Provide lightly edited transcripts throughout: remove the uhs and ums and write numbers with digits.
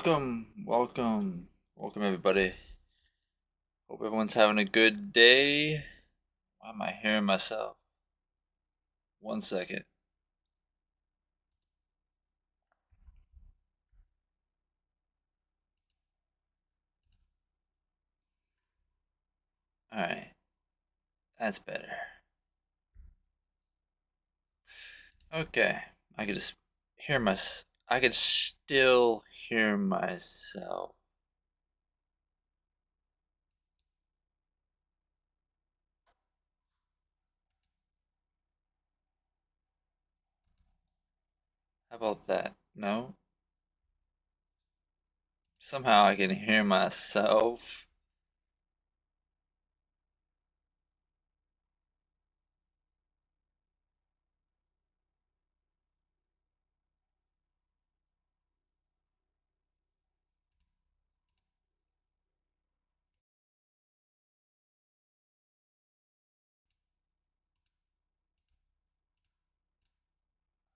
Welcome everybody. Hope everyone's having a good day. Why am I hearing myself? 1 second. Alright, that's better. Okay, I could just hear I could still hear myself. How about that? No? Somehow I can hear myself.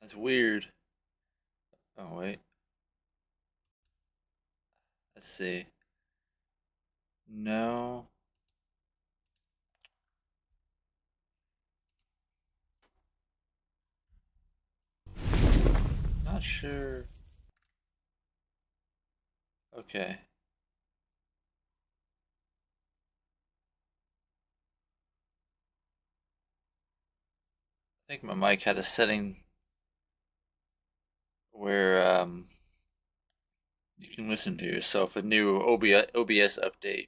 That's weird. Oh, wait. Let's see. No. Not sure. Okay. I think my mic had a setting where you can listen to yourself. A new OBS update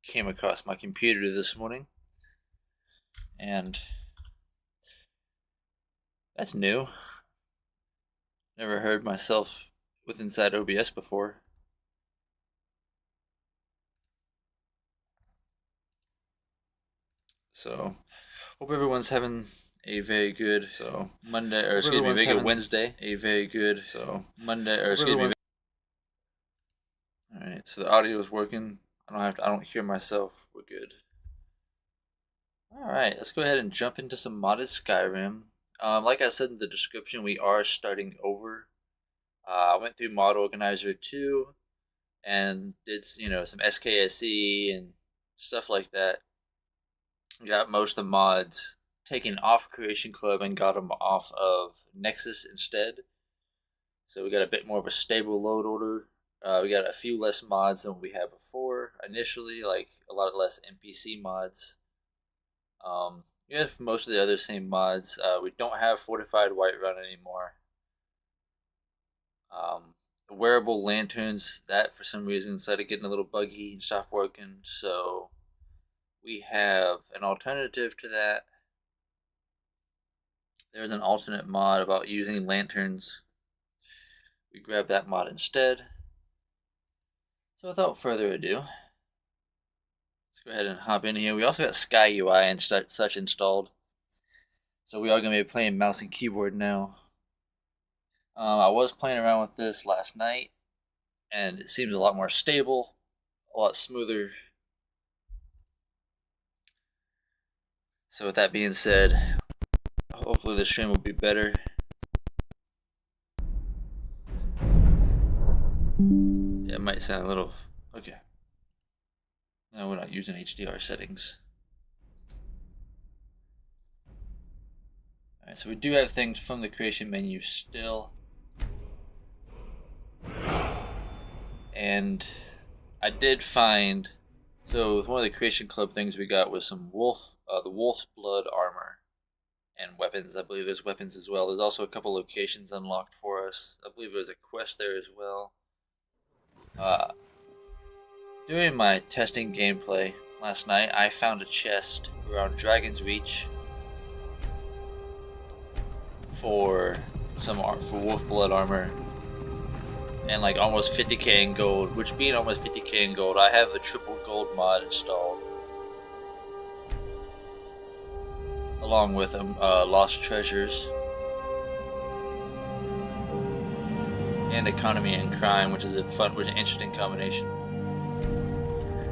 came across my computer this morning, and that's new. Never heard myself with inside OBS before. So, hope everyone's having a very good Monday, or excuse me, make it Wednesday. A very good Monday, or excuse me. All right, so the audio is working. I don't hear myself. We're good. All right, let's go ahead and jump into some modded Skyrim. Like I said in the description, we are starting over. I went through Mod Organizer 2 and did some SKSE and stuff like that. Got most of the mods taken off Creation Club and got them off of Nexus instead. So we got a bit more of a stable load order. We got a few less mods than we had before initially, like a lot less NPC mods. We have most of the other same mods. We don't have Fortified Whiterun anymore. The wearable lanterns, that for some reason started getting a little buggy and stopped working, so we have an alternative to that. There's an alternate mod about using lanterns. We grab that mod instead. So without further ado, let's go ahead and hop in here. We also got Sky UI and such installed, so we are going to be playing mouse and keyboard now. I was playing around with this last night, and it seems a lot more stable, a lot smoother. So with that being said, hopefully the stream will be better. Yeah, it might sound a little... Okay. No, we're not using HDR settings. Alright, so we do have things from the creation menu still. And I did find... So with one of the Creation Club things we got was some the wolf's blood armor and weapons. I believe there's weapons as well. There's also a couple locations unlocked for us. I believe there's a quest there as well. During my testing gameplay last night, I found a chest around Dragon's Reach for wolf blood armor, and like almost 50k in gold. Which, being almost 50k in gold, I have the triple gold mod installed, along with Lost Treasures and Economy and Crime, which is an interesting combination.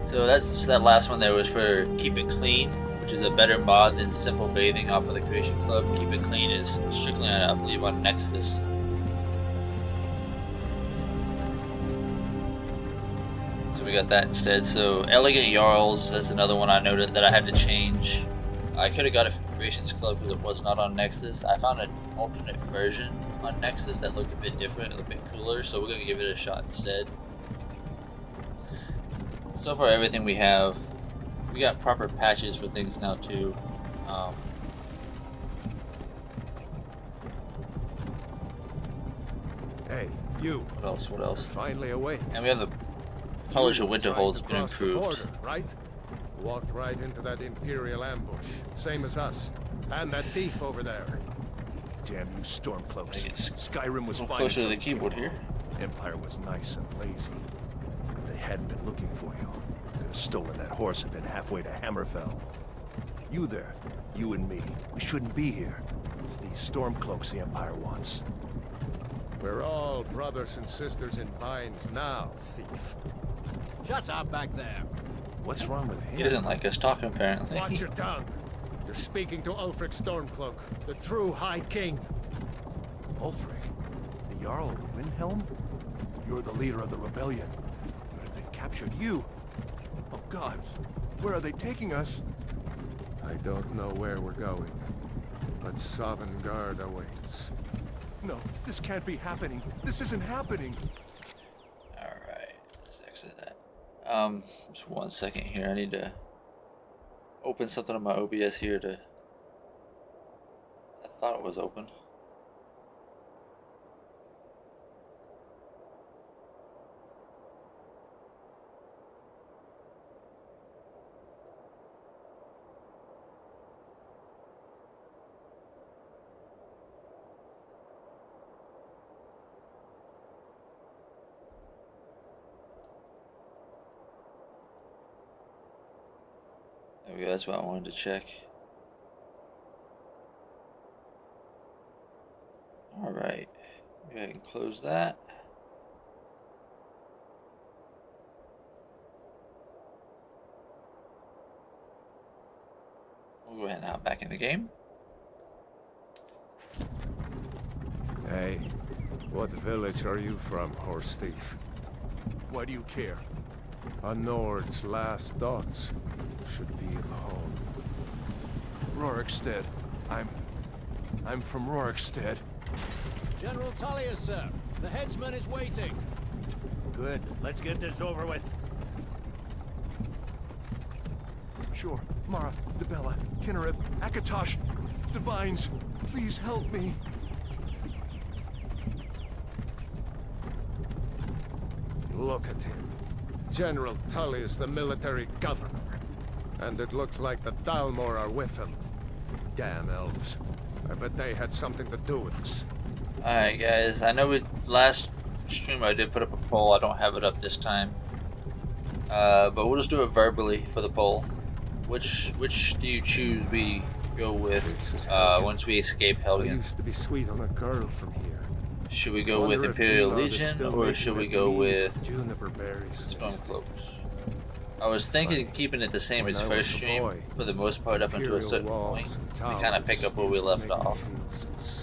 So that last one there was for Keep It Clean, which is a better mod than Simple Bathing off of the Creation Club. Keep It Clean is strictly, I believe, on Nexus. So we got that instead. So Elegant Jarls, that's another one I noted that I had to change. I could have got it from Creations Club because it was not on Nexus. I found an alternate version on Nexus that looked a bit different, a bit cooler, so we're going to give it a shot instead. So far everything we have, we got proper patches for things now too. Hey, you. What else? What else? Finally awake. And we have the College of Winterhold's been improved. Border, right? Walked right into that Imperial ambush, same as us, and that thief over there. Damn you Stormcloaks. Skyrim was closer to the keyboard here. Empire was nice and lazy. If they hadn't been looking for you, they'd have stolen that horse and been halfway to Hammerfell. You there, you and me, we shouldn't be here. It's these Stormcloaks the Empire wants. We're all brothers and sisters in binds now, thief. Shut up back there. What's wrong with him? He doesn't like us talking, apparently. Watch your tongue. You're speaking to Ulfric Stormcloak, the true High King. Ulfric? The Jarl of Windhelm? You're the leader of the rebellion. But if they've captured you... Oh gods, where are they taking us? I don't know where we're going, but Sovngarde awaits. No, this can't be happening. This isn't happening. Alright, let's exit that. Just 1 second here. I need to open something on my OBS here to... I thought it was open. There we go, that's what I wanted to check. Alright, go ahead and close that. We'll go ahead and hop back in the game. Hey, what village are you from, horse thief? Why do you care? A Nord's last thoughts should be of home. Rorikstead. I'm from Rorikstead. General Tullius, sir. The headsman is waiting. Good. Let's get this over with. Sure. Mara, Debella, Kinnereth, Akatosh, Divines, please help me. Look at him. General Tullius, the military governor. And it looks like the Dalmor are with him. Damn elves. I bet they had something to do with this. Alright guys, I know last stream I did put up a poll. I don't have it up this time. But we'll just do it verbally for the poll. Which do you choose we go with once we escape I Helgen? used to be sweet on a girl from here. Should we go with Imperial Legion or should we go with juniper berries? Stormcloaks? I was thinking of keeping it the same as first stream for the most part up until a certain point to kind of pick up where we left off.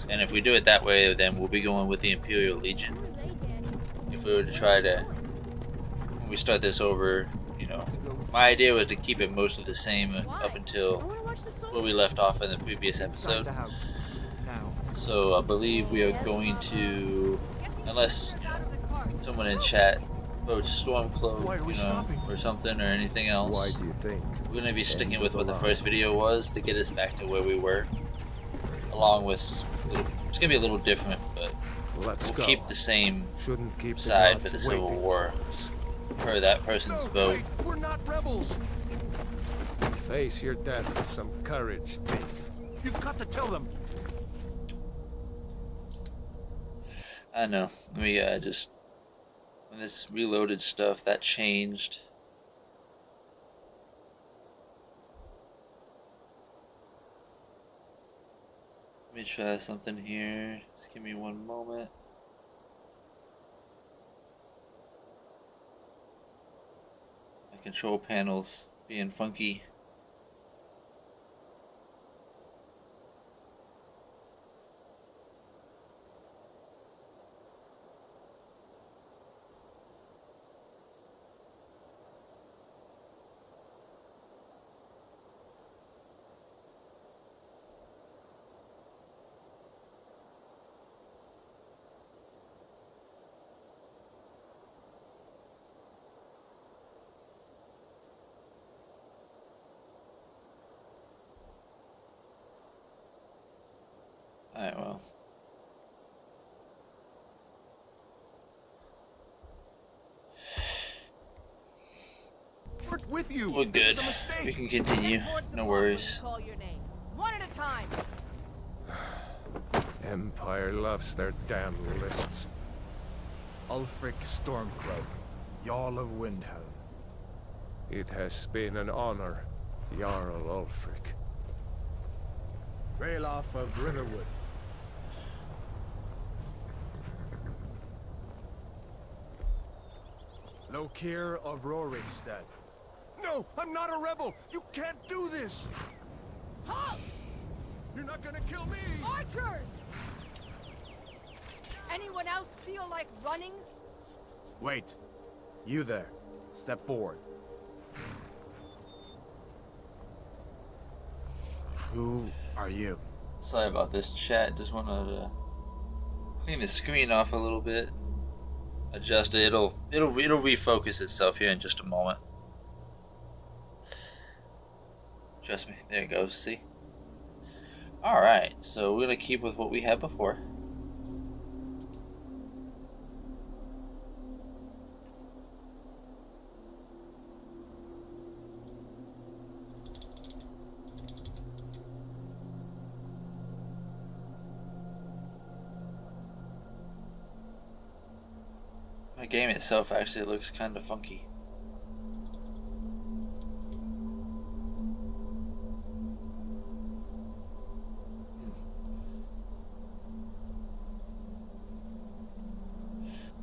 And if we do it that way, then we'll be going with the Imperial Legion. If we were to try to, when we start this over, you know, my idea was to keep it mostly the same up until where we left off in the previous episode. So I believe we are going to, unless someone in chat votes Stormcloak, you know, or something or anything else. Why do you think? We're going to be sticking with what the first video was to get us back to where we were. Along with, it's going to be a little different, but we'll keep the same side for the Civil War per that person's vote. We're not rebels. Face your death with some courage, thief. You've got to tell them. I know. Let me just, when this reloaded stuff, that changed. Let me try something here. Just give me one moment. My control panel's being funky. Alright, well. Worked with you. We're This good. is a mistake. We can continue. No worries. Call your name. One at a time. Empire loves their damn lists. Ulfric Stormcloak, Jarl of Windhelm. It has been an honor, Jarl Ulfric. Ralof of Riverwood. Lokir of Rorikstead. No, I'm not a rebel. You can't do this. Halt! You're not gonna kill me. Archers! Anyone else feel like running? Wait. You there. Step forward. Who are you? Sorry about this, chat. Just wanted to clean the screen off a little bit. Adjust it. It'll refocus itself here in just a moment. Trust me. There it goes. See? Alright, so we're gonna keep with what we had before. The game itself actually looks kind of funky.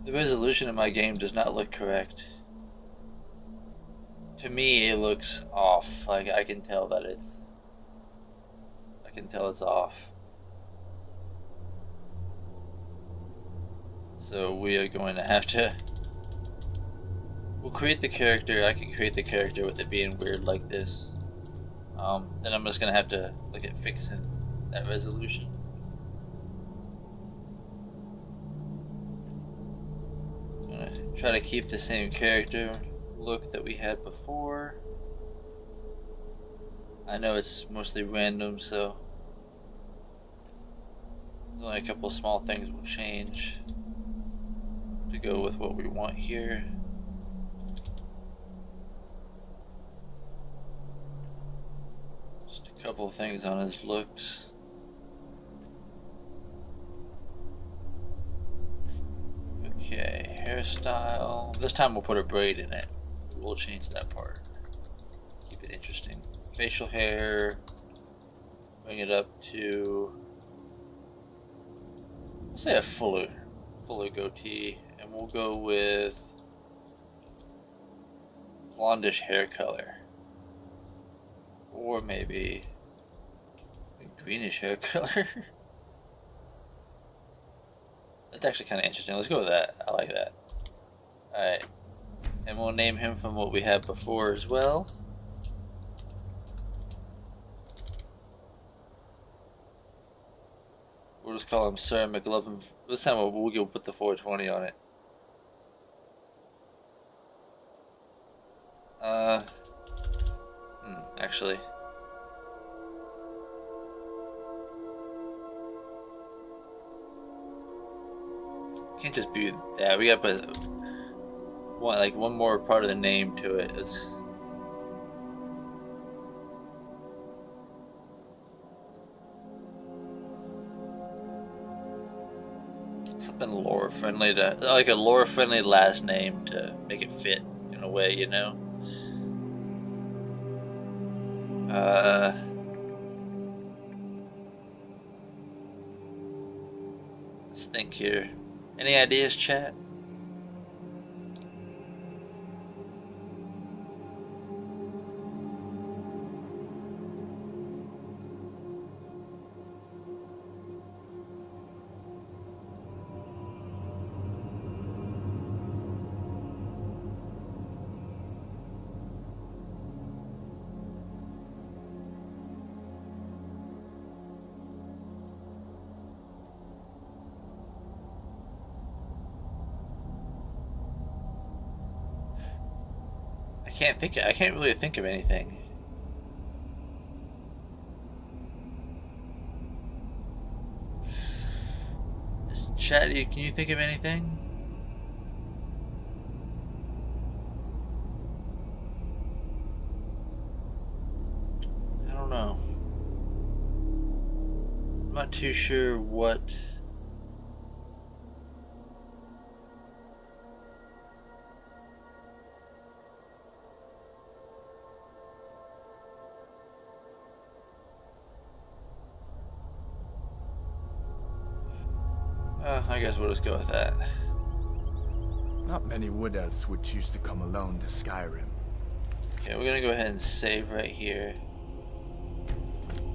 The resolution of my game does not look correct. To me, it looks off. Like I can tell that it's off. So we are going to have to. We'll create the character. I can create the character with it being weird like this. Then I'm just gonna have to look at fixing that resolution. I'm gonna try to keep the same character look that we had before. I know it's mostly random, so there's only a couple small things will change to go with what we want here. Just a couple things on his looks. Okay, hairstyle. This time we'll put a braid in it. We'll change that part. Keep it interesting. Facial hair. Bring it up to, we'll say a fuller goatee. And we'll go with blondish hair color. Or maybe a greenish hair color. That's actually kind of interesting. Let's go with that. I like that. Alright. And we'll name him from what we had before as well. We'll just call him Sir McLovin. This time we'll go put the 420 on it. Actually. Can't just be that. We gotta put one more part of the name to it. It's something lore friendly to, like a lore friendly last name to make it fit in a way, you know. Let's think here. Any ideas, chat? I can't really think of anything. Chat, can you think of anything? I don't know. I'm not too sure what. I guess we'll just go with that. Not many wood elves would choose to come alone to Skyrim. Okay, we're gonna go ahead and save right here.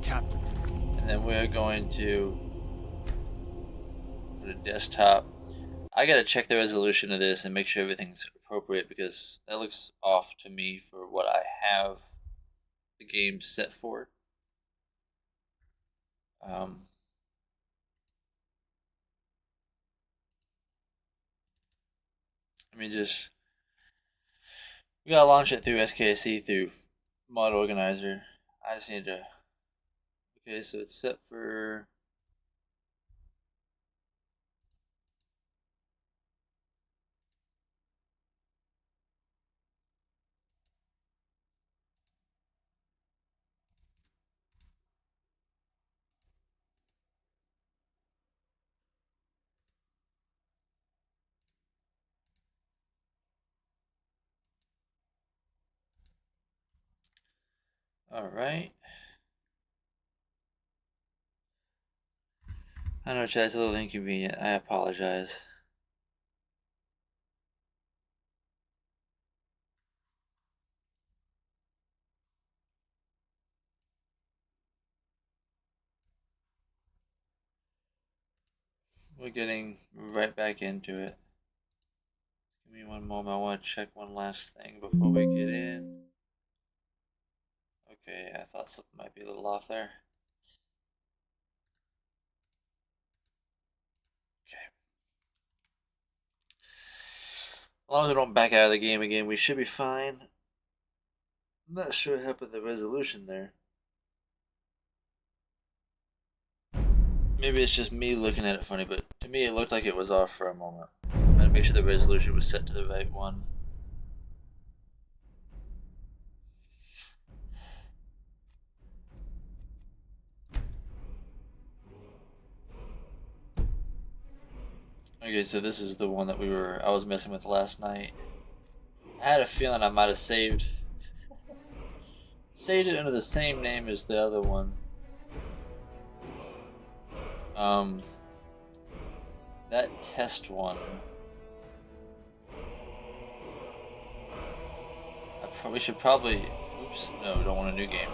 Captain, And then we're going to go to desktop. I gotta check the resolution of this and make sure everything's appropriate because that looks off to me for what I have the game set for. Let me just. We gotta launch it through SKSC through Mod Organizer. I just need to. Okay, so it's set for. Alright. I know chat's a little inconvenient. I apologize. We're getting right back into it. Give me one moment. I want to check one last thing before we get in. Okay, I thought something might be a little off there. Okay. As long as we don't back out of the game again, we should be fine. I'm not sure what happened to the resolution there. Maybe it's just me looking at it funny, but to me it looked like it was off for a moment. I'm gonna make sure the resolution was set to the right one. Okay, so this is the one that I was messing with last night. I had a feeling I might have saved it under the same name as the other one. That test one. We should probably. Oops, no, we don't want a new game.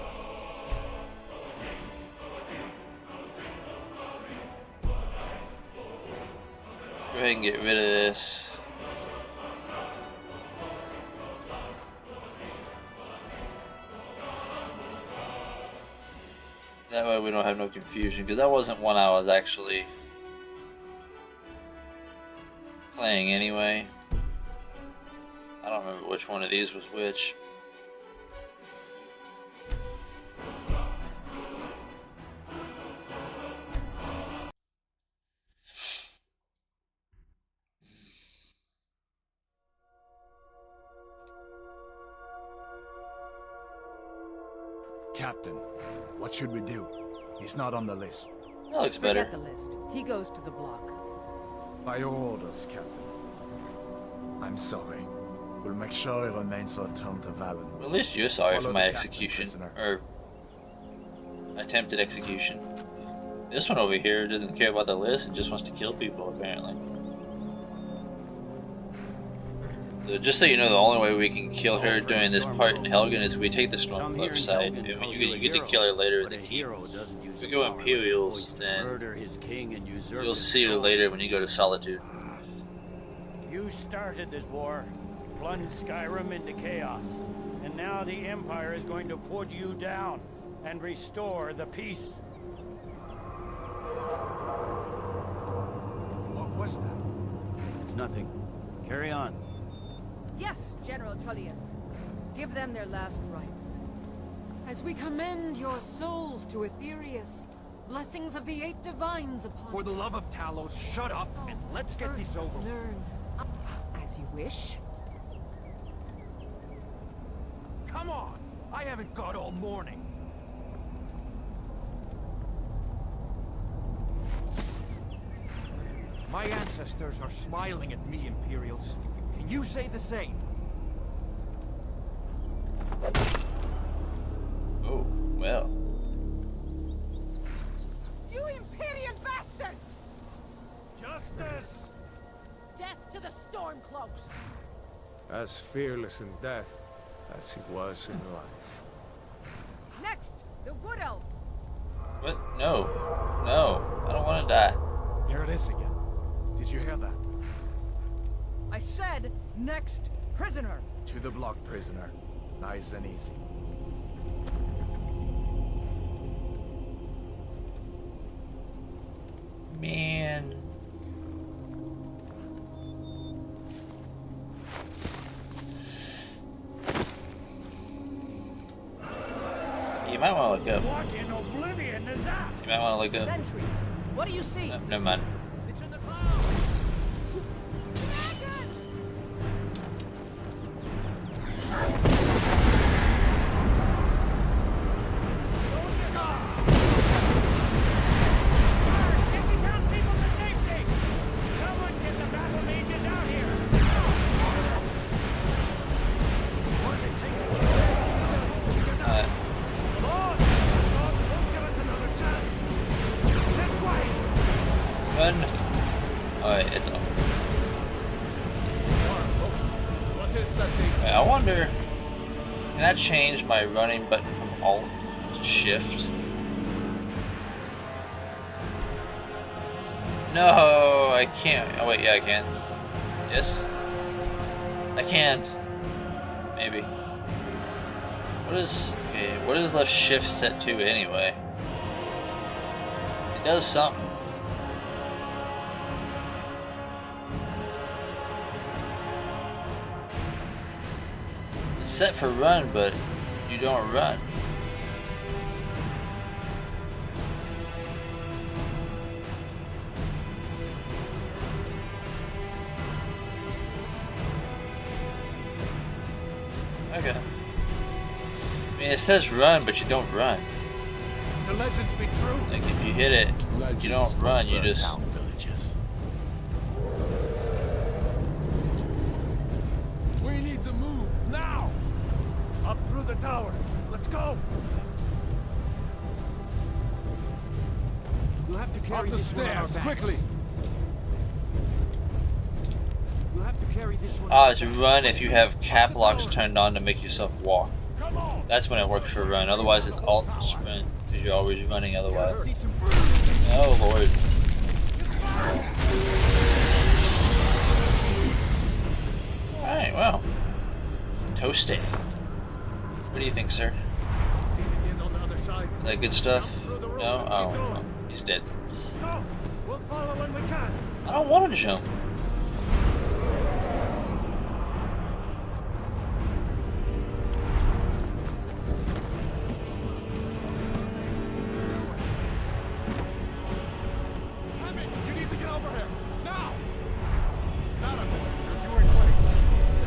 Go ahead and get rid of this. That way we don't have no confusion, because that wasn't one I was actually playing anyway. I don't remember which one of these was which. Captain, what should we do? He's not on the list. That looks better. Forget the list. He goes to the block. By your orders, Captain. I'm sorry. We'll make sure he remains returned to Valen. At least you're sorry for Follow my the captain, execution. prisoner. Or attempted execution. This one over here doesn't care about the list and just wants to kill people, apparently. So just so you know, the only way we can kill her during this part in Helgen is if we take the Stormcloak side. And you get to kill her later in the keep. If we go Imperials, then you'll see her later when you go to Solitude. You started this war, plunged Skyrim into chaos, and now the Empire is going to put you down and restore the peace. What was that? It's nothing. Carry on. Yes, General Tullius. Give them their last rites. As we commend your souls to Aetherius, Blessings of the eight divines upon For the love of Talos, shut up and let's get this over with. Learn. As you wish. Come on! I haven't got all morning. My ancestors are smiling at me, Imperials. Can you say the same? Oh, well. You Imperial bastards! Justice! Death to the Stormcloaks! As fearless in death as he was in life. Next, the Wood Elf. What? No. No. I don't want to die. Here it is again. Did you hear that? I said, next prisoner. To the block, prisoner. Nice and easy. Man. You might want to look up. What in oblivion is that? You might want to look up. Sentries. What do you see? Never mind. It's in the clouds. Get me down people to safety! Someone get the battle mages out here! What does it take to get there? Lord! Lord, won't give us another chance! This way! Run. Alright, it's up. What is that thing? Wait, I wonder. Can I change my running button from Alt to Shift? No, I can't. Oh wait, yeah, I can. Yes, I can. Maybe. What is okay? What is left shift set to anyway? It does something. It's set for run, but you don't run. Okay. I mean, it says run, but you don't run. The legends be true. Like, if you hit it, you don't run, you just... Villages. We need to move now. Up through the tower. Let's go. We'll have to carry Up the this one on our stairs, backs. quickly. We'll have to carry this one. Ah, it's run if you have cap locks turned on to make yourself walk. Come on. That's when it works for run. Otherwise, it's alt sprint because you're always running otherwise. Oh lord. Alright, well. Toasty. What do you think, sir? See it again on the other side. Is that good stuff? Jump through the ropes No? and Oh, keep going. no. He's dead. Go. We'll follow when we can. I don't want him to jump. Hammy, you need to get over here. Now! Not a boy. You're doing great.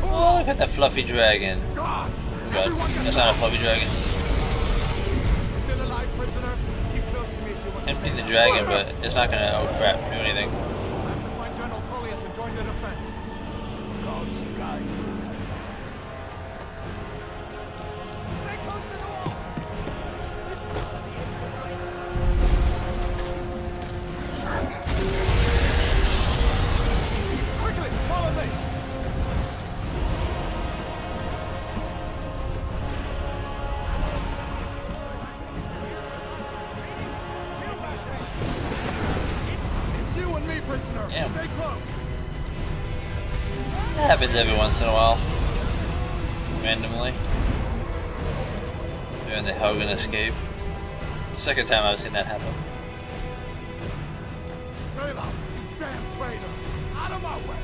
Oh, look at that fluffy dragon. God! Oh, God. Everyone get That's not a fluffy dragon. Still alive, prisoner? Keep close to me if you want to Empty stay the down. dragon, but it's not gonna, oh crap, do anything. I have to find General Tullius and join the defense. God's guide. Stay close to the wall! Quickly, follow me! It's you and me, prisoner. Damn. Stay close. That happens every once in a while. Randomly. Doing the Helgen escape. It's the second time I've seen that happen. Hurry up, you damn traitor! Out of my way!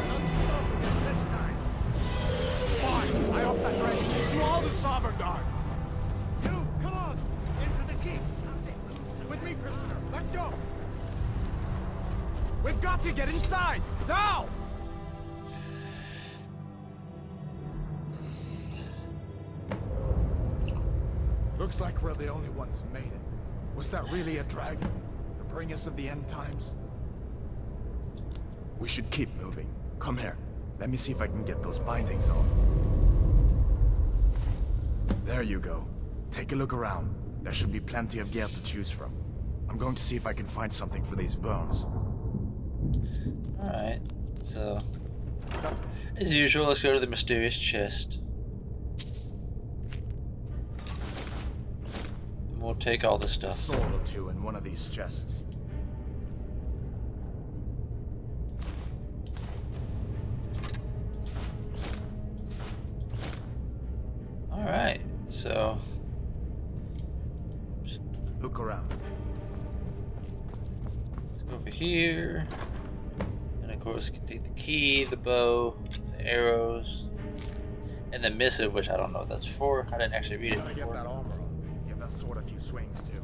Unstopping us this time. Fine, I hope that dragon takes you all to Sovereign Guard. You, come on. Into the Let's go! We've got to get inside! Now! Looks like we're the only ones who made it. Was that really a dragon? To bring us of the end times? We should keep moving. Come here. Let me see if I can get those bindings off. There you go. Take a look around. There should be plenty of gear to choose from. I'm going to see if I can find something for these burns. Alright, so as usual, let's go to the mysterious chest. And we'll take all this A stuff. sword or two in one of these chests. Alright, so Look around. let's go over here. And of course, you can take the key, the bow, the arrows, and the missive, which I don't know what that's for. I didn't actually read it Gotta get before. that armor on. Give that sword a few swings too.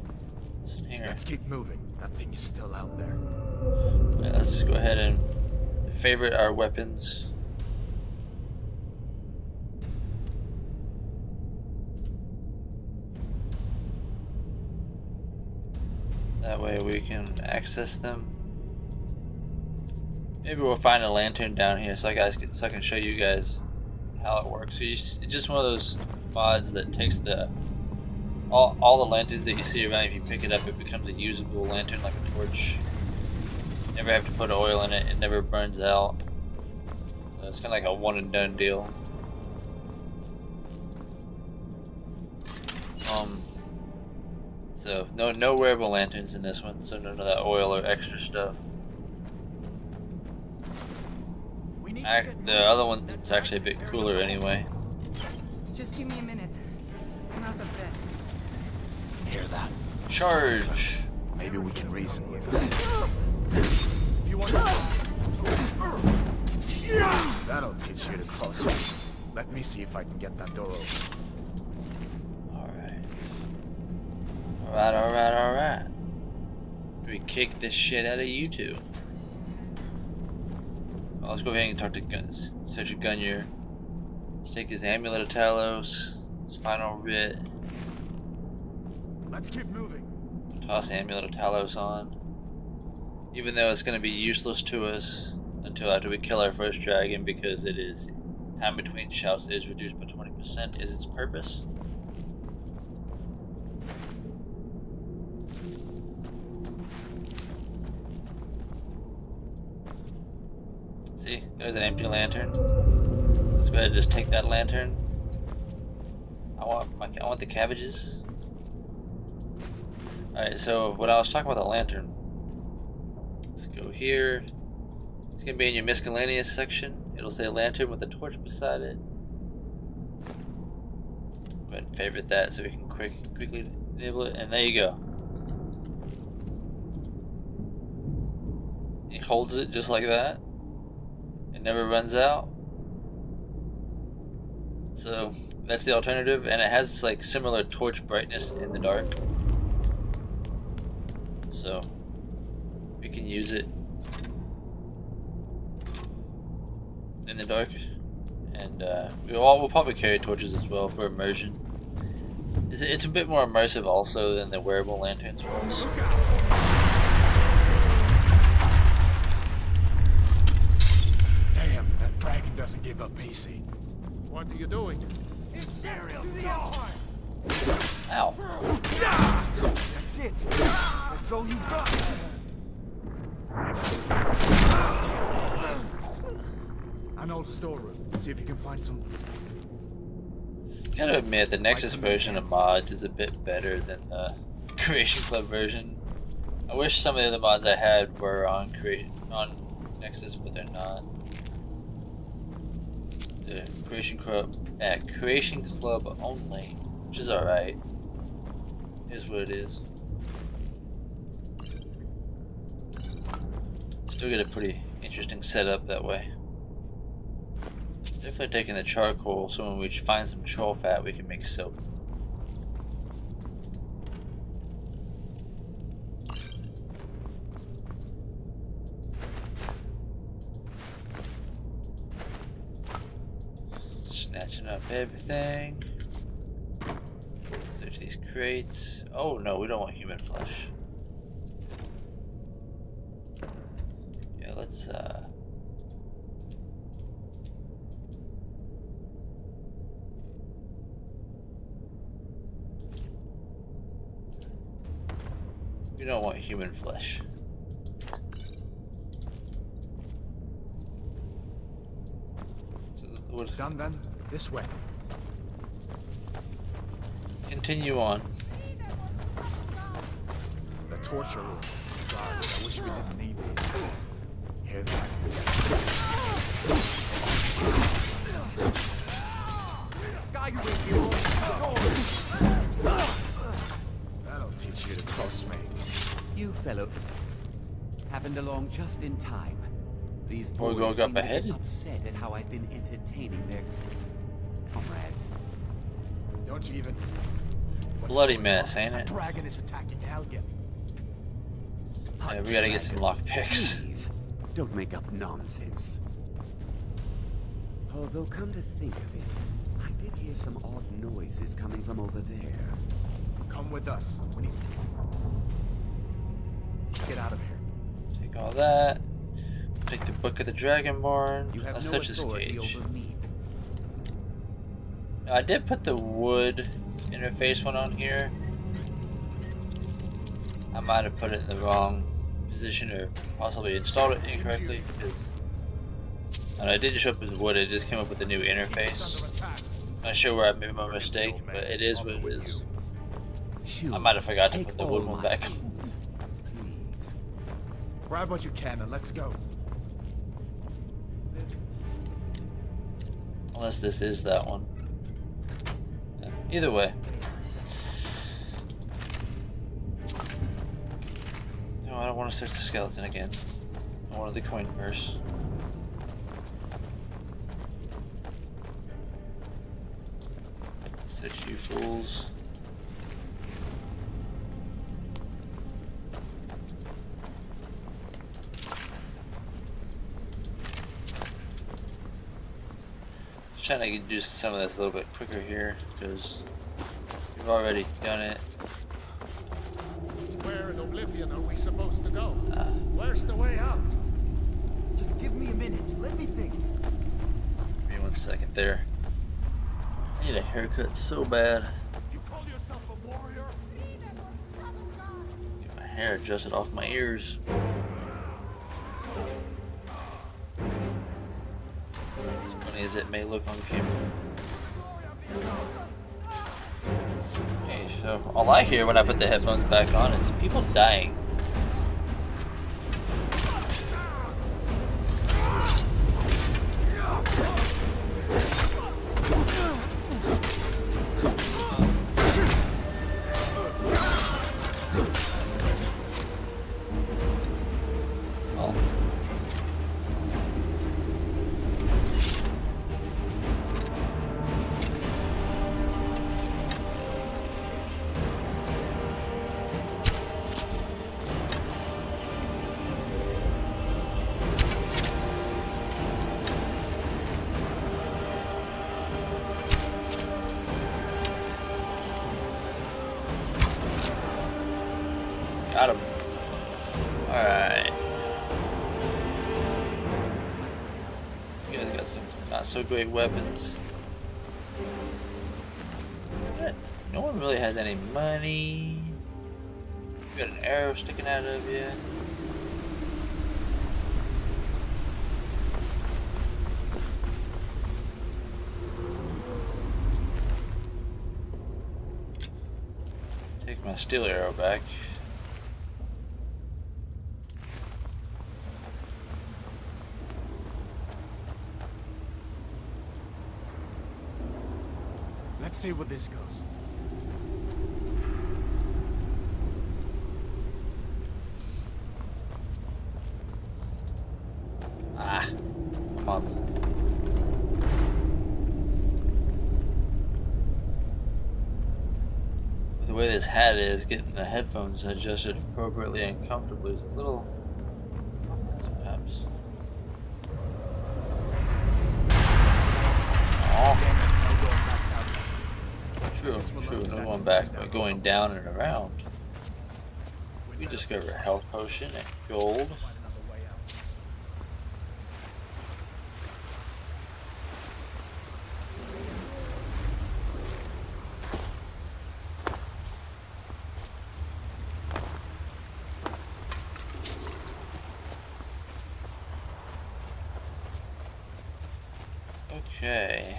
What's in here? Let's keep moving. That thing is still out there. Yeah, let's just go ahead and favorite our weapons. That way we can access them. Maybe we'll find a lantern down here so I can show you guys how it works. So it's just one of those mods that takes all the lanterns that you see around. If you pick it up, it becomes a usable lantern, like a torch. Never have to put oil in it. It never burns out. So it's kind of like a one and done deal. So no wearable lanterns in this one. So none of that oil or extra stuff. The other one is actually a bit cooler anyway. Just give me a minute. I'm out of bed. Hear that? Charge! Maybe we can reason with them. If you want That'll teach you to close. Let me see if I can get that door open. Alright. We kick this shit out of you two. Well, let's go ahead and talk to Search Gunyer. Let's take his Amulet of Talos, his final writ. Let's keep moving. Toss the Amulet of Talos on. Even though it's going to be useless to us until after we kill our first dragon, because it is time between shouts is reduced by 20% is its purpose. See, there's an empty lantern. Let's go ahead and just take that lantern. I want the cabbages. Alright, so when I was talking about the lantern, let's go here. It's gonna be in your miscellaneous section. It'll say lantern with a torch beside it. Go ahead and favorite that so we can quickly enable it, and there you go. It holds it just like that. It never runs out. So that's the alternative, and it has like similar torch brightness in the dark. So we can use it in the dark, and we'll probably carry torches as well for immersion. It's a bit more immersive also than the wearable lanterns was. Damn, that dragon doesn't give up easy. What are you doing? Ow. That's it. That's all you got. An old storeroom. See if you can find some. Gotta admit, the Nexus version of mods is a bit better than the Creation Club version. I wish some of the other mods I had were on Nexus, but they're not. The Creation Club only, which is alright. Is what it is. Still get a pretty interesting setup that way. Definitely taking the charcoal, so when we find some troll fat, we can make soap. Patching up everything. Search these crates. Oh no, we don't want human flesh. Yeah, let's we don't want human flesh. Done then? This way. Continue on. The torture room. Guards, I wish we didn't need these. Hear that? Skyrim, you That'll teach you to cross me. You fellow happened along just in time. These We're boys going up seem to ahead? be upset at how I've been entertaining their comrades. Don't you even... What's Bloody going mess, on? ain't A it? dragon is attacking Helgen. Yeah, we gotta get some lockpicks. Please, don't make up nonsense. Although, come to think of it, I did hear some odd noises coming from over there. Come with us. We need... Get out of here. Take all that. Take the book of the Dragonborn. You have Let's no search this authority cage. over me. Now, I did put the wood interface one on here. I might have put it in the wrong position or possibly installed it incorrectly because I didn't show up as wood, it just came up with a new interface. Not sure where I made my mistake, but it is what it is. Sure, I might have forgot to take put the all wood one my back. things, please. Grab what you can and let's go. Unless this is that one. Yeah, either way. No, I don't want to search the skeleton again. I wanted the coin purse. Search you fools. Trying to do some of this a little bit quicker here because we've already done it. Where in Oblivion are we supposed to go? Where's the way out? Just give me a minute. Let me think. Give me 1 second there. I need a haircut so bad. You call yourself a warrior? Get my hair adjusted off my ears. As funny as it may look on camera. Okay, so all I hear when I put the headphones back on is people dying. Got him. Alright. You guys got some not so great weapons. What? No one really has any money. You got an arrow sticking out of you. Take my steel arrow back. Let's see where this goes. Ah, come on. The way this hat is, getting the headphones adjusted appropriately and comfortably is a little perhaps. Oh. True, true. No going back, but going down and around. We discover a health potion and gold. Okay.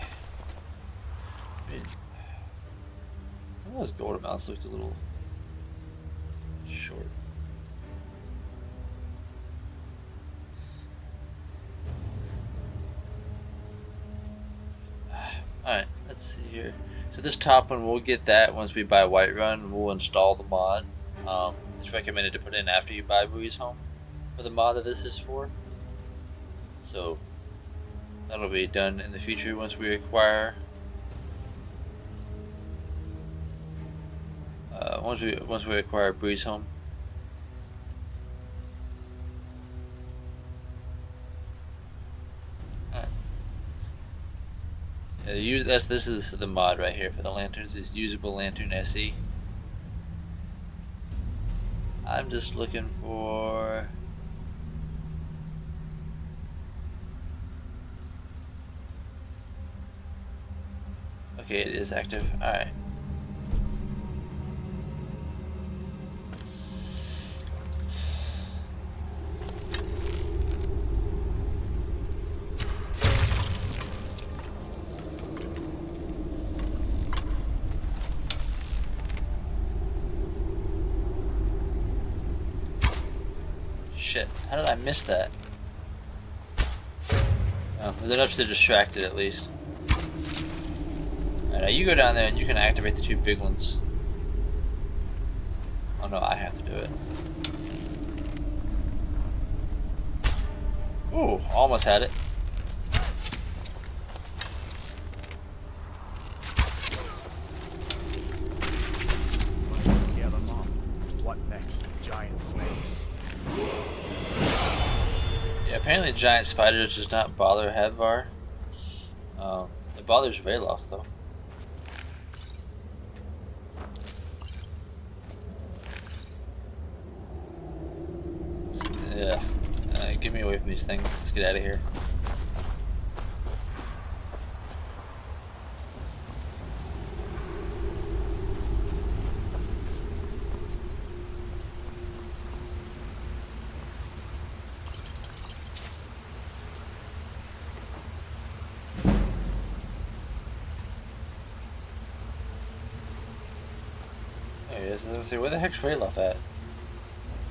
Some of those gold amounts looked a little short. Alright, let's see here. So this top one, we'll get that once we buy Whiterun. We'll install the mod. It's recommended to put in after you buy Breeze Home for the mod that this is for. So that'll be done in the future once we acquire. Once we acquire Breeze Home. This is the mod right here for the lanterns. Is usable lantern SE. I'm just looking for. Okay, it is active. All right. Shit, how did I miss that? Oh, there's enough to distract it at least. Alright, now you go down there and you can activate the two big ones. Oh no, I have to do it. Ooh, almost had it. Scare them off. What next? Giant snakes. Yeah, apparently giant spiders does not bother Hadvar. It bothers Rayloff though. Yeah, get me away from these things. Let's get out of here. There he is. Let's see, where the heck's Rayloff at?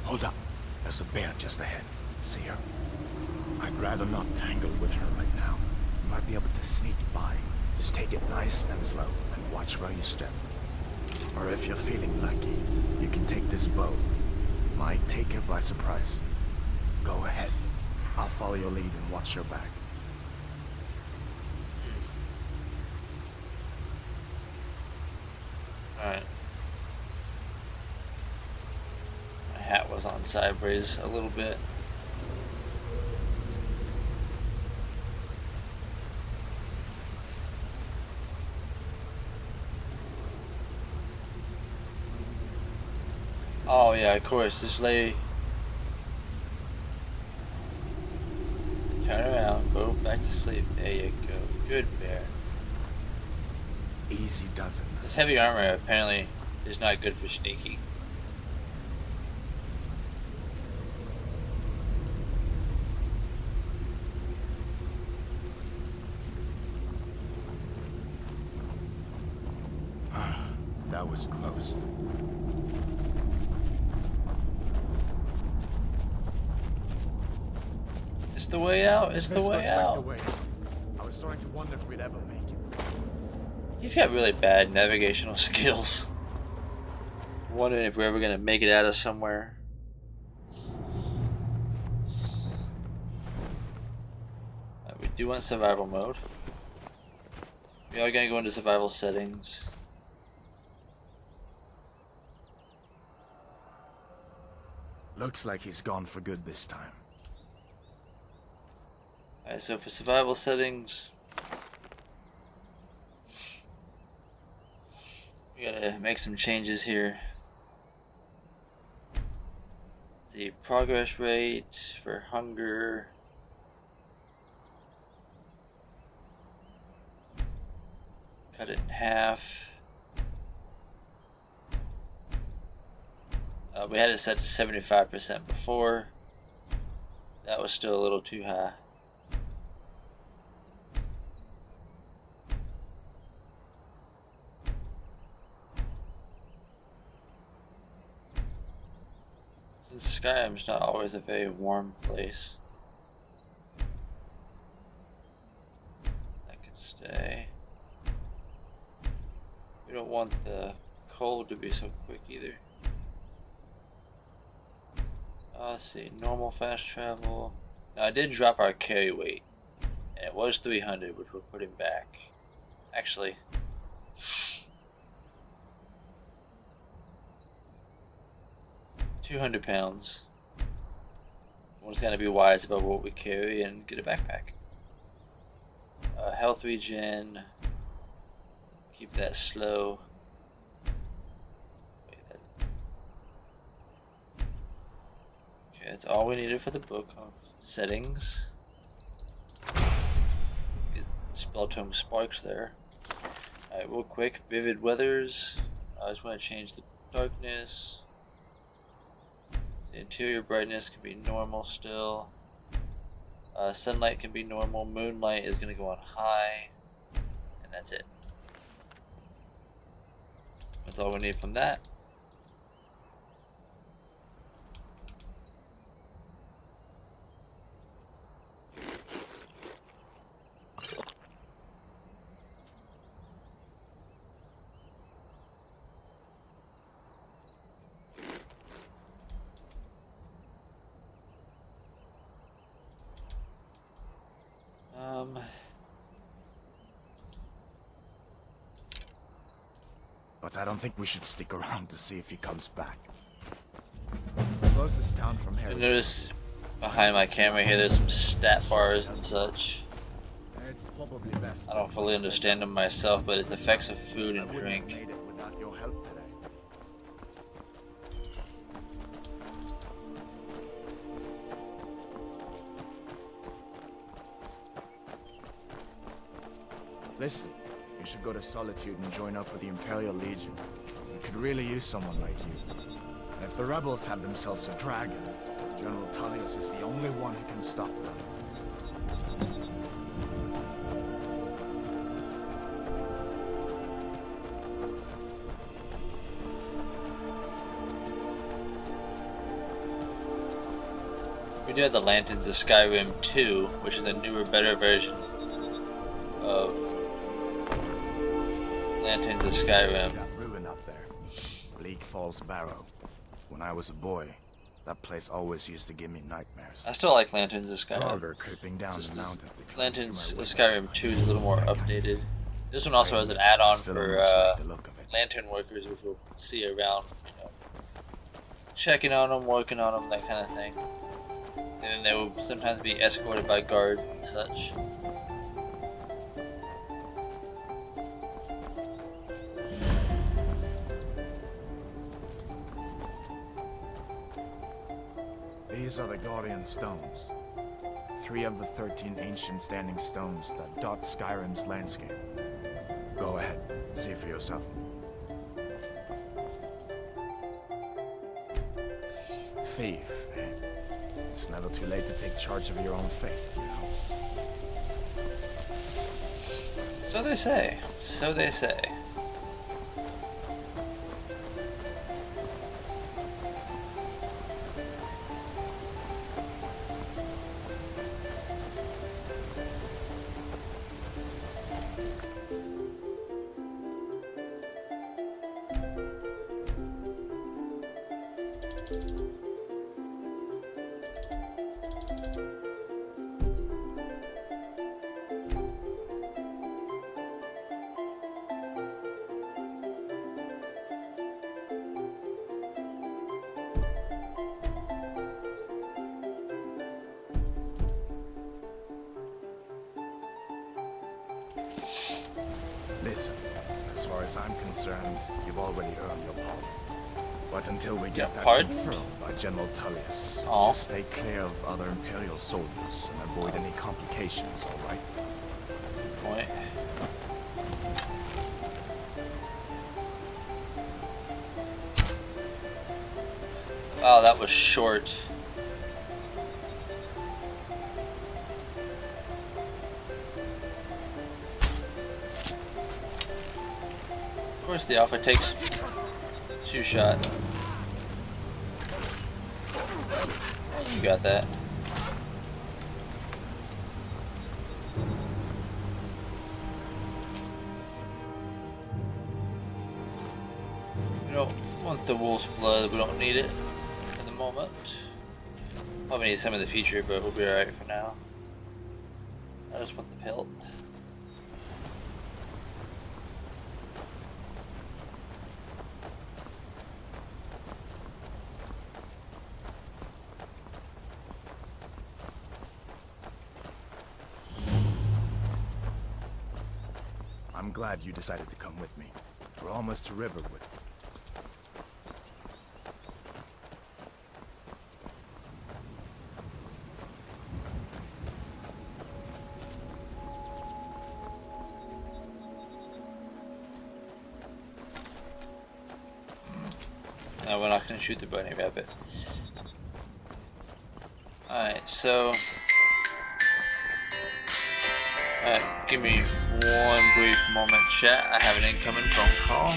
Hold up. There's a bear just ahead. See her? I'd rather not tangle with her right now. You might be able to sneak by. Just take it nice and slow and watch where you step. Or if you're feeling lucky, you can take this bow. Might take her by surprise. Go ahead. I'll follow your lead and watch your back. Alright. My hat was on sideways a little bit. Oh yeah, of course, just lay. Turn around, go back to sleep. There you go. Good bear. Easy does it. This heavy armor apparently is not good for sneaky. That was close. It's the way out. It's the way out. I was starting to wonder if we'd ever make it. He's got really bad navigational skills. Wondering if we're ever gonna make it out of somewhere. We do want survival mode. We are gonna go into survival settings. Looks like he's gone for good this time. Alright, so for survival settings, make some changes here. Let's see, progress rate for hunger. Cut it in half. We had it set to 75% before. That was still a little too high. Since Skyrim's not always a very warm place, that can stay. We don't want the cold to be so quick either. Let's see, normal fast travel. Now I did drop our carry weight, and it was 300, which we're putting back. Actually, £200. We're just gonna be wise about what we carry and get a backpack. Health regen. Keep that slow. Okay, that's all we needed for the book of settings. Get spell tome sparks there. Alright, real quick, vivid weathers. I just want to change the darkness. The interior brightness can be normal still. Sunlight can be normal. Moonlight is going to go on high. And that's it. That's all we need from that. But I don't think we should stick around to see if he comes back. Closest town from here. You notice behind my camera here there's some stat bars and such. It's probably best. I don't fully understand them myself, but it's effects of food and drink. Made it without your help today. Listen, you should go to Solitude and join up with the Imperial Legion. We could really use someone like you. And if the rebels have themselves a dragon, General Tullius is the only one who can stop them. We do have the Lanterns of Skyrim 2, which is a newer, better version of Lanterns of Skyrim. That ruin up there, Bleak Falls Barrow. When I was a boy, that place always used to give me nightmares. I still like Lanterns of Skyrim. Dogger creeping down the mountain. Lanterns of Skyrim 2 is a little more updated. This one also has an add-on for lantern workers, which we'll see around, you know, checking on them, working on them, that kind of thing. And then they will sometimes be escorted by guards and such. These are the Gorian stones. 3 of the 13 ancient standing stones that dot Skyrim's landscape. Go ahead, see for yourself. Thief, eh? It's never too late to take charge of your own fate, you know? So they say. So they say. Listen, As far as I'm concerned, you've already earned your pardon. But until we get Yeah, that pardon? confirmed by General Tullius, Aw. just stay clear of other Imperial soldiers and avoid any complications, all right? Point. Wow, that was short. Of course, the Alpha takes 2 shot. You got that. We don't want the wolf's blood. We don't need it at the moment. Probably need some in the future, but we'll be alright for now. I just want the pelt. I'm glad you decided to come with me. We're almost to Riverwood. No, we're not gonna shoot the bunny rabbit. Alright, so... Alright, give me one brief moment, chat. I have an incoming phone call.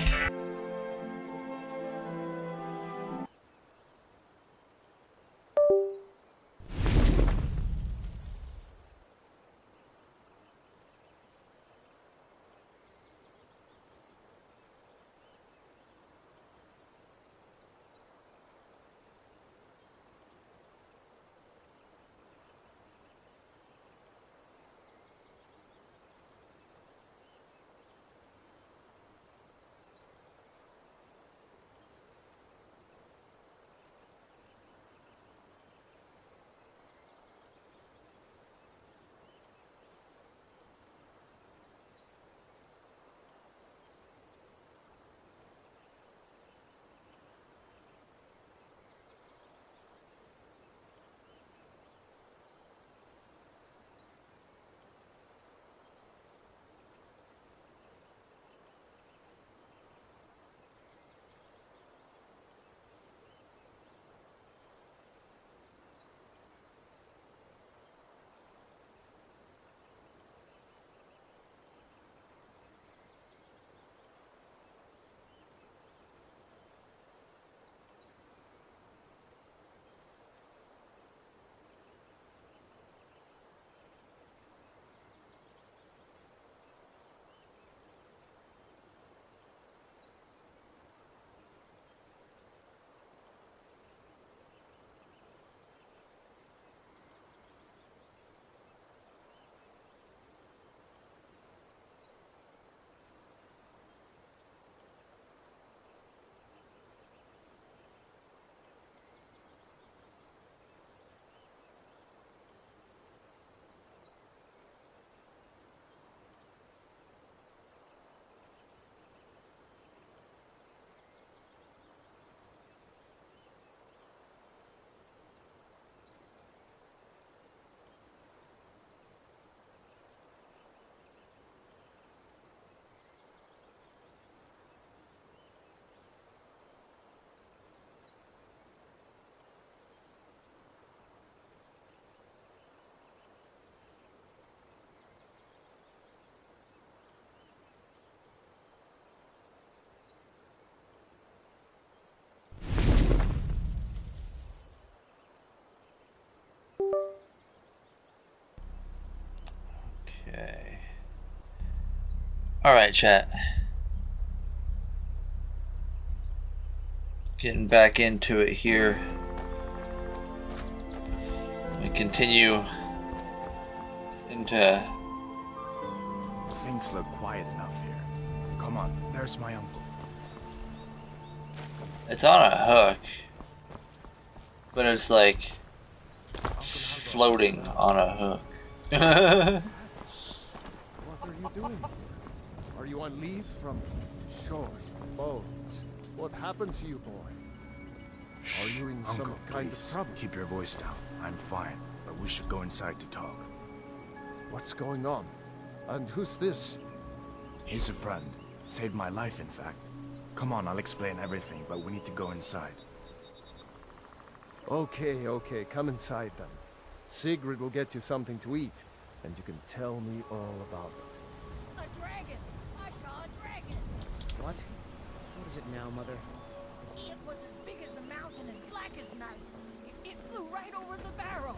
Okay. Alright, chat. Getting back into it here. We continue into... Things look quiet enough here. Come on, there's my uncle. It's on a hook. But it's like... floating on a hook. What are you doing? Are you on leave from chores, bones. What happened to you, boy? Are you in some Uncle, kind of please, trouble? keep your voice down. I'm fine, but we should go inside to talk. What's going on? And who's this? He's a friend. Saved my life, in fact. Come on, I'll explain everything, but we need to go inside. Okay, come inside then. Sigrid will get you something to eat, and you can tell me all about it. A dragon! I saw a dragon! What? What is it now, Mother? It was as big as the mountain and black as night. It flew right over the barrow.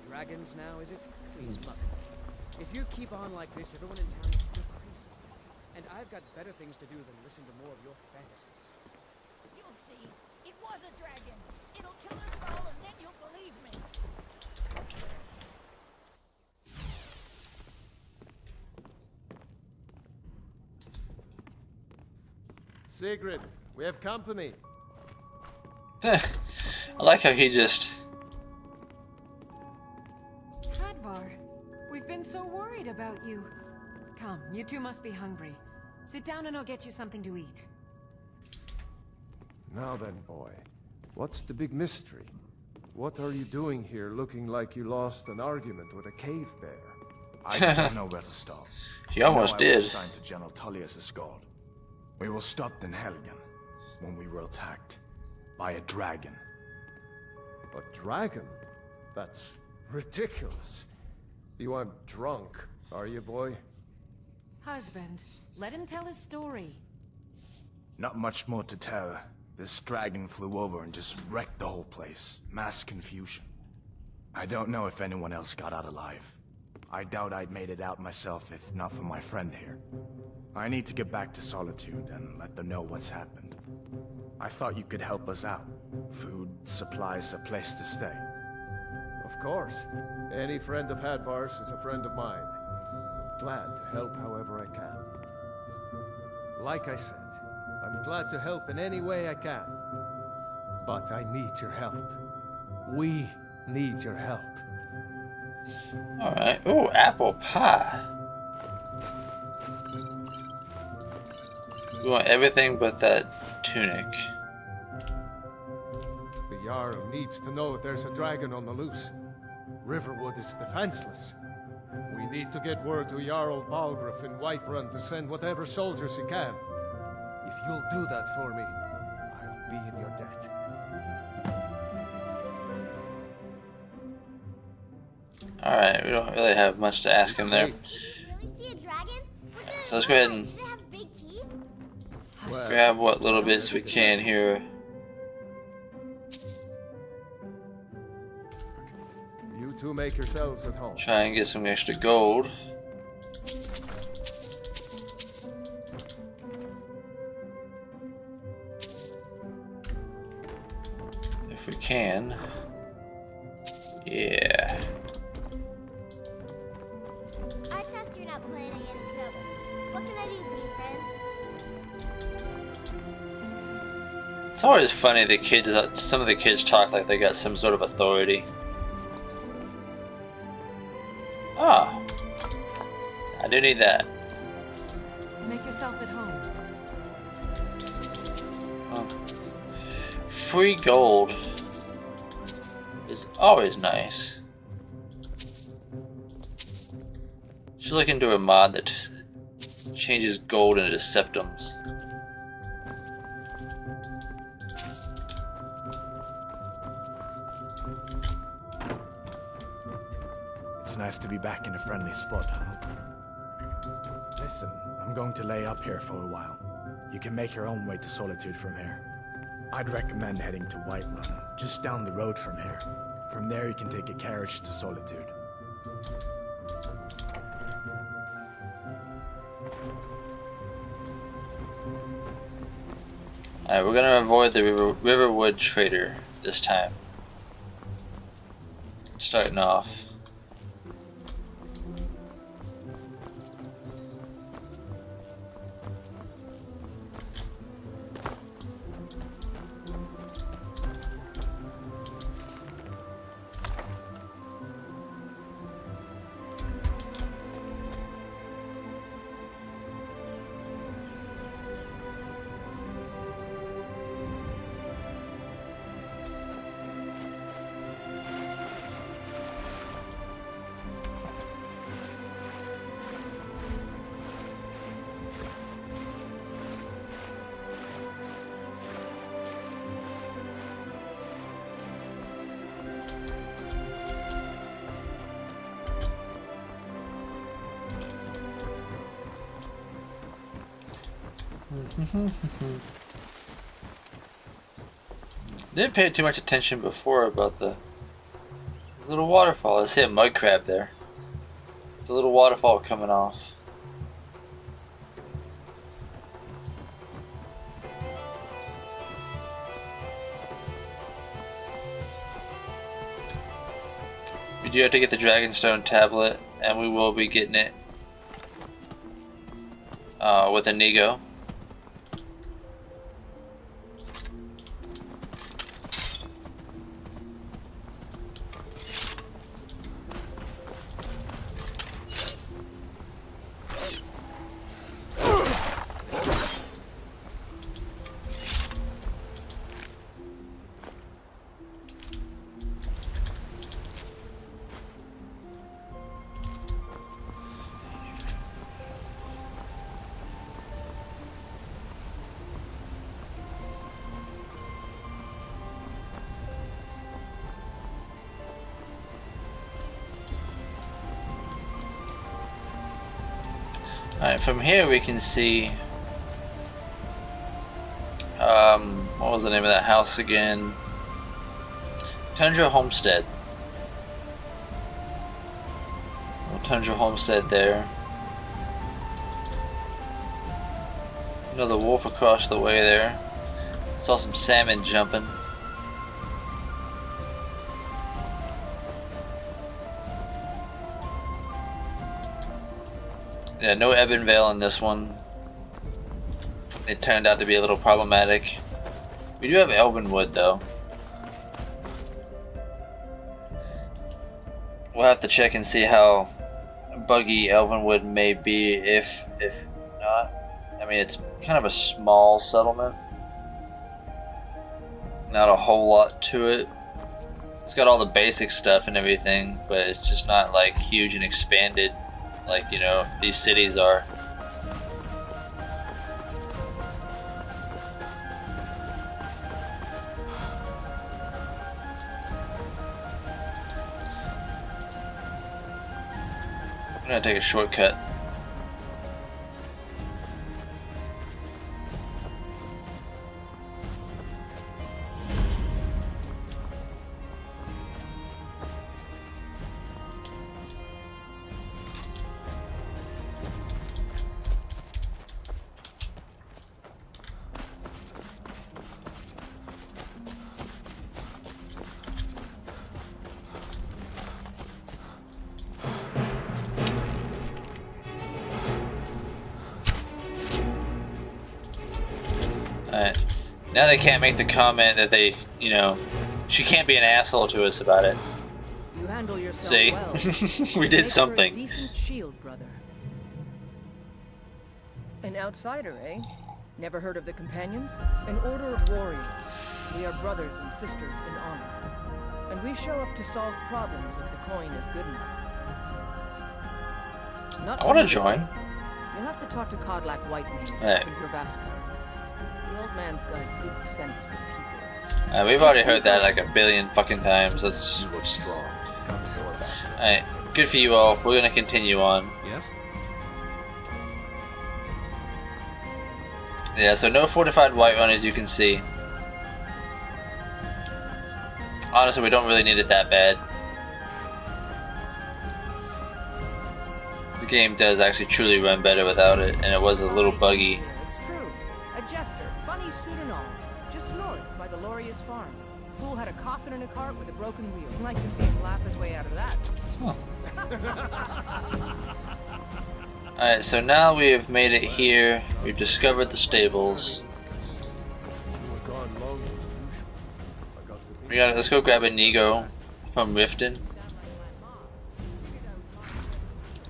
Dragons now, is it? Please, Mother. If you keep on like this, everyone in town will think you're crazy. And I've got better things to do than listen to more of your fantasies. You'll see. It was a dragon. It'll kill us all and then you'll believe me. Sigrid, we have company. I like how he just... Hadvar, we've been so worried about you. Come, you two must be hungry. Sit down and I'll get you something to eat. Now then, boy. What's the big mystery? What are you doing here looking like you lost an argument with a cave bear? I don't know where to start. He almost I did. was assigned to General Tullius' guard. We were stopped in Helgen when we were attacked by a dragon. A dragon? That's ridiculous. You aren't drunk, are you, boy? Husband, let him tell his story. Not much more to tell. This dragon flew over and just wrecked the whole place. Mass confusion. I don't know if anyone else got out alive. I doubt I'd made it out myself if not for my friend here. I need to get back to Solitude and let them know what's happened. I thought you could help us out. Food, supplies, a place to stay. Of course. Any friend of Hadvar's is a friend of mine. I'm glad to help however I can. Like I said, I'm glad to help in any way I can. But I need your help. We need your help. Alright. Ooh, apple pie. We want everything but that tunic. The Jarl needs to know if there's a dragon on the loose. Riverwood is defenseless. We need to get word to Jarl Balgruuf in Whiterun to send whatever soldiers he can. If you'll do that for me, I'll be in your debt. Alright, we don't really have much to ask him there. Really see a dragon? So let's go ahead and Do they have big teeth? grab what little bits we can here. You two make yourselves at home. Try and get some extra gold. If we can. Yeah. I trust you're not planning any trouble. What can I do for you, friend? It's always funny the kids, some of the kids talk like they got some sort of authority. Ah, I do need that. Make yourself at home. Free gold is always nice. Should look into a mod that changes gold into septums. It's nice to be back in a friendly spot, huh? Listen, I'm going to lay up here for a while. You can make your own way to Solitude from here. I'd recommend heading to Whiterun, just down the road from here. From there you can take a carriage to Solitude. Alright, we're gonna avoid the Riverwood Trader this time. Starting off. Didn't pay too much attention before about the little waterfall. I see a mud crab there. It's a little waterfall coming off. We do have to get the Dragonstone tablet, and we will be getting it with Inigo. Alright, from here we can see, what was the name of that house again? Tundra Homestead. Tundra Homestead there. Another wolf across the way there. Saw some salmon jumping. Yeah, no Ebonvale in this one. It turned out to be a little problematic. We do have Elvenwood though. We'll have to check and see how buggy Elvenwood may be if not. I mean, it's kind of a small settlement. Not a whole lot to it. It's got all the basic stuff and everything, but it's just not like huge and expanded like, you know, these cities are. I'm gonna take a shortcut. Alright. Now they can't make the comment that they, you know, she can't be an asshole to us about it. You handle yourself See? well. We did Make something. her a decent shield, brother. An outsider, eh? Never heard of the Companions? An order of warriors. We are brothers and sisters in honor. And we show up to solve problems if the coin is good enough. Not I want to for me join. say. You'll have to talk to Codlac Whitemane Hey. in Gravasco. The old man's got a good sense for people. We've already heard that like a billion fucking times. That's You look strong. Come to your best. alright. Good for you all. We're gonna continue on. Yes? Yeah, so no fortified Whiterun as you can see. Honestly, we don't really need it that bad. The game does actually truly run better without it, and it was a little buggy. It's true. A jester, funny suit and all. Just north by the Loria's farm. Fool had a coffin in a cart with a broken wheel. I'd like to see him laugh his way out of that. Alright, so now we have made it here. We've discovered the stables. Let's go grab Inigo from Riften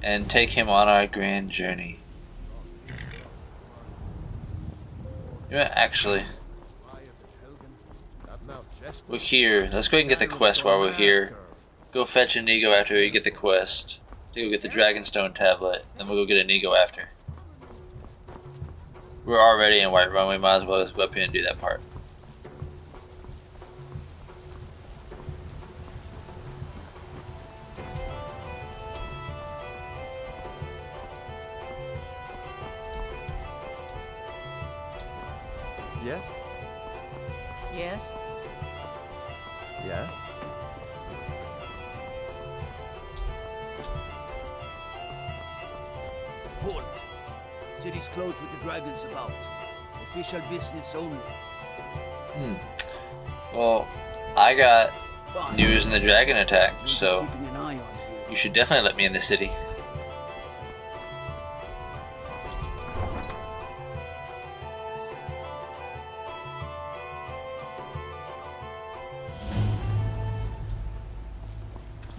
and take him on our grand journey. You know, actually, we're here. Let's go ahead and get the quest while we're here. Go fetch Inigo after we get the quest. To go get the Dragonstone tablet, then we'll go get Inigo after. We're already in Whiterun, we might as well just go up here and do that part. Yeah? Halt! City's closed with the dragons about. Official business only. Well, I got news in the dragon attack, so you should definitely let me in the city.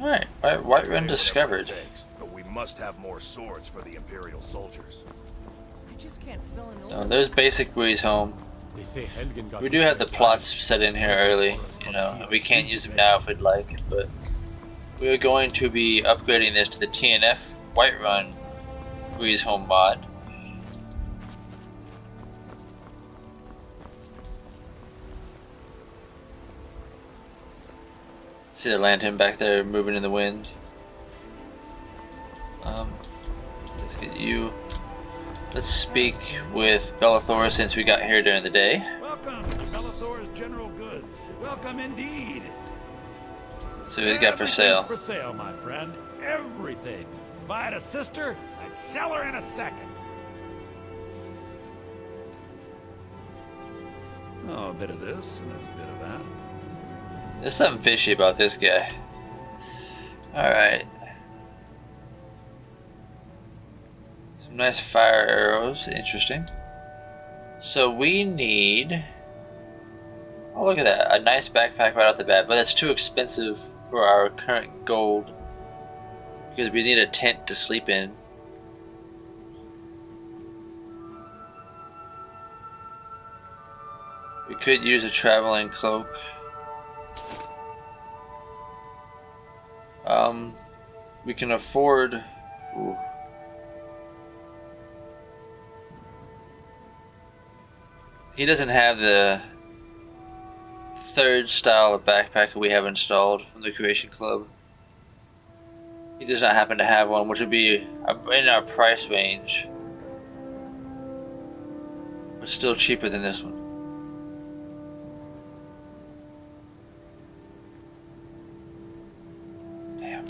Alright, White Run discovered. But we must have more swords for the Imperial soldiers. I just can't fill in So there's basic Breeze home. We do have the plots set in here early, you know, and we can't use them now if we'd like, but we are going to be upgrading this to the TNF Whiterun Breeze Home mod. See the lantern back there moving in the wind. Let's get you. Let's speak with Bellathor since we got here during the day. Welcome to Bellathor's General Goods. Welcome indeed. So what we got for sale? Everything's for sale, my friend. Everything. If I had a sister, I'd sell her in a second. Oh, a bit of this and a bit of that. There's something fishy about this guy. Alright. Some nice fire arrows. Interesting. So we need... Oh, look at that. A nice backpack right off the bat. But that's too expensive for our current gold. Because we need a tent to sleep in. We could use a traveling cloak. We can afford... Ooh. He doesn't have the third style of backpack we have installed from the Creation Club. He does not happen to have one, which would be in our price range. But still cheaper than this one.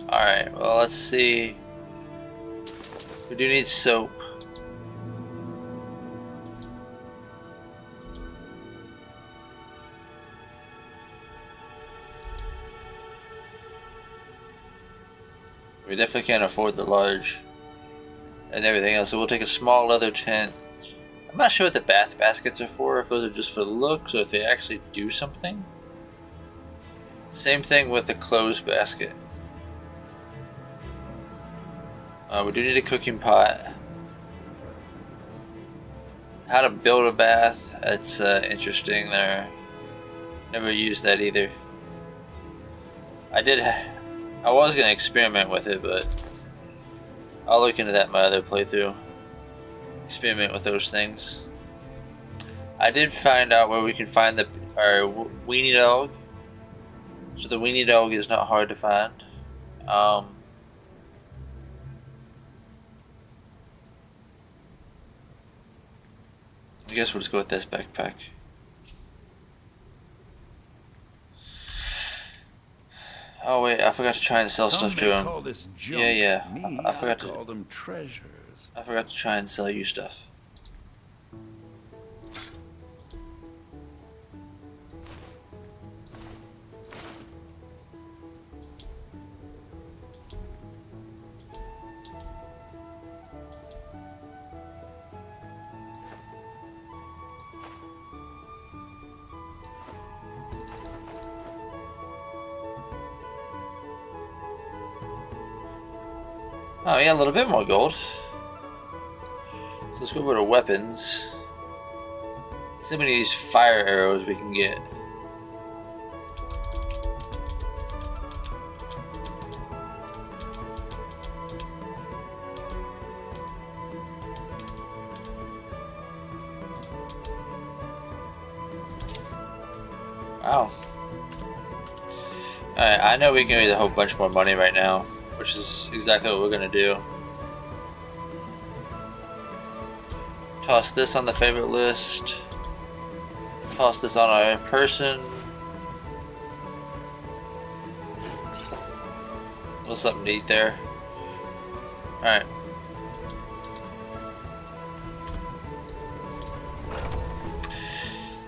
Alright, well, let's see. We do need soap. We definitely can't afford the large and everything else, so we'll take a small leather tent. I'm not sure what the bath baskets are for, if those are just for looks or if they actually do something. Same thing with the clothes basket. We do need a cooking pot. How to build a bath, that's interesting there. Never used that either. I was going to experiment with it, but I'll look into that in my other playthrough. Experiment with those things. I did find out where we can find our weenie dog. So the weenie dog is not hard to find. I guess we'll just go with this backpack. Oh wait, I forgot to try and sell stuff to him. Yeah. I forgot to call them treasures. I forgot to try and sell you stuff. Oh yeah, a little bit more gold. So let's go over to weapons. See how many of these fire arrows we can get. Wow. Alright, I know we can use a whole bunch more money right now, which is exactly what we're gonna do. Toss this on the favorite list. Toss this on our person. little something neat there. Alright.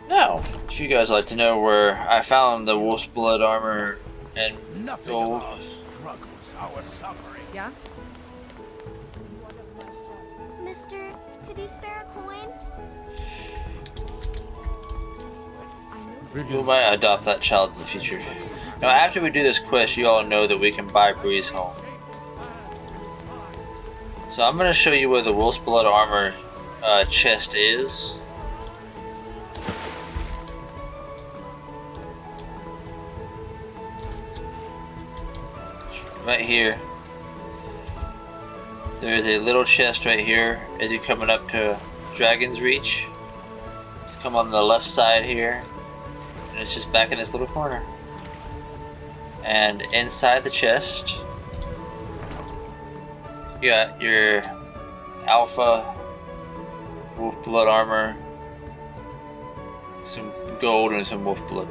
Now, if you guys like to know where I found the wolf's blood armor and gold. Our suffering. Yeah? Mister, could you spare a coin? We might adopt that child in the future. Now, after we do this quest, you all know that we can buy Breeze home. So I'm going to show you where the wolf's blood armor chest is. Right here. There is a little chest right here as you're coming up to Dragon's Reach. Just come on the left side here. And it's just back in this little corner. And inside the chest, you got your alpha wolf blood armor, some gold, and some wolf blood.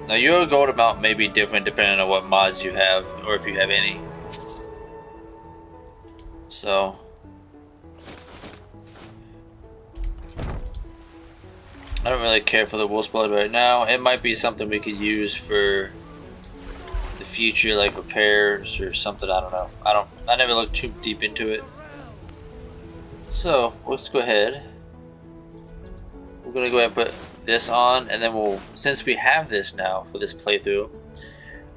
Now your gold amount may be different depending on what mods you have, or if you have any. So I don't really care for the wolf's blood right now. It might be something we could use for the future, like repairs or something. I don't know. I never looked too deep into it. So let's go ahead. We're gonna go ahead and put this on, and then we'll, since we have this now for this playthrough,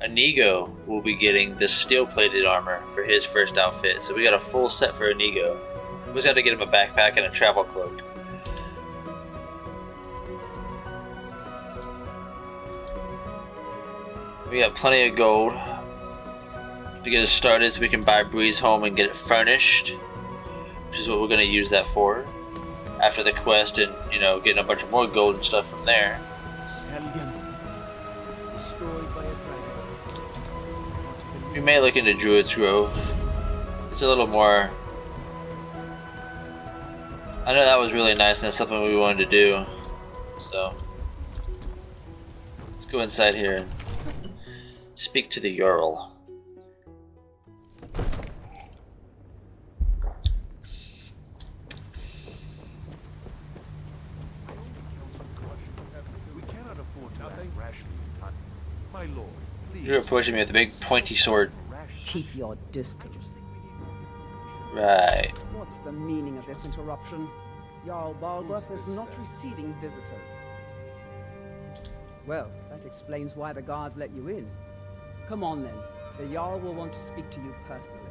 Inigo will be getting the steel-plated armor for his first outfit. So we got a full set for Inigo. We just have to get him a backpack and a travel cloak. We got plenty of gold to get us started, so we can buy Breeze home and get it furnished, which is what we're going to use that for after the quest, and you know, getting a bunch of more gold and stuff from there. We may look into Druid's Grove. It's a little more. I know that was really nice, and that's something we wanted to do. So let's go inside here and speak to the Jarl. You're approaching me with a big pointy sword. Keep your distance. Right. What's the meaning of this interruption? Jarl Balgruuf is not receiving visitors. Well, that explains why the guards let you in. Come on then. The Jarl will want to speak to you personally.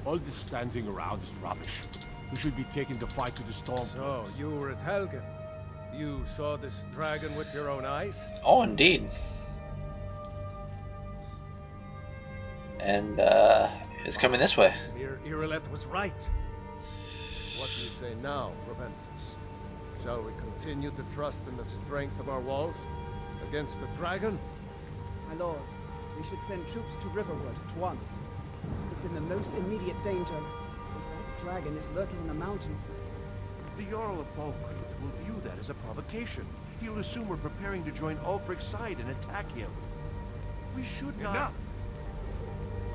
All this standing around is rubbish. We should be taking the fight to the storm. So, you were at Helgen. You saw this dragon with your own eyes? Oh, indeed. And, it's coming this way. Smear Irileth was right. What do you say now, Proventus? Shall we continue to trust in the strength of our walls against the dragon? My lord, we should send troops to Riverwood at once. It's in the most immediate danger. That dragon is lurking in the mountains. The Jarl of Falkreath will view that as a provocation. He'll assume we're preparing to join Ulfric's side and attack him. We should not... Enough!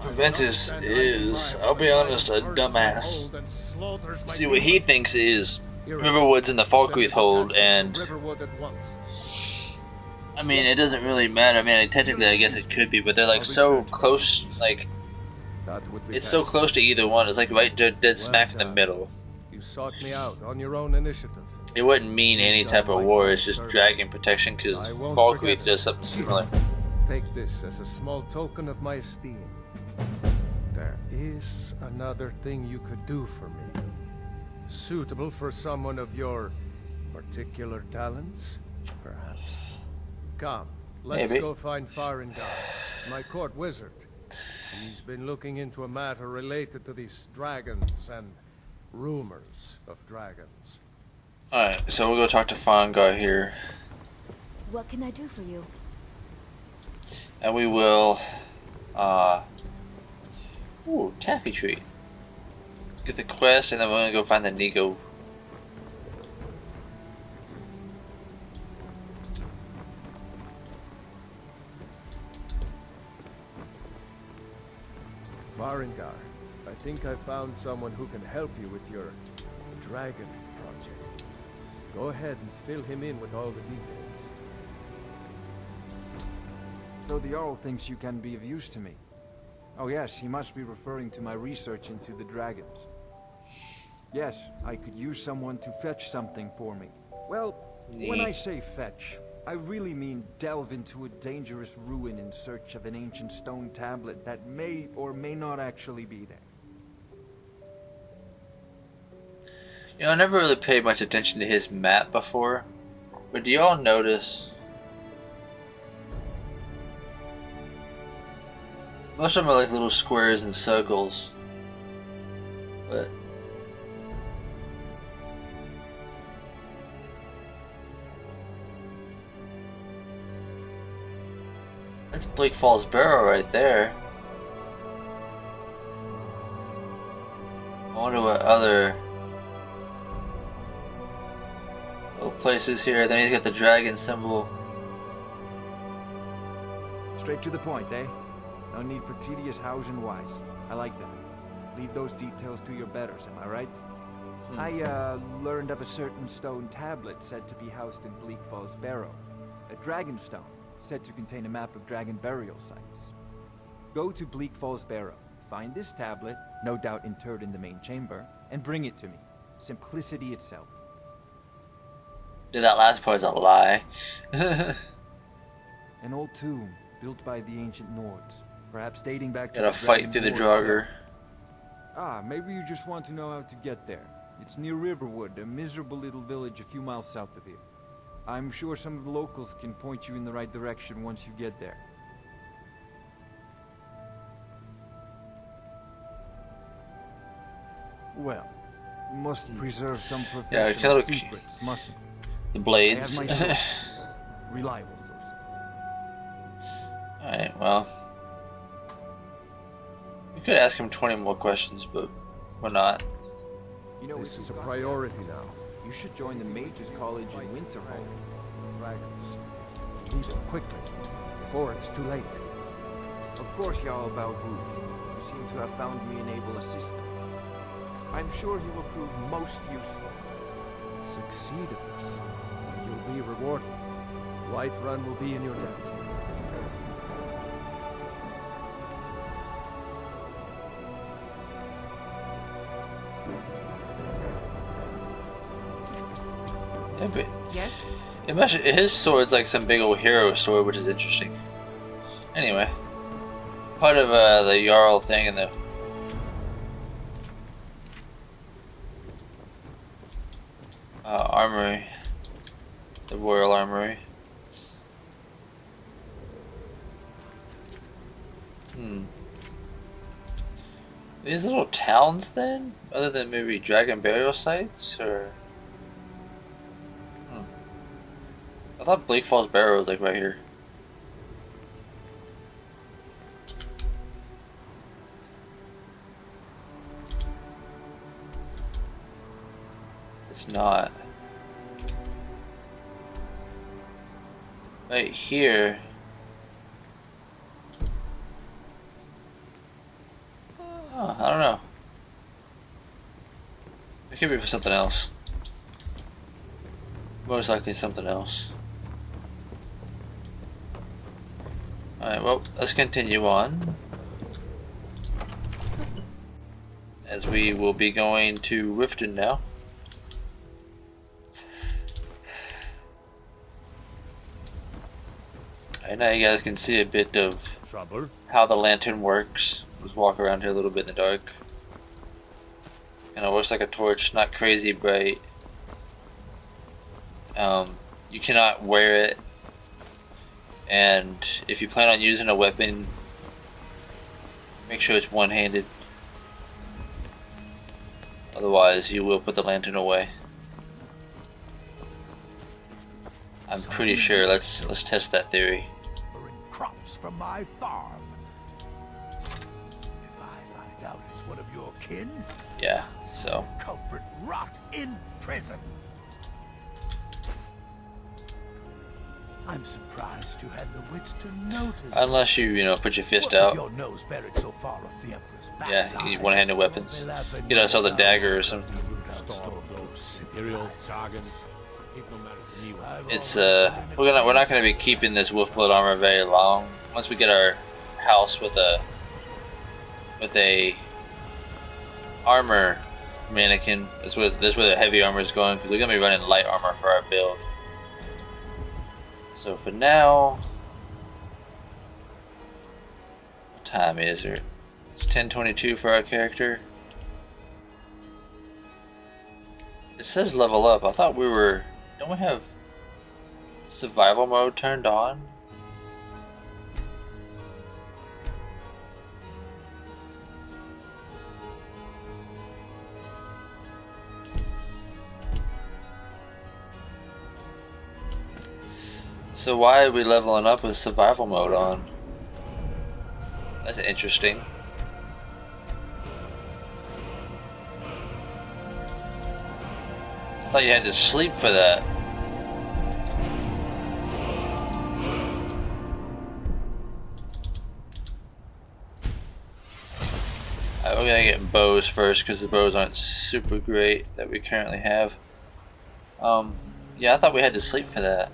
Proventus is, I'll be honest, a dumbass. See, what he thinks is Riverwood's in the Falkreath hold, and I mean, it doesn't really matter. I mean, technically, I guess it could be, but they're like so close, like it's so close to either one. It's like right dead smack in the middle. You sought me out on your own initiative. It wouldn't mean any type of war. It's just dragon protection, because Falkreath does something similar. Take this as a small token of my esteem. There is another thing you could do for me. Suitable for someone of your particular talents, perhaps. Come, let's go find Farengar, my court wizard. He's been looking into a matter related to these dragons and rumors of dragons. Alright, so we'll go talk to Farengar here. What can I do for you? And we will, ooh, taffy tree. Get the quest, and then we're gonna go find the Inigo. Farengar. I think I found someone who can help you with your dragon project. Go ahead and fill him in with all the details. So the Jarl thinks you can be of use to me. Oh yes, he must be referring to my research into the dragons. Yes, I could use someone to fetch something for me. Well, when I say fetch, I really mean delve into a dangerous ruin in search of an ancient stone tablet that may or may not actually be there. You know, I never really paid much attention to his map before, but do y'all notice most of them are like little squares and circles, but that's Bleak Falls Barrow right there. I wonder what other little places here. Then he's got the dragon symbol. Straight to the point, eh? No need for tedious hows and whys. I like that. Leave those details to your betters, am I right? I learned of a certain stone tablet said to be housed in Bleak Falls Barrow. A dragon stone, said to contain a map of dragon burial sites. Go to Bleak Falls Barrow, find this tablet, no doubt interred in the main chamber, and bring it to me. Simplicity itself. Dude, that last part's a lie. An old tomb, built by the ancient Nords, perhaps dating back to Gotta fight through the Draugr. Ah, maybe you just want to know how to get there. It's near Riverwood, a miserable little village a few miles south of here. I'm sure some of the locals can point you in the right direction once you get there. Well, must preserve some professional secrets, mustn't we? The blades. I have my sources. Reliable sources. Alright, well. We could ask him 20 more questions, but we're not. You know, this is a priority now. You should join the Mages College in Winterhold. Dragons. Leave it quickly, before it's too late. Of course, Jarl Valhoof. You seem to have found me an able assistant. I'm sure he will prove most useful. Succeed at this, and you'll be rewarded. Whiterun will be in your debt. Yeah, but yes? imagine his sword's like some big old hero sword, which is interesting. Anyway, part of the Jarl thing and the armory, the royal armory. These little towns then, other than maybe dragon burial sites, or I thought Bleak Falls Barrow was like right here. It's not. Right here. Oh, I don't know. It could be for something else. Most likely something else. Alright, well, let's continue on. As we will be going to Riften now. I know you guys can see a bit of how the lantern works. Let's walk around here a little bit in the dark. And it works like a torch, not crazy bright. You cannot wear it. And if you plan on using a weapon, make sure it's one-handed. Otherwise, you will put the lantern away. I'm pretty sure. Let's test that theory. Crops from my farm. If I find out it's one of your kin, yeah. So culprit rot in prison. I'm surprised you had the wits to notice. Unless you know, put your fist What out. with your nose buried so far off the Emperor's Yeah, backside? you need one-handed weapons. You know, saw the dagger or something. Imperial jargons. Ain't no matter to me what It's we're not gonna be keeping this wolfblood armor very long. Once we get our house with a armor mannequin, that's where the heavy armor is going, because we're gonna be running light armor for our build. So for now, what time is it? It's 10:22 for our character. It says level up. I thought we were. Don't we have survival mode turned on? So why are we leveling up with survival mode on? That's interesting. I thought you had to sleep for that. Alright, we're gonna get bows first because the bows aren't super great that we currently have. Yeah, I thought we had to sleep for that.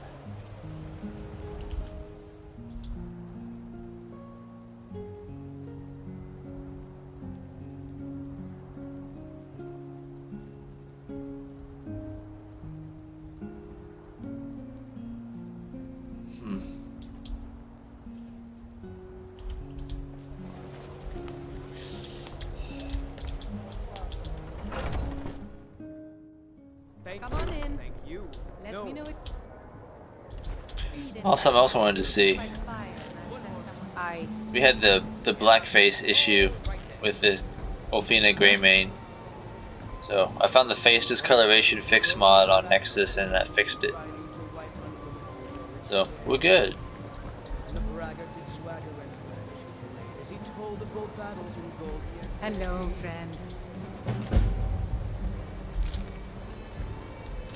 Come on in. Thank you. Let me know if Also, I also wanted to see. We had the blackface issue with the Olfina Greymane. So I found the face discoloration fix mod on Nexus and that fixed it. So we're good. hello, friend.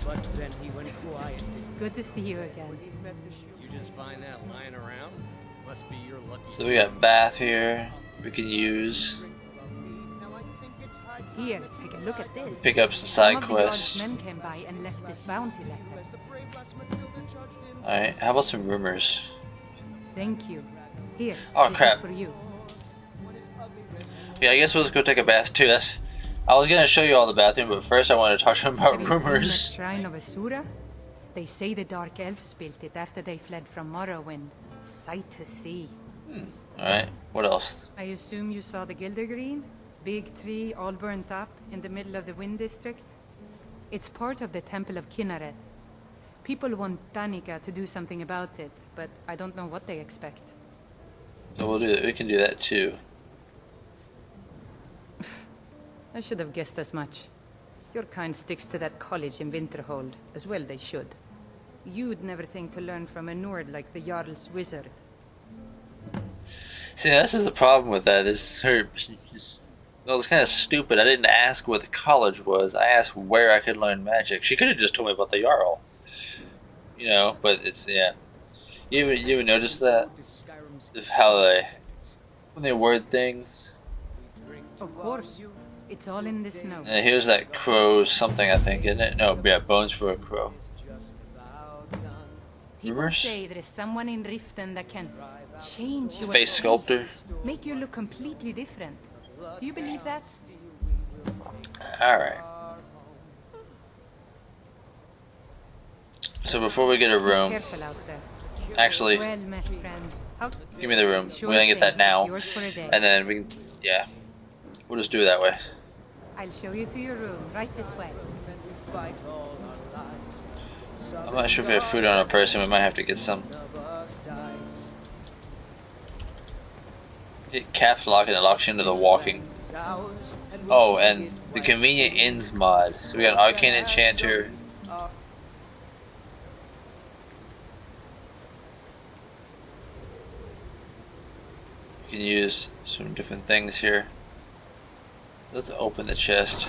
But then he went quiet. Good to see you again. You just find that lying around? Must be your lucky. So we got bath here we can use. Here, take a look at this. Pick up some side Some of the quests. God's men came by and left this bounty letter. Alright, how about some rumors? Thank you. Here, Oh this crap. is for you. Yeah, I guess we'll just go take a bath too. I was gonna show you all the bathroom, but first I wanted to talk to him about Have you seen that rumors. shrine of Asura? They say the Dark Elves built it after they fled from Morrowind. Sight to see. Alright, what else? I assume you saw the Gildergreen? Big tree, all burnt up, in the middle of the Wind District? It's part of the Temple of Kinnareth. People want Danica to do something about it, but I don't know what they expect. So we'll do that. We can do that too. I should have guessed as much. Your kind sticks to that college in Winterhold, as well they should. You'd never think to learn from a Nord like the Jarl's wizard. See, this is a problem with that. Well, it's kind of stupid. I didn't ask what the college was. I asked where I could learn magic. She could have just told me about the Jarl. You know, but it's, yeah. You even notice that? Of how when they word things. Of course. It's all in this note. Here's that crow something, I think, isn't it? No, yeah, bones for a crow. People Rumors? say there is someone in Riften that can change your Face sculptor. make you look completely different. Do you believe that? Alright. So before we get a room, Careful out there. actually, Well met, friends. How give me the room. Sure We're gonna get that thing. now. It's yours for a day. And then we can, yeah. We'll just do it that way. I'll show you to your room, right this way. I'm not sure if we have food on our person. We might have to get some. Hit caps lock and it locks you into the walking. Oh, and the convenient ends mod. So we got an arcane enchanter. You can use some different things here. Let's open the chest.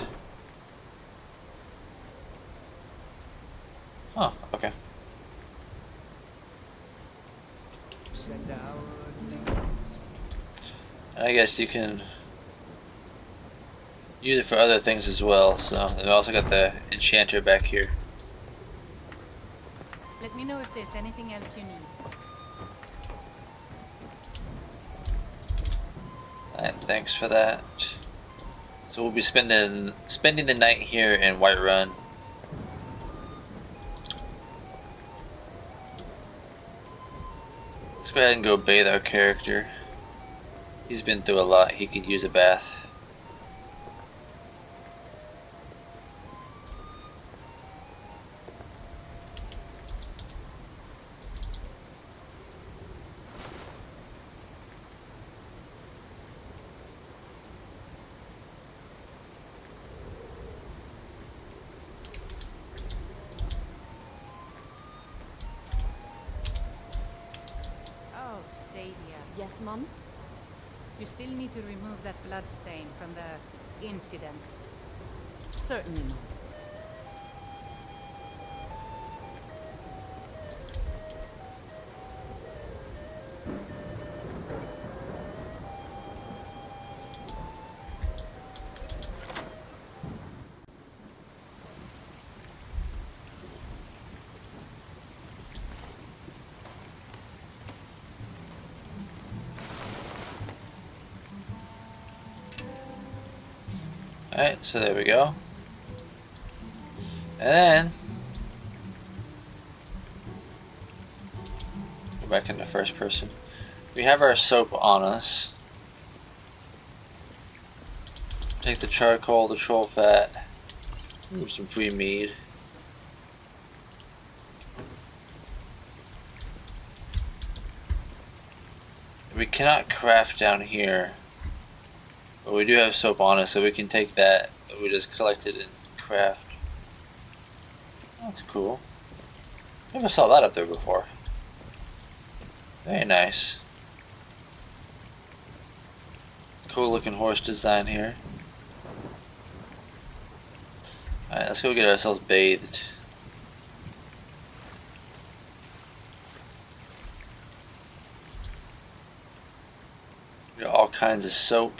Huh, okay. send out these. I guess you can use it for other things as well. So we also got the enchanter back here. Let me know if there's anything else you need. Alright, thanks for that. So we'll be spending the night here in Whiterun. Let's go ahead and go bathe our character. He's been through a lot. He could use a bath. Yes, Mom? You still need to remove that blood stain from the incident. Certainly, Mom. Alright, so there we go. And then go back into first person. We have our soap on us. Take the charcoal, the troll fat, move some free mead. We cannot craft down here. But we do have soap on us, so we can take that. We just collect it and craft. That's cool. Never saw that up there before. Very nice. Cool looking horse design here. Alright, let's go get ourselves bathed. We got all kinds of soap.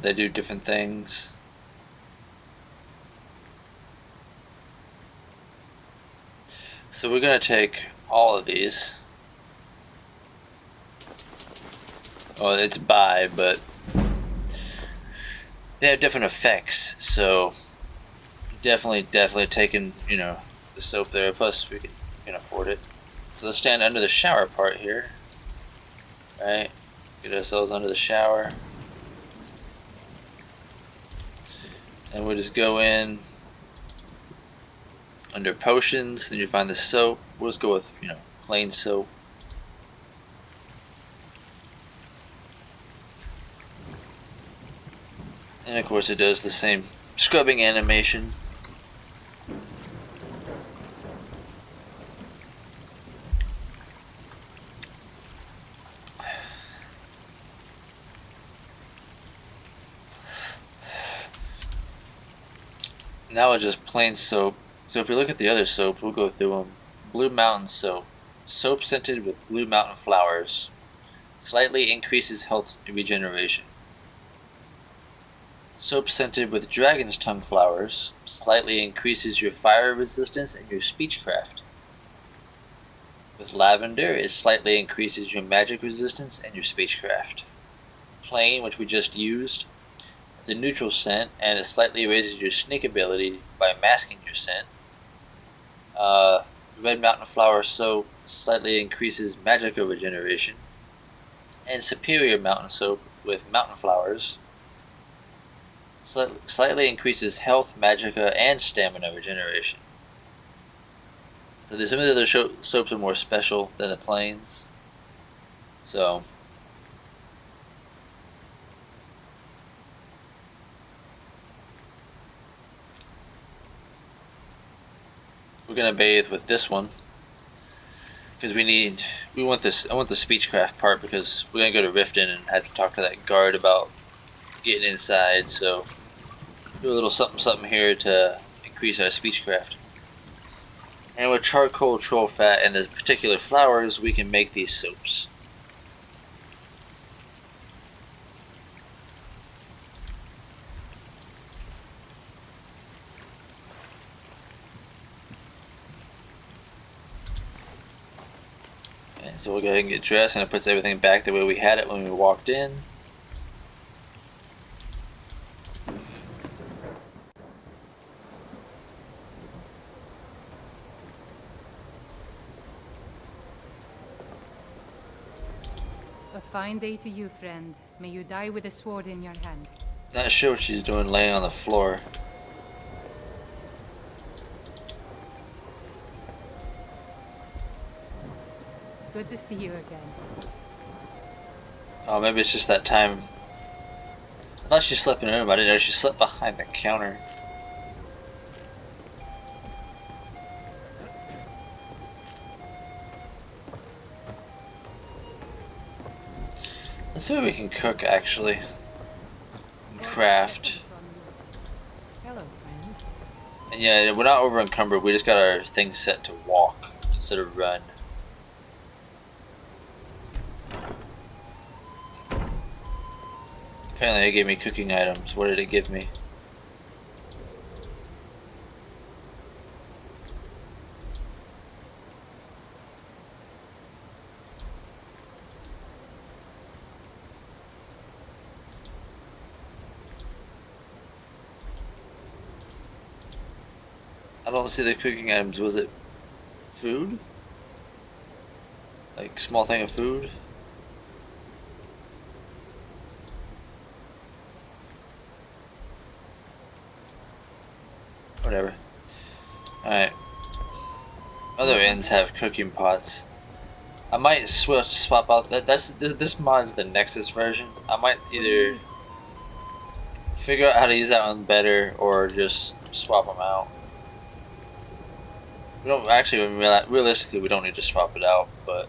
They do different things. So we're going to take all of these. Well, it's by, but they have different effects. So definitely taking, you know, the soap there. Plus we can afford it. So let's stand under the shower part here. Right? Get ourselves under the shower. And we'll just go in under potions, then you find the soap. We'll just go with, you know, plain soap. And of course it does the same scrubbing animation. Now it's just plain soap. So if we look at the other soaps, we'll go through them. Blue Mountain soap. Soap scented with blue mountain flowers. Slightly increases health regeneration. Soap scented with dragon's tongue flowers. Slightly increases your fire resistance and your speechcraft. With lavender, it slightly increases your magic resistance and your speechcraft. Plain, which we just used. It's a neutral scent, and it slightly raises your sneak ability by masking your scent. Red Mountain Flower Soap slightly increases magical regeneration. And Superior Mountain Soap with mountain flowers slightly increases health, magicka, and stamina regeneration. So some of the other soaps are more special than the plains. So we're gonna bathe with this one because I want the speechcraft part because we're gonna go to Riften and have to talk to that guard about getting inside. So do a little something here to increase our speechcraft. And with charcoal, troll fat, and the particular flowers, we can make these soaps. And so we'll go ahead and get dressed, and it puts everything back the way we had it when we walked in. A fine day to you, friend. May you die with a sword in your hands. Not sure what she's doing laying on the floor. Good to see you again. Oh, maybe it's just that time. I thought she slept in her room. I didn't know she slept behind the counter. Let's see what we can cook, actually. And craft. Hello, friend. And yeah, we're not over encumbered. We just got our things set to walk instead of run. Apparently it gave me cooking items. What did it give me? I don't see the cooking items. Was it food? Like small thing of food? Whatever. Alright. Other ends have cooking pots. I might swap out this mod's the Nexus version. I might either figure out how to use that one better or just swap them out. We don't actually, realistically, we don't need to swap it out, but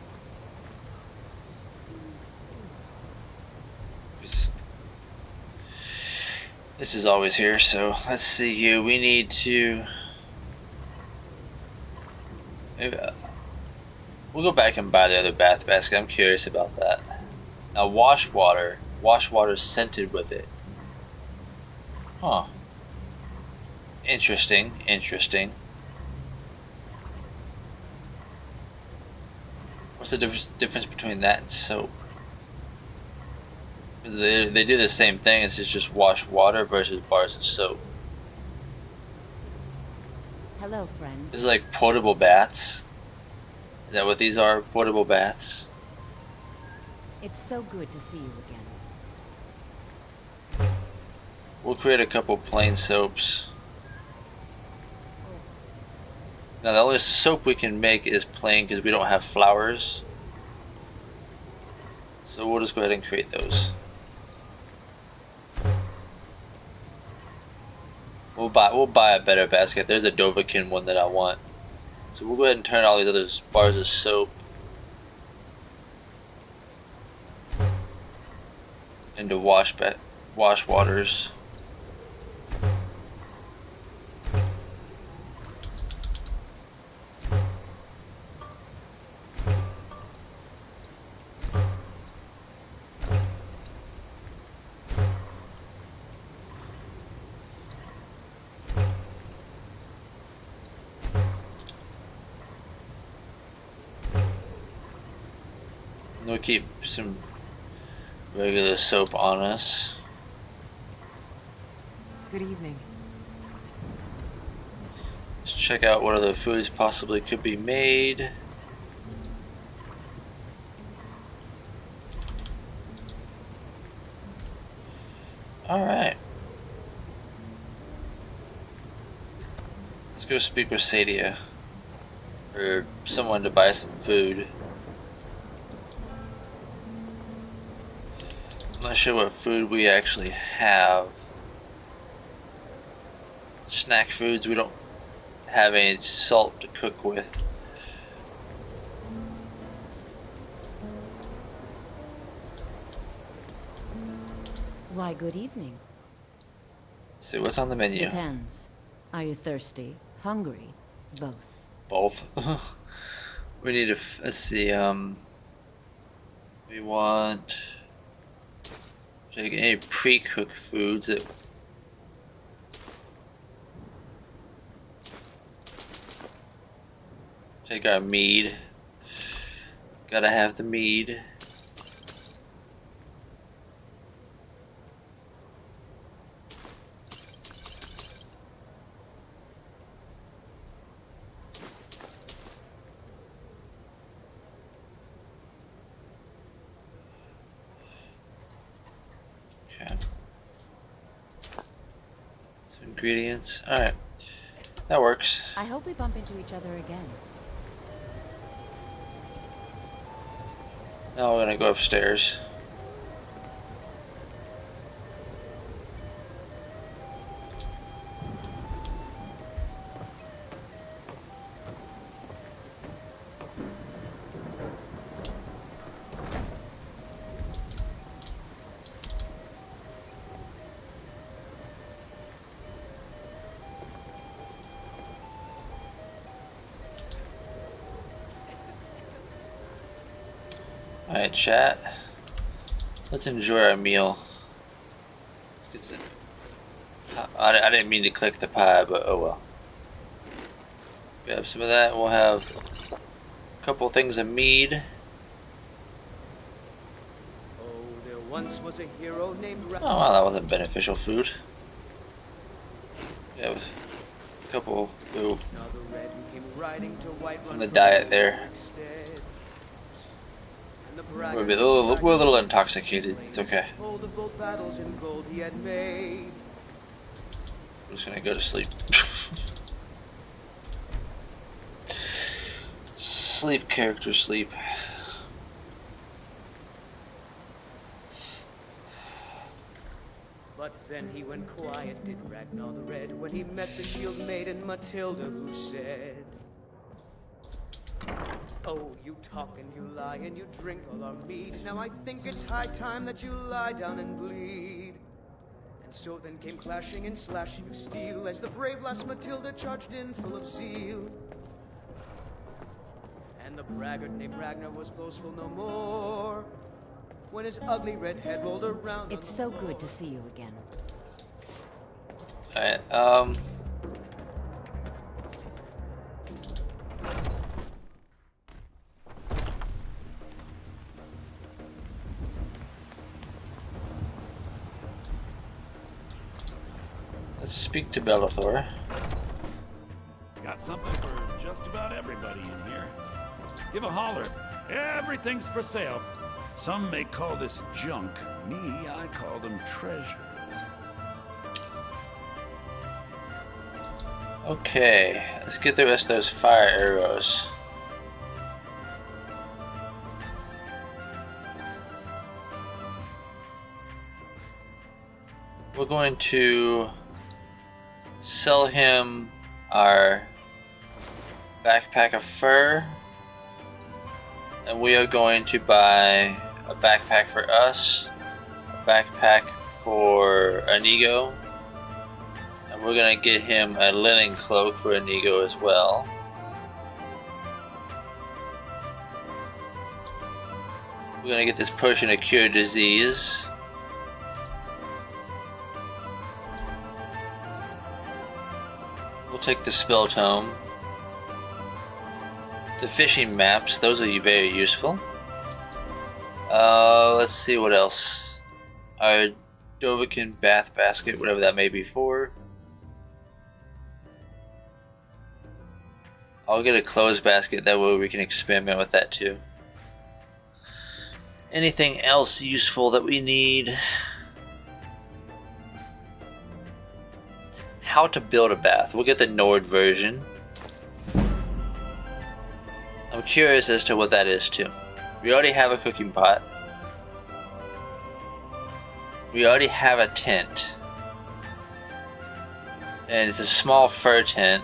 this is always here. So let's see you. We need to. Maybe, we'll go back and buy the other bath basket. I'm curious about that. Now, wash water scented with it. Huh. Interesting. Interesting. What's the difference between that and soap? They do the same thing. It's just wash water versus bars of soap. Hello, friend. This is like portable baths. Is that what these are? Portable baths? It's so good to see you again. We'll create a couple plain soaps. Now the only soap we can make is plain because we don't have flowers. So we'll just go ahead and create those. We'll buy a better basket. There's a Dovahkiin one that I want. So we'll go ahead and turn all these other bars of soap into wash waters. We'll keep some regular soap on us. Good evening. Let's check out what other foods possibly could be made. Alright. Let's go speak with Sadia. Or someone to buy some food. I'm not sure what food we actually have. Snack foods, we don't have any salt to cook with. Why, good evening. See what's on the menu. Depends. Are you thirsty? Hungry? Both. Both. We need to, let's see, we want take any pre-cooked foods that take our mead. Gotta have the mead. Okay. Some ingredients. Alright. That works. I hope we bump into each other again. Now we're gonna go upstairs. Alright, chat. Let's enjoy our meal. I didn't mean to click the pie, but oh well. Grab some of that. We'll have a couple things of mead. Oh, there once was a hero named Oh wow, that wasn't beneficial food. We have a couple from the diet there. We're a little intoxicated. It's okay. I'm just gonna go to sleep. Sleep, character, sleep. But then he went quiet, did Ragnar the Red, when he met the shield maiden Matilda, who said, "Oh, you talk and you lie and you drink all our mead. Now I think it's high time that you lie down and bleed." And so then came clashing and slashing of steel as the brave lass Matilda charged in full of zeal. And the braggart named Ragnar was boastful no more when his ugly red head rolled around. It's so good to see you again. Alright, let's speak to Bellathor. Got something for just about everybody in here. Give a holler. Everything's for sale. Some may call this junk. Me, I call them treasures. Okay, let's get the rest of those fire arrows. We're going to sell him our backpack of fur, and we are going to buy a backpack for us, a backpack for Inigo, and we're gonna get him a linen cloak for Inigo as well. We're gonna get this potion to cure disease. We'll take the spell tome. The fishing maps, those are very useful. Let's see what else. Our Dovahkiin bath basket, whatever that may be for. I'll get a clothes basket, that way we can experiment with that too. Anything else useful that we need? How to build a bath. We'll get the Nord version. I'm curious as to what that is too. We already have a cooking pot. We already have a tent. And it's a small fur tent.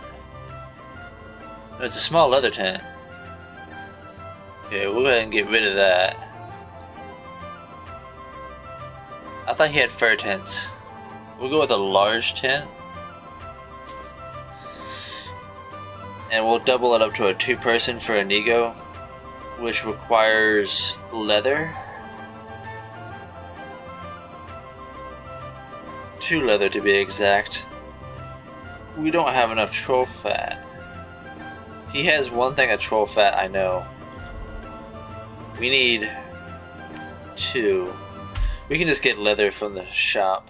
No, it's a small leather tent. Okay, we'll go ahead and get rid of that. I thought he had fur tents. We'll go with a large tent. And we'll double it up to a 2-person for inigo, which requires leather. 2 leather to be exact. We don't have enough troll fat. He has one thing of troll fat, I know. We need 2. We can just get leather from the shop.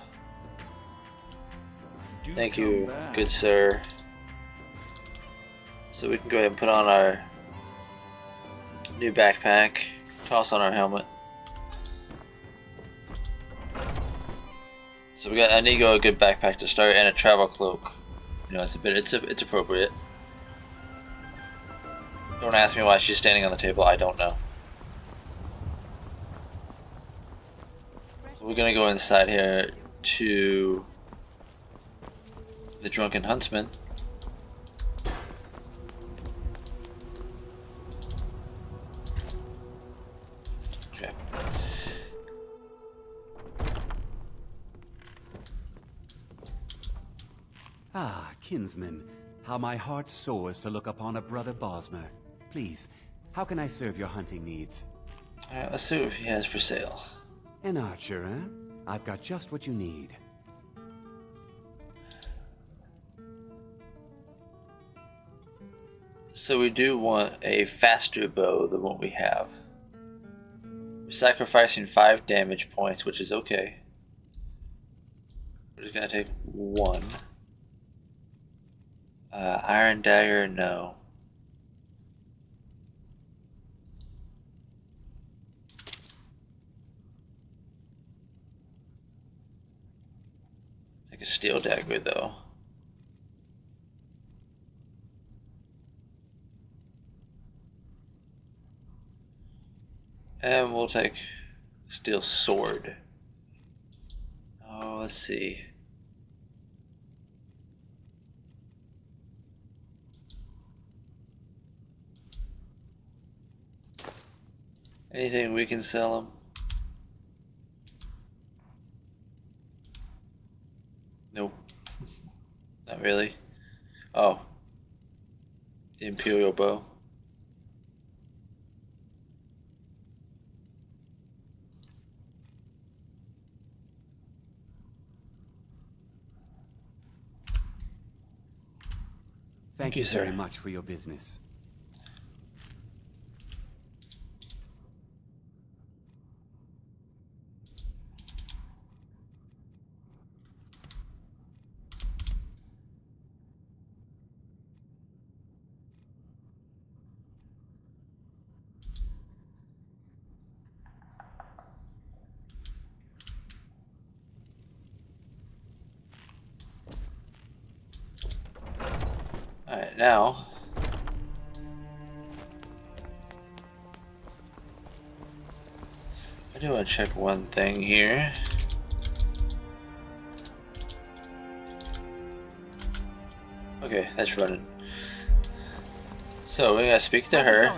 Thank you, good sir. So we can go ahead and put on our new backpack, toss on our helmet. So we got inigo, a good backpack to start, and a travel cloak. You know, it's appropriate. Don't ask me why she's standing on the table. I don't know. We're gonna go inside here to the drunken huntsman. Okay. Ah, kinsman, how my heart soars to look upon a brother Bosmer. Please, how can I serve your hunting needs? Alright, let's see what he has for sale. An archer, eh? I've got just what you need. So we do want a faster bow than what we have. We're sacrificing 5 damage points, which is okay. We're just gonna take 1. Iron dagger, no. Take a steel dagger though. And we'll take steel sword. Oh, let's see. Anything we can sell them? Nope. Not really. Oh. The Imperial bow. Thank you very much for your business. Alright, now I do want to check one thing here. Okay, that's running. So we gotta speak to her.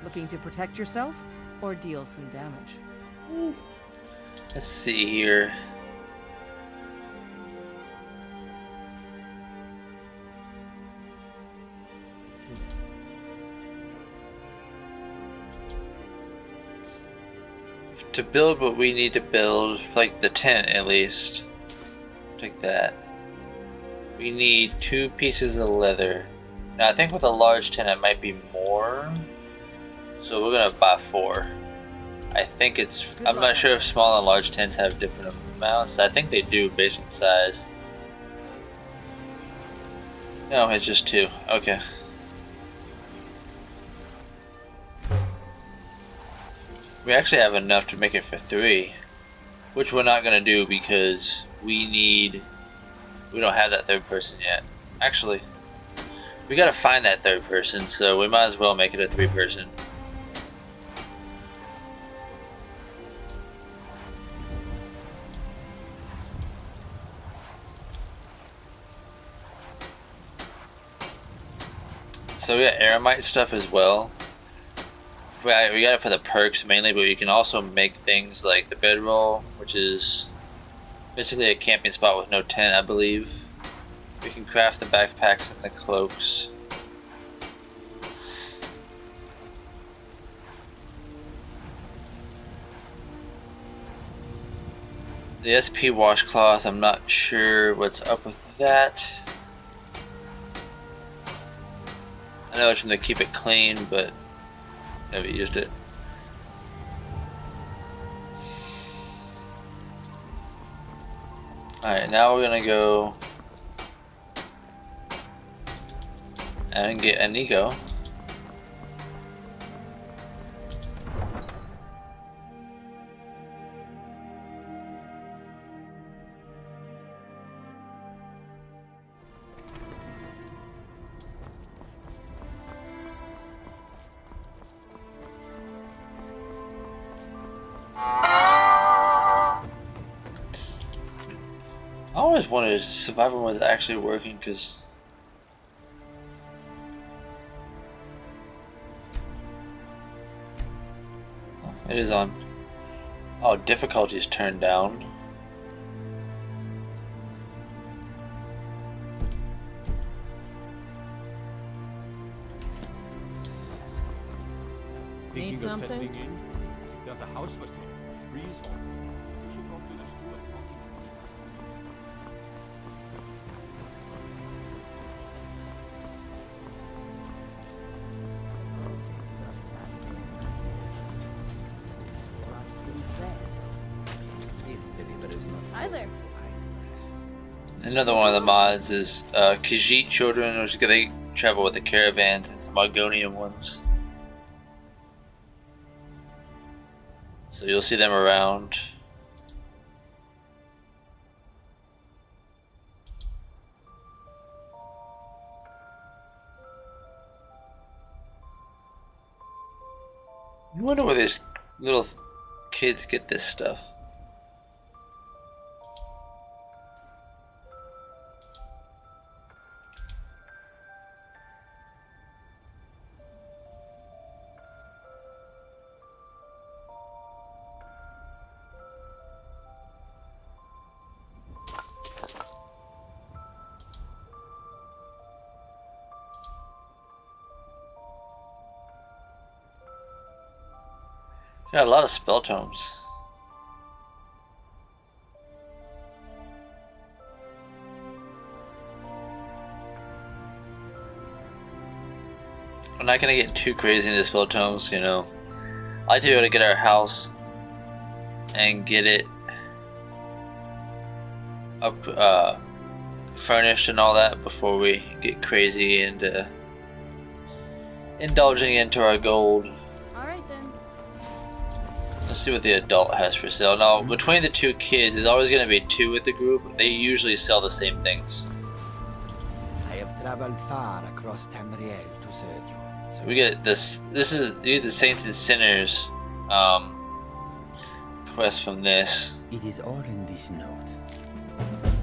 Looking to protect yourself or deal some damage? Let's see here. To build what we need to build, like the tent at least. Take that. We need 2 pieces of leather. Now I think with a large tent it might be more. So we're gonna buy 4. I think it's, I'm not sure if small and large tents have different amounts. I think they do based on size. No, it's just 2. Okay. We actually have enough to make it for 3, which we're not gonna do because we don't have that 3rd person yet. Actually, we gotta find that 3rd person, so we might as well make it a 3-person. So we got aramite stuff as well. We got it for the perks mainly, but you can also make things like the bedroll, which is basically a camping spot with no tent, I believe. We can craft the backpacks and the cloaks. The SP washcloth, I'm not sure what's up with that. I know it's from to keep it clean, but never used it. Alright, now we're gonna go and get inigo. I always wondered if survival was actually working, because it is on. Oh, difficulty is turned down. Need Thinking of something? settling in? There's a house for sale. Freehold. You should go to the school. Hi there. Another one of the mods is Khajiit children, which they travel with the caravans, and some Argonian ones. So you'll see them around. I wonder where these little kids get this stuff. Got a lot of spell tomes. I'm not gonna get too crazy into spell tomes, you know. I like to be able to get our house and get it up, furnished and all that before we get crazy and indulging into our gold. Let's see what the adult has for sale. Now, between the two kids, there's always going to be two with the group. They usually sell the same things. I have traveled far across Tamriel to serve you. So we get this. This is the Saints and Sinners quest from this. It is all in this note.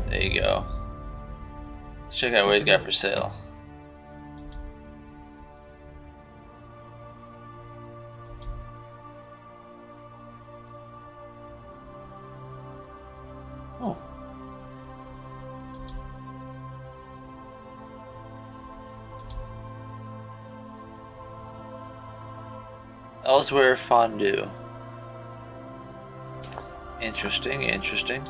There you go. Let's check out what he's got for sale. Oh. Elsewhere fondue. Interesting, interesting.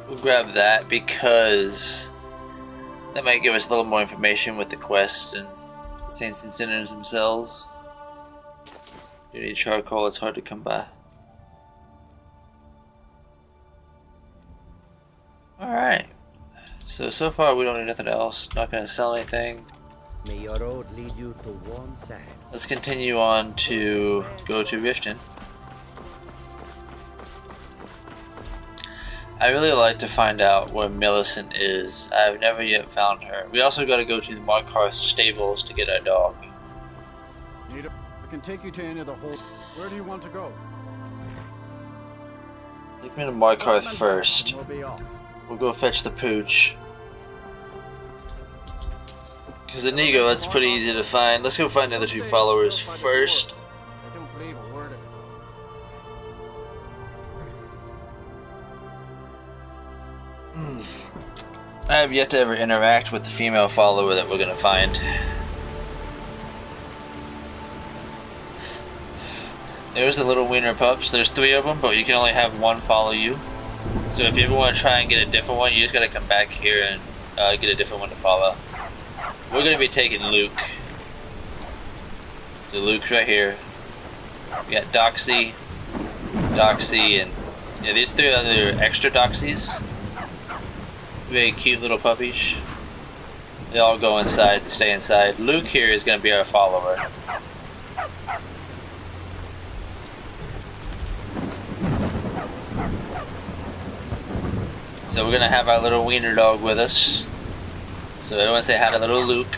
We'll grab that because that might give us a little more information with the quest and Saints and Sinners themselves. You need charcoal, it's hard to come by. Alright. So far we don't need nothing else. Not gonna sell anything. May your road lead you to warm sand. Let's continue on to go to Riften. I really like to find out where Millicent is. I have never yet found her. We also got to go to the Markarth stables to get our dog. I can take you to any of the whole. Where do you want to go? Take me to Markarth first. We'll go fetch the pooch. Because the inigo, that's pretty easy to find. Let's go find the other two followers first. I don't believe a word of it. I have yet to ever interact with the female follower that we're gonna find. There's the little wiener pups. There's 3 of them, but you can only have 1 follow you. So if you ever want to try and get a different one, you just gotta come back here and get a different one to follow. We're gonna be taking Luke. So Luke's right here. We got Doxy, and yeah, these 3 other extra Doxies. Very cute little puppies. They all go inside to stay inside. Luke here is gonna be our follower. So we're gonna have our little wiener dog with us. So everyone say hi to little Luke.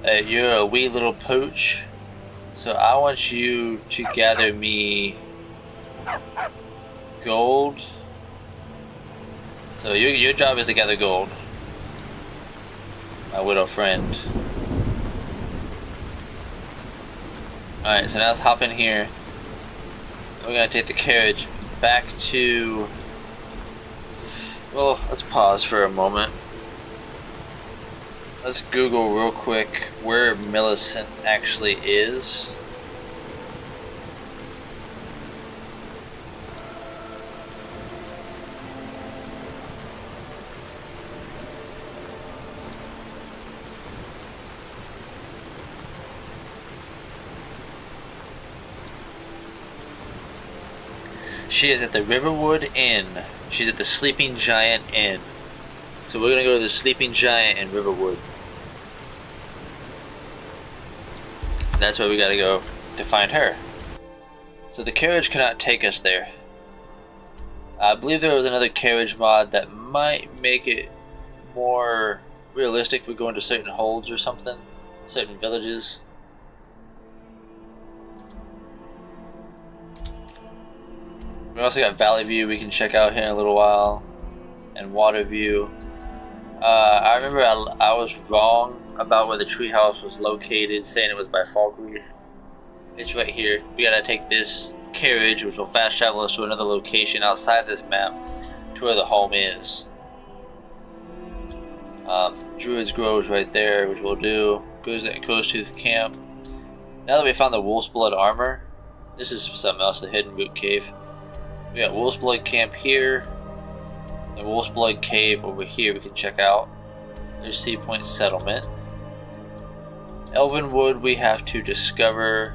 Hey, you're a wee little pooch. So I want you to gather me gold. So your job is to gather gold. My widow friend. Alright, so now let's hop in here. We're gonna take the carriage back to... Well, let's pause for a moment. Let's Google real quick where Millicent actually is. She is at the Riverwood Inn. She's at the Sleeping Giant Inn. So we're gonna go to the Sleeping Giant in Riverwood. That's where we gotta go to find her. So the carriage cannot take us there. I believe there was another carriage mod that might make it more realistic if we go into certain holds or something, certain villages. We also got Valley View we can check out here in a little while, and Water View. I remember I was wrong about where the treehouse was located, saying it was by Falkreath. It's right here. We gotta take this carriage, which will fast travel us to another location outside this map, to where the home is. Druid's Grove's right there, which we'll do. Goes to the camp. Now that we found the Wolf's Blood armor, this is something else, the Hidden Root Cave. We got Wolf's Blood camp here, and Wolf's Blood cave over here we can check out. There's Sea Point Settlement. Elvenwood we have to discover.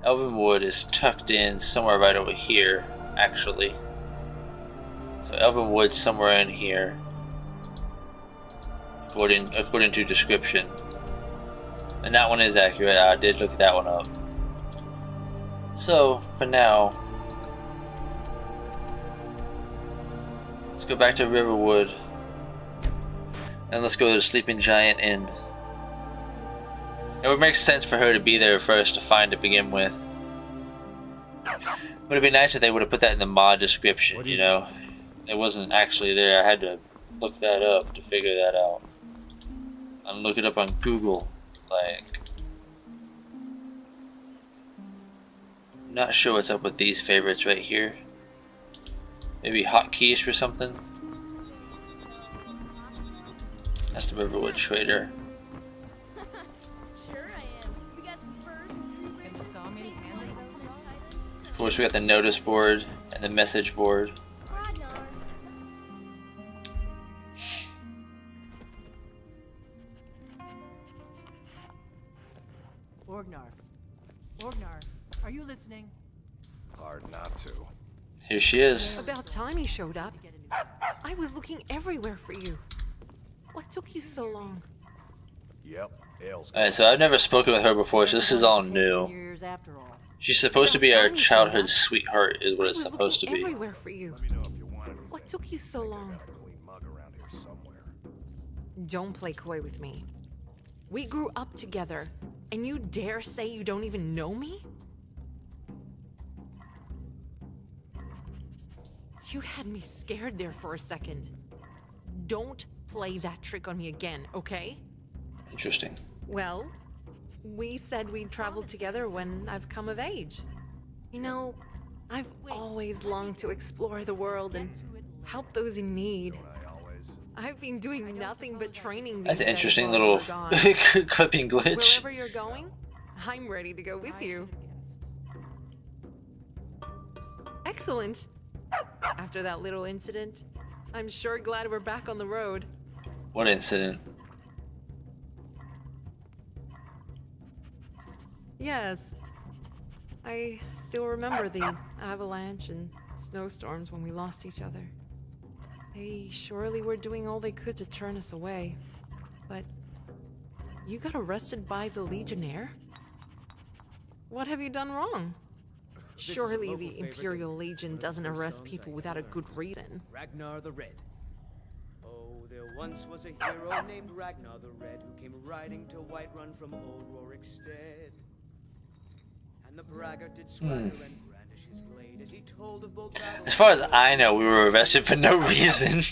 Elvenwood is tucked in somewhere right over here, actually. So Elvenwood's somewhere in here, according to description. And that one is accurate. I did look that one up. So for now, let's go back to Riverwood, and let's go to the Sleeping Giant Inn. It would make sense for her to be there first to find to begin with. But it'd be nice if they would have put that in the mod description, you know? It wasn't actually there. I had to look that up to figure that out. And look it up on Google. Like, not sure what's up with these favorites right here. Maybe hotkeys for something. That's the Riverwood Trader. Of course, we got the notice board and the message board. Orgnar, are you listening? Hard not to. Here she is. About time you showed up. I was looking everywhere for you. What took you so long? Yep, Ale's. Alright, so I've never spoken with her before, so this is all new. She's supposed to be our childhood sweetheart, is what it's supposed to be. Everywhere for you. What took you so long? Don't play coy with me. We grew up together, and you dare say you don't even know me? You had me scared there for a second. Don't play that trick on me again, okay? Interesting. Well, we said we'd travel together when I've come of age. You know, I've always longed to explore the world and help those in need. I've been doing nothing but training these That's an days interesting while little you're gone. clipping glitch. Wherever you're going, I'm ready to go with you. Excellent. After that little incident, I'm sure glad we're back on the road. What incident? Yes. I still remember the avalanche and snowstorms when we lost each other. They surely were doing all they could to turn us away. But you got arrested by the Legionnaire? What have you done wrong? Surely the Imperial Legion doesn't arrest people without a good reason. Ragnar the Red. Oh, there once was a hero named Ragnar the Red who came riding to Whiterun from old Rorikstead. And the braggart did swagger and brandish his blade as he told of bold battles. As far as I know, we were arrested for no reason.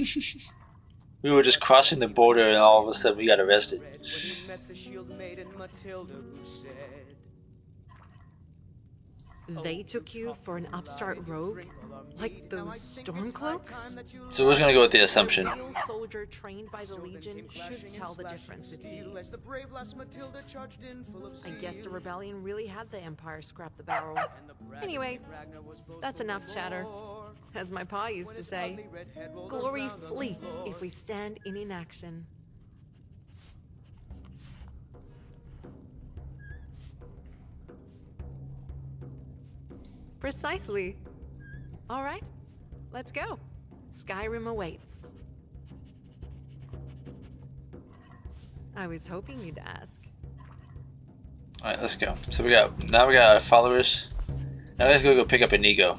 We were just crossing the border and all of a sudden we got arrested. When he met the shield maiden Matilda who said, They took you for an upstart rogue? Like those Stormcloaks? So we're gonna go with the assumption. A real soldier trained by the Legion should tell the difference with ease. I guess the rebellion really had the Empire scrap the barrel. Anyway, that's enough chatter. As my pa used to say, glory fleets if we stand in inaction. Precisely. All right, let's go. Skyrim awaits. I was hoping you'd ask. All right, let's go. So we got our followers. Now let's go pick up Inigo.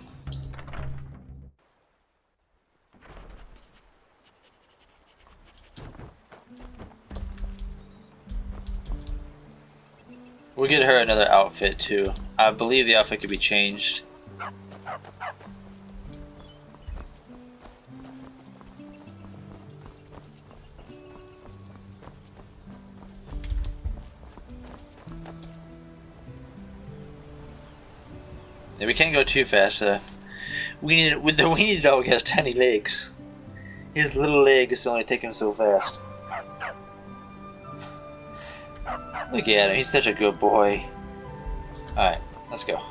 We'll get her another outfit too. I believe the outfit could be changed. Yeah, we can't go too fast. The weenie dog has tiny legs. His little legs only take him so fast. Look at him, he's such a good boy. Alright, let's go.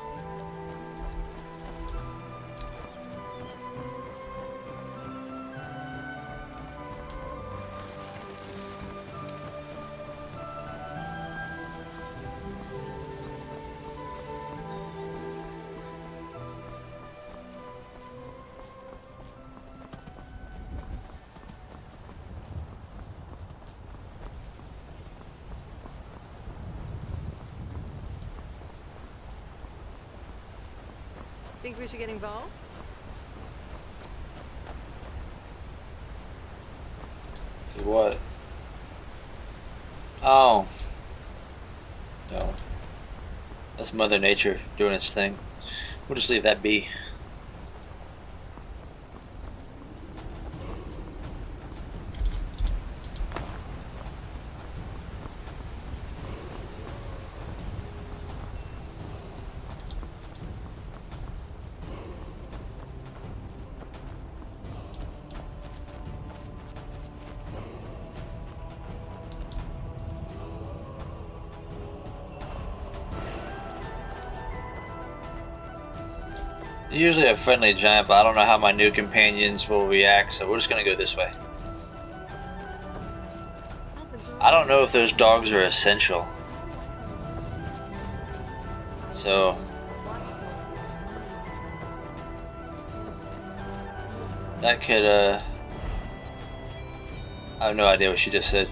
Think we should get involved? What? Oh. No. That's Mother Nature doing its thing. We'll just leave that be. Usually a friendly giant, but I don't know how my new companions will react, so we're just gonna go this way. I don't know if those dogs are essential. So that could I have no idea what she just said.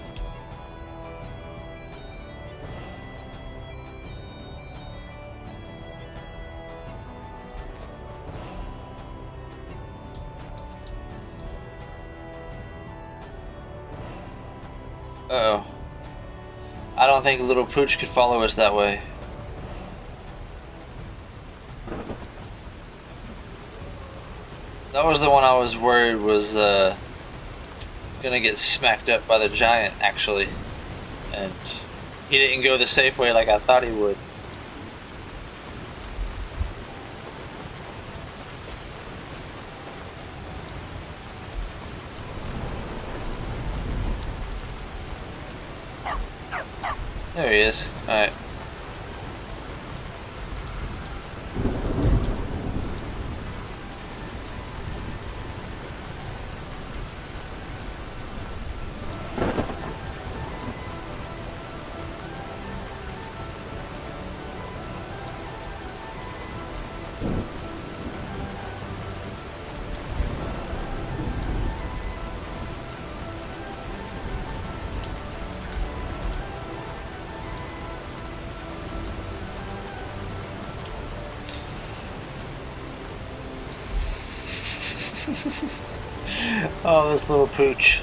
Uh-oh. I don't think little Pooch could follow us that way. That was the one I was worried was gonna get smacked up by the giant, actually. And he didn't go the safe way like I thought he would. There he is. Alright. Oh, this little pooch.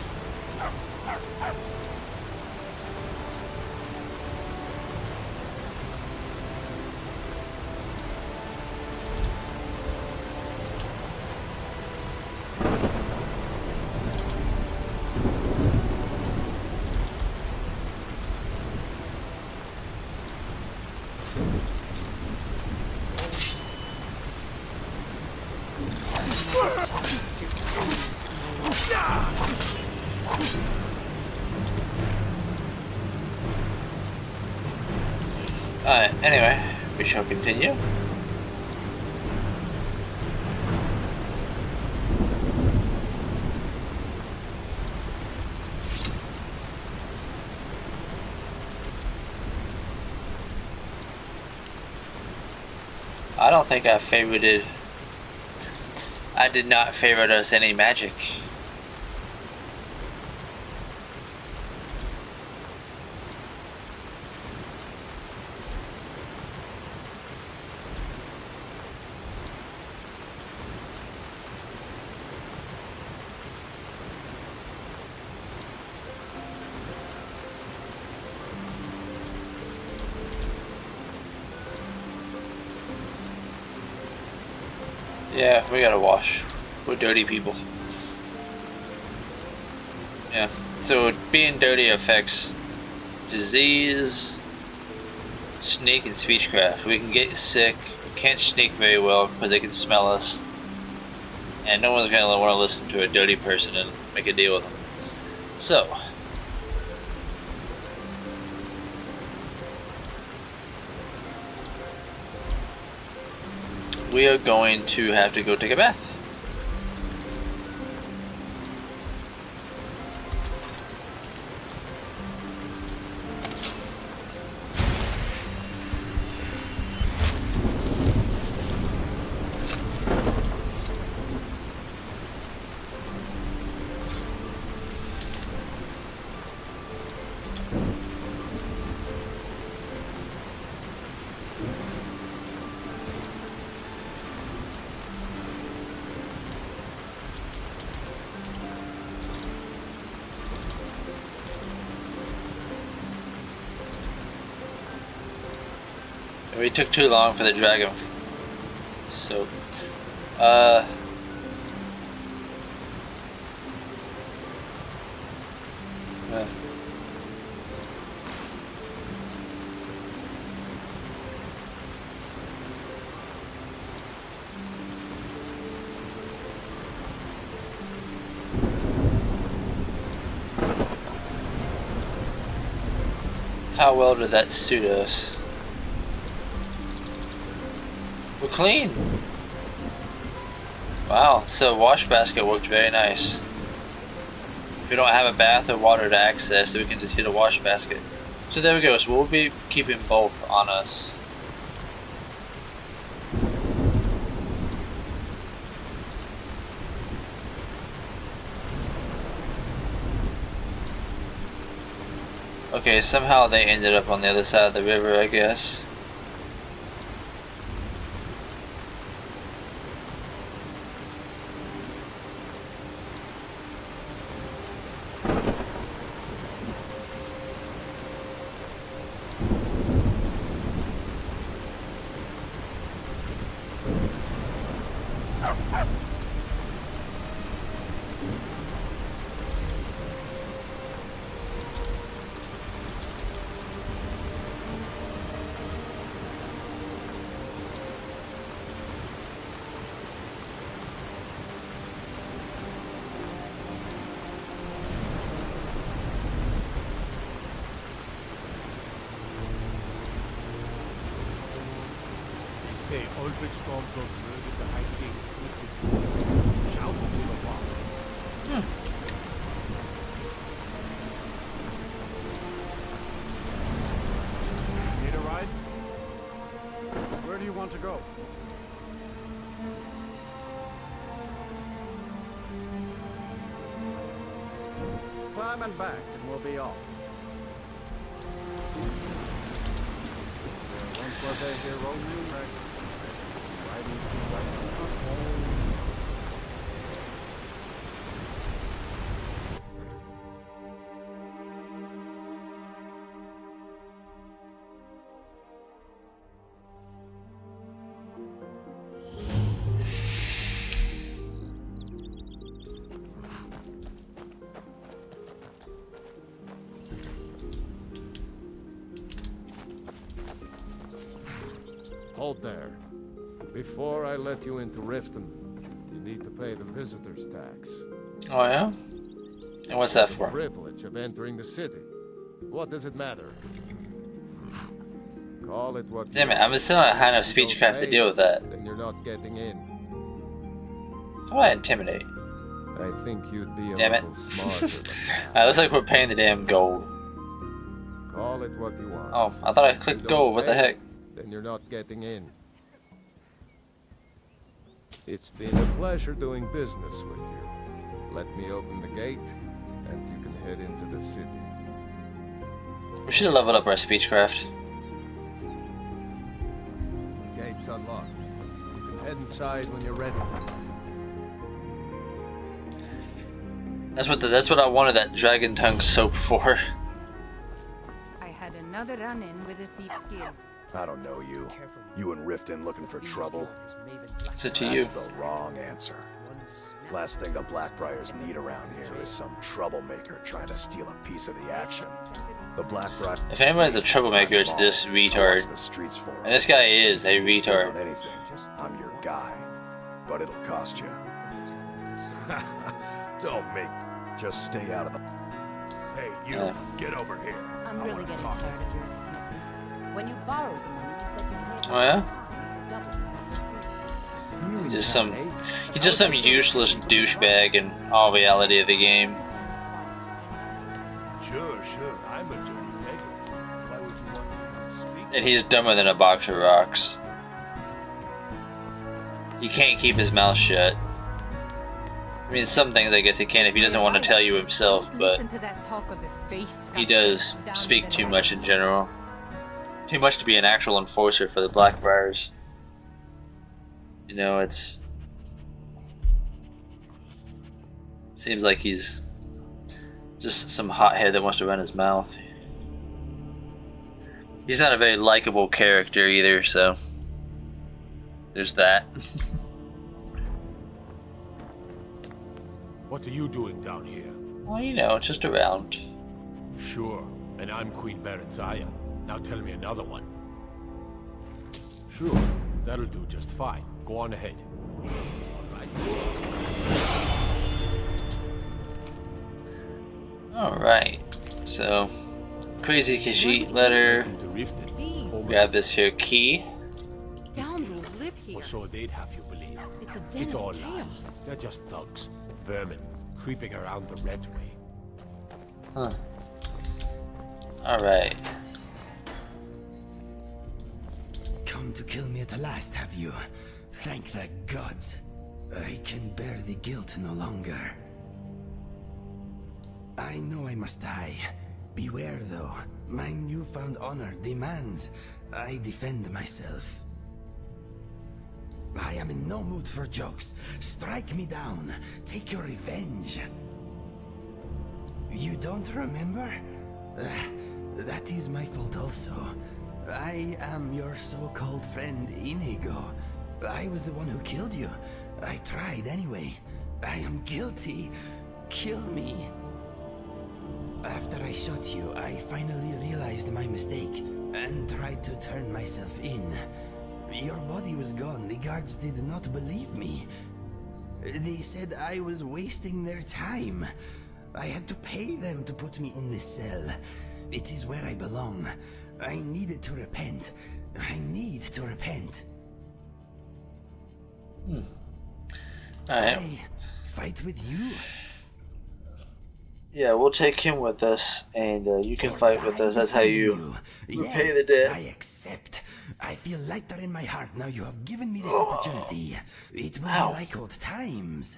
Anyway, we shall continue. I don't think I favorited. I did not favorite us any magic. Yeah, we gotta wash. We're dirty people. Yeah, so being dirty affects disease, sneak, and speechcraft. We can get sick, we can't sneak very well because they can smell us. And no one's gonna want to listen to a dirty person and make a deal with them. So, we are going to have to go take a bath. We took too long for the dragon, so yeah. How well did that suit us? We're clean. Wow, so wash basket worked very nice. If we don't have a bath or water to access, we can just hit a wash basket. So there we go, so we'll be keeping both on us. Okay, somehow they ended up on the other side of the river, I guess. Hey, Ulfric Stormcloak murdered the High King with his boys. Shout to the rock. Need a ride? Where do you want to go? Climb and back, and we'll be off. Once was a hero new wreck. Riding to right home. Hold there. Before I let you into Riften, you need to pay the visitor's tax. Oh yeah? And what's that for? The privilege of entering the city. What does it matter? Call it what. Damn it, I'm still not high enough speechcraft to deal with that. Then you're not getting in. How do I intimidate? I think you'd be a Damn it. little smarter than Alright, looks like we're paying the damn gold. Call it what you want. Oh, I thought I clicked gold, what the heck? Then you're not getting in. It's been a pleasure doing business with you. Let me open the gate, and you can head into the city. We should have leveled up our speechcraft. Gate's unlocked. You can head inside when you're ready. That's what I wanted that dragon tongue soap for. I had another run-in with a thief's guild. I don't know you. You and Riften looking for trouble? So to you. That's the wrong answer. Last thing the Blackbriars need around here is some troublemaker trying to steal a piece of the action. The Blackbriar. If anyone's a troublemaker, it's this retard. And this guy is a retard. Anything, I'm your guy, but it'll cost you. Don't make. Just stay out of the. Hey, you, get over here. I'm really getting tired of your excuses. When you borrowed the money, you said you paid Oh yeah? He's just some useless douchebag in all reality of the game. Sure, I'm a dirty beggar. Why would you want to speak? And he's dumber than a box of rocks. He can't keep his mouth shut. I mean, some things I guess he can if he doesn't want to tell you himself, but he does speak too much in general. Too much to be an actual enforcer for the Blackbriars. You know, it's... Seems like he's just some hothead that wants to run his mouth. He's not a very likable character either, so... There's that. What are you doing down here? Well, you know, just around. Sure, and I'm Queen Berenzaya. Now tell me another one. Sure, that'll do just fine. Go on ahead. Alright, so Crazy Khajiit letter. We have this here key. Scoundrels live here. Or so they'd have you believe. It's a den It's all of lies. chaos. They're just thugs. Vermin, creeping around the Red Way. Huh. Alright. Come to kill me at last, have you? Thank the gods. I can bear the guilt no longer. I know I must die. Beware, though. My newfound honor demands I defend myself. I am in no mood for jokes. Strike me down. Take your revenge. You don't remember? That is my fault also. I am your so-called friend Inigo. I was the one who killed you. I tried anyway. I am guilty. Kill me. After I shot you, I finally realized my mistake and tried to turn myself in. Your body was gone. The guards did not believe me. They said I was wasting their time. I had to pay them to put me in this cell. It is where I belong. I needed to repent. I need to repent. Alright. I fight with you? Yeah, we'll take him with us, and you can fight with us. That's how you repay the debt. I accept. I feel lighter in my heart now you have given me this opportunity. It will be like old times.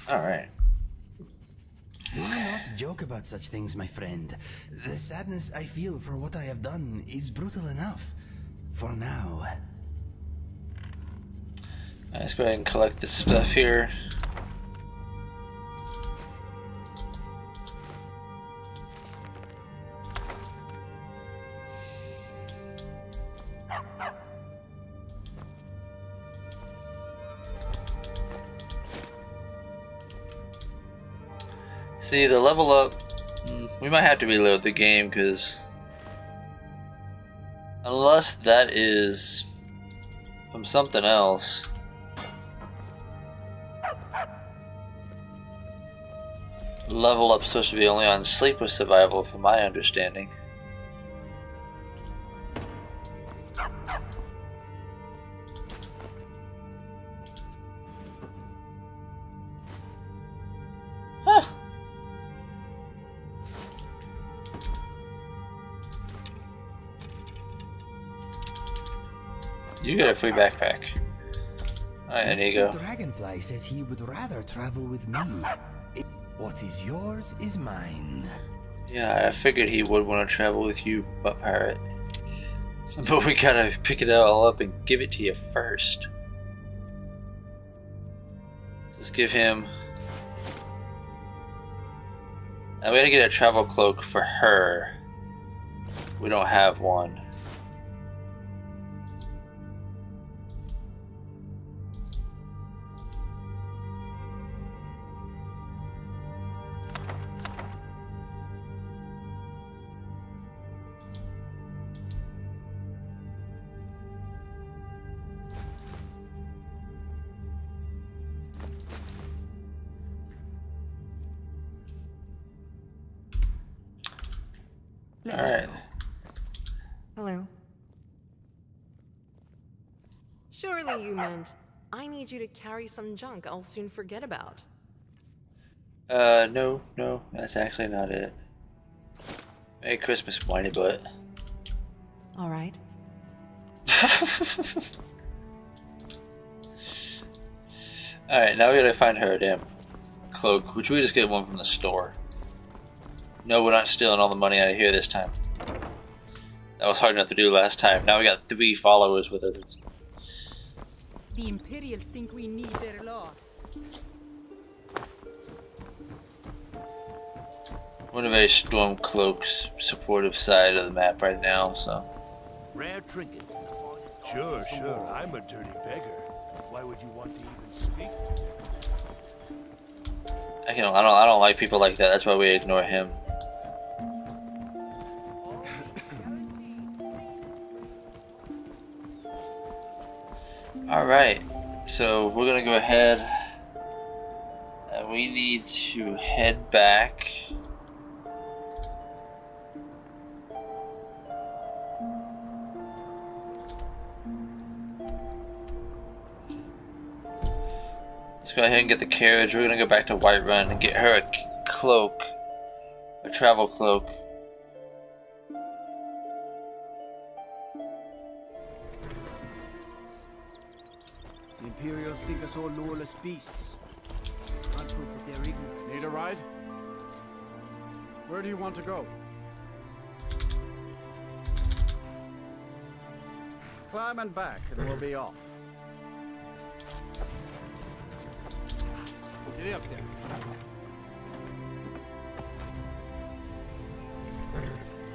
Alright. Do not joke about such things, my friend. The sadness I feel for what I have done is brutal enough. For now. Let's go ahead and collect this stuff here. See, the level up, we might have to reload the game because unless that is from something else. Level up supposed to be only on sleep with survival from my understanding. Huh. You get a free backpack. Alright, inigo. Mr. Dragonfly says he would rather travel with me. What is yours is mine. Yeah, I figured he would want to travel with you, Butt Pirate. But we gotta pick it all up and give it to you first. Let's give him... Now we gotta get a travel cloak for her. We don't have one. Alright. Hello. Surely you meant I need you to carry some junk I'll soon forget about. No, that's actually not it. Merry Christmas, whiny butt. All right. Alright, now we gotta find her a damn cloak, which we just get one from the store. No, we're not stealing all the money out of here this time. That was hard enough to do last time. Now we got 3 followers with us. The Imperials think we need their laws. We're in a very Stormcloak's supportive side of the map right now, so. Rare trinket. Sure, I'm a dirty beggar. Why would you want to even speak to me? I don't like people like that. That's why we ignore him. Alright, so we're gonna go ahead and we need to head back. Let's go ahead and get the carriage. We're gonna go back to Whiterun and get her a cloak, a travel cloak. The Imperials think us all lawless beasts. Can't prove that they're ignorant. Need a ride? Where do you want to go? Climb and back, and we'll be off. Get up there.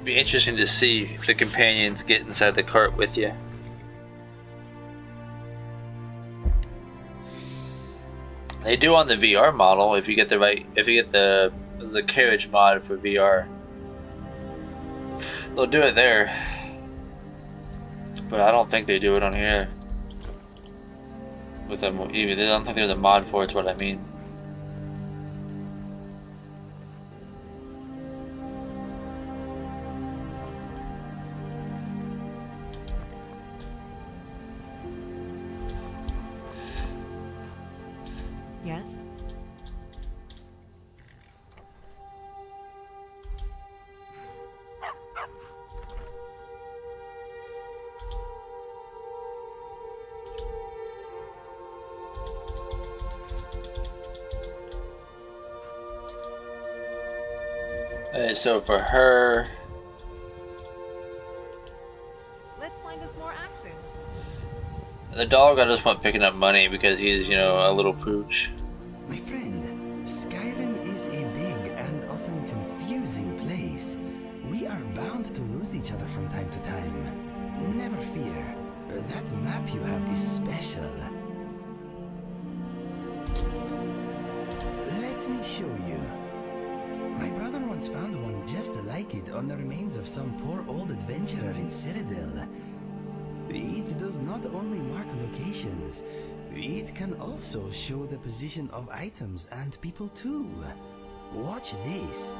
Be interesting to see if the companions get inside the cart with you. They do on the VR model if you get the carriage mod for VR. They'll do it there. But I don't think they do it on here. With them even I don't think there's a mod for it's what I mean. Yes? Alright, so for her, Let's find us more action. the dog, I just want picking up money because he's, you know, a little pooch. My friend, Skyrim is a big and often confusing place. We are bound to lose each other from time to time. Never fear. That map you have is special. Let me show you. My brother once found one just like it on the remains of some poor old adventurer in Citadel. It does not only mark locations, it can also show the position of items and people too. Watch this.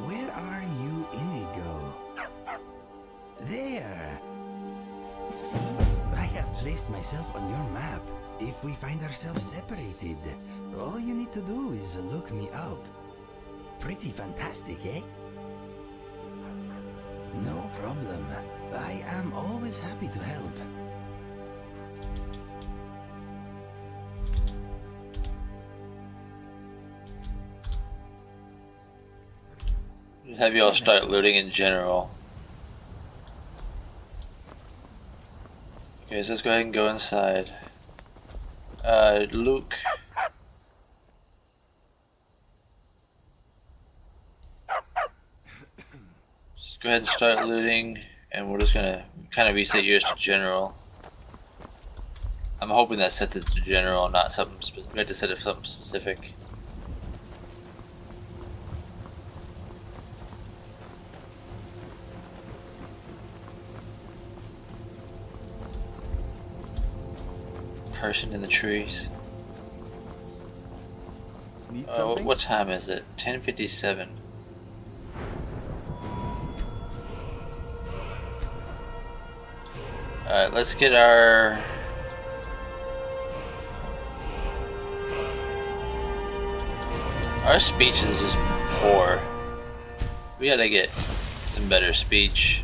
Where are you, Inigo? There! See, I have placed myself on your map. If we find ourselves separated, all you need to do is look me up. Pretty fantastic, eh? No problem. I am always happy to help. Have you all start looting in general. Okay, so let's go ahead and go inside. Luke. Just go ahead and start looting, and we're just gonna kind of reset yours to general. I'm hoping that sets it to general, not something specific. We have to set it for something specific. Person in the trees. What time is it? 10:57. Alright, let's get our speech is just poor. We gotta get some better speech.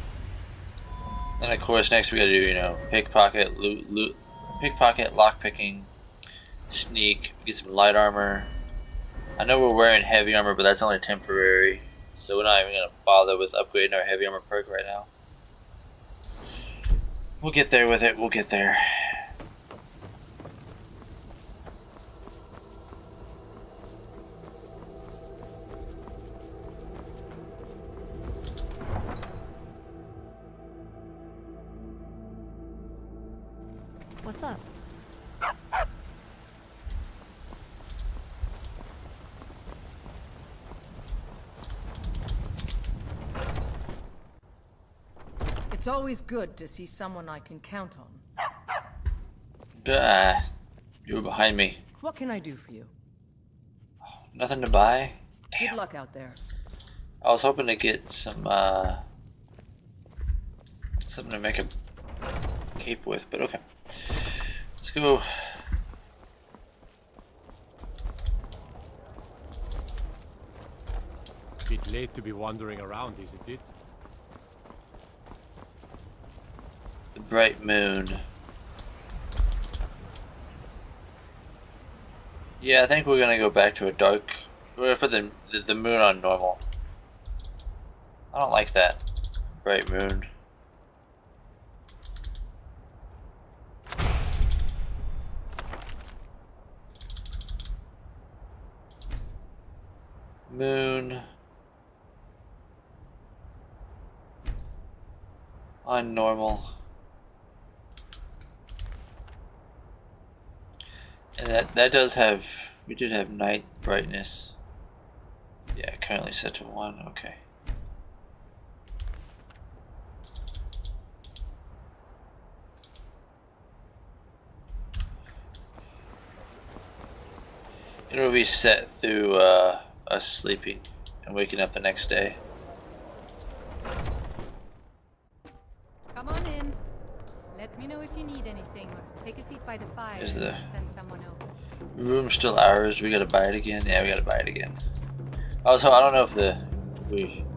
And of course next we gotta do, you know, pickpocket, loot, pickpocket, lockpicking, sneak, get some light armor. I know we're wearing heavy armor, but that's only temporary, so we're not even gonna bother with upgrading our heavy armor perk right now. We'll get there with it, we'll get there. What's up? It's always good to see someone I can count on. You were behind me. What can I do for you? Nothing to buy? Good luck out there. I was hoping to get some, something to make a cape with, but okay. Let's go. Bit late to be wandering around, isn't it? The bright moon. Yeah, I think we're gonna go back to a dark. We're gonna put the moon on normal. I don't like that. Bright moon. Moon on normal. And that does have, we did have night brightness. Yeah, currently set to 1, okay. It'll be set through us sleeping and waking up the next day. Come on in. Let me know if you need anything, or take a seat by by the fire Is the and send someone over. room still ours? We gotta buy it again? Yeah, we gotta buy it again. Also, I don't know if the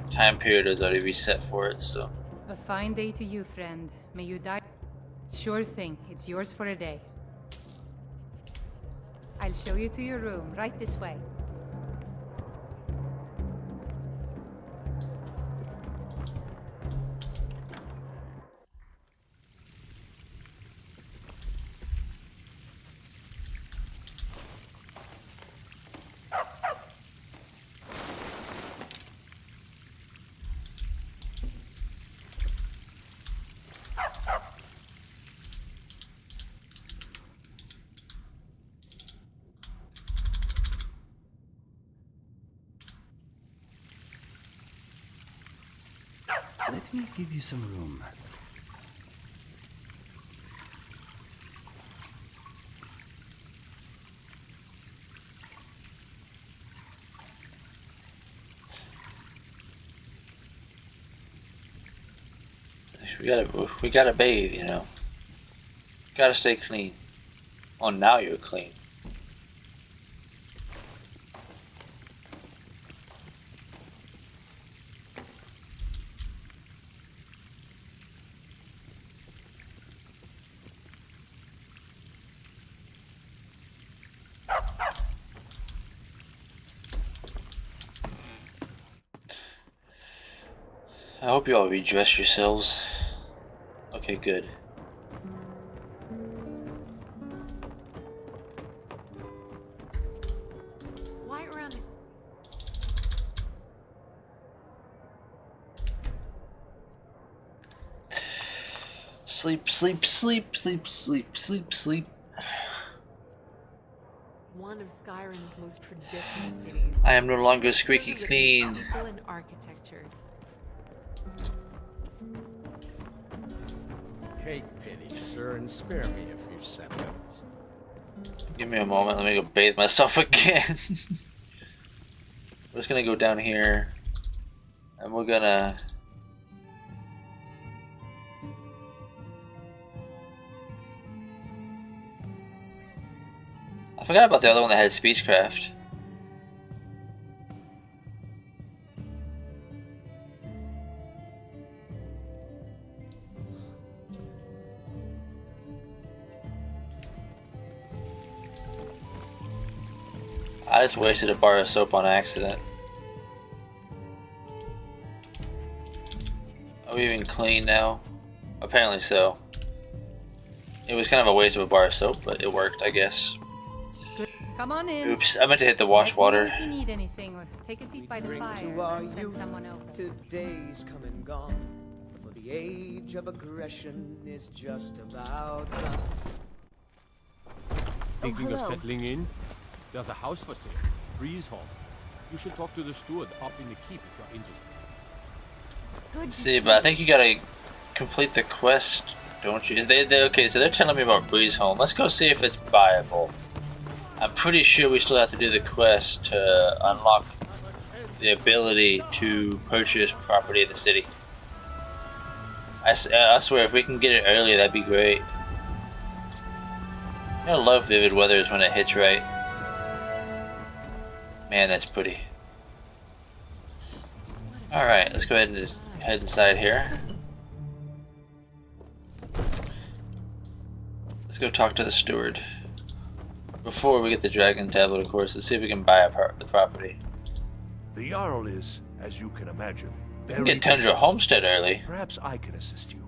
time period is already reset for it, so. A fine day to you, friend. May you die. Sure thing. It's yours for a day. I'll show you to your room. Right this way. Let me give you some room. We gotta bathe, you know. Gotta stay clean. Oh, now you're clean. I hope you all redress yourselves. Okay, good. Why run? Sleep, sleep, sleep, sleep, sleep, sleep, sleep. One of Skyrim's most traditional cities. I am no longer squeaky clean. People and architecture. Take pity, sir, and spare me a few seconds. Give me a moment, let me go bathe myself again. We're just gonna go down here and we're gonna I forgot about the other one that had speechcraft. I just wasted a bar of soap on accident. Are we even clean now? Apparently so. It was kind of a waste of a bar of soap, but it worked, I guess. Come on in. Oops, I meant to hit the wash water. If you need anything, or take a seat by the fire and send someone over. Today's come and gone, for the age of aggression is just about done. Thinking of hello. settling in? There's a house for sale, Breeze Hall. You should talk to the steward up in the keep if you're interested. Good to See, but I think you gotta complete the quest, don't you? Is they okay? So they're telling me about Breeze Home. Let's go see if it's viable. I'm pretty sure we still have to do the quest to unlock the ability to purchase property in the city. I swear, if we can get it earlier, that'd be great. I love vivid weathers when it hits right. Man, that's pretty. Alright, let's go ahead and just head inside here. Let's go talk to the steward. Before we get the dragon tablet, of course, let's see if we can buy the property. The Jarl is, as you can imagine, We can get Tundra Homestead early. Perhaps I can assist you.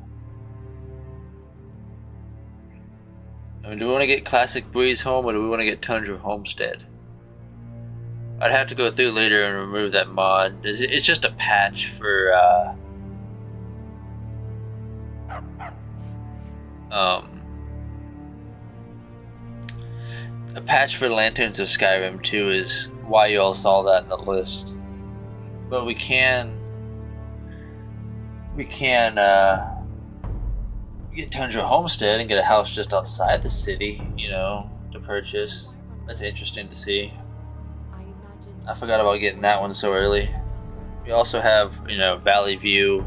I mean, do we want to get Classic Breeze Home or do we want to get Tundra Homestead? I'd have to go through later and remove that mod. It's just a patch for, a patch for Lanterns of Skyrim 2 is why you all saw that in the list. But we can get Tundra Homestead and get a house just outside the city, you know, to purchase. That's interesting to see. I forgot about getting that one so early. We also have, you know, Valley View,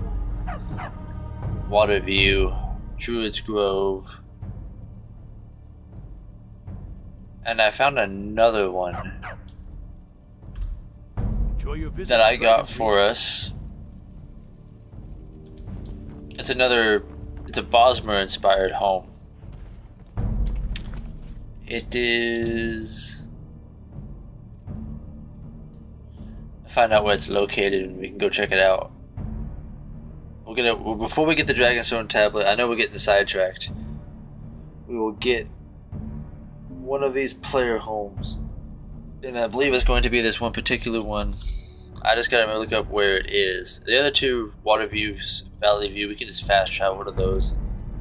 Water View, Druid's Grove. And I found another one Enjoy your visit that I to got Dragon's for Reach. us. It's a Bosmer inspired home. It is... Find out where it's located and we can go check it out. We're gonna, before we get the Dragonstone tablet, I know we're getting sidetracked. We will get one of these player homes. And I believe it's going to be this one particular one. I just gotta look up where it is. The other two, Water Views, Valley View, we can just fast travel to those.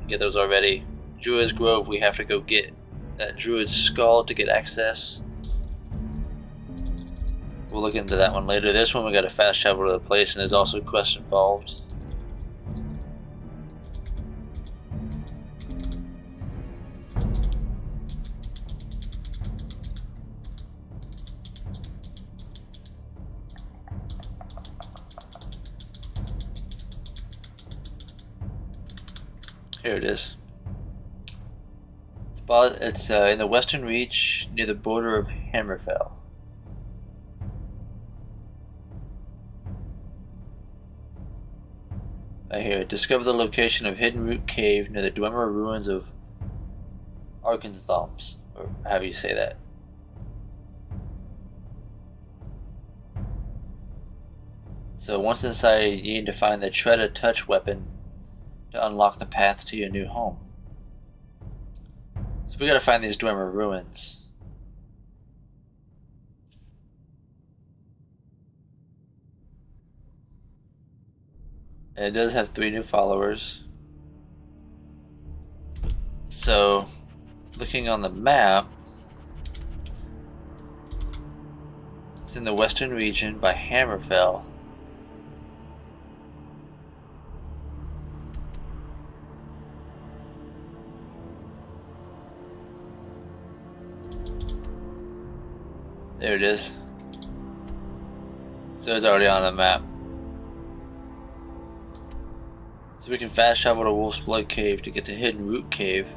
Get those already. Druid's Grove, we have to go get that Druid's Skull to get access. We'll look into that one later. This one we gotta fast travel to the place, and there's also quests involved. Here it is. It's in the Western Reach near the border of Hammerfell. I hear. Discover the location of Hidden Root Cave near the Dwemer ruins of Arkansas, or however you say that. So once inside, you need to find the Tread a Touch weapon to unlock the path to your new home. So we gotta find these Dwemer ruins. And it does have 3 new followers. So, looking on the map, it's in the Western region by Hammerfell. There it is. So it's already on the map. So we can fast travel to Wolf's Blood Cave to get to Hidden Root Cave.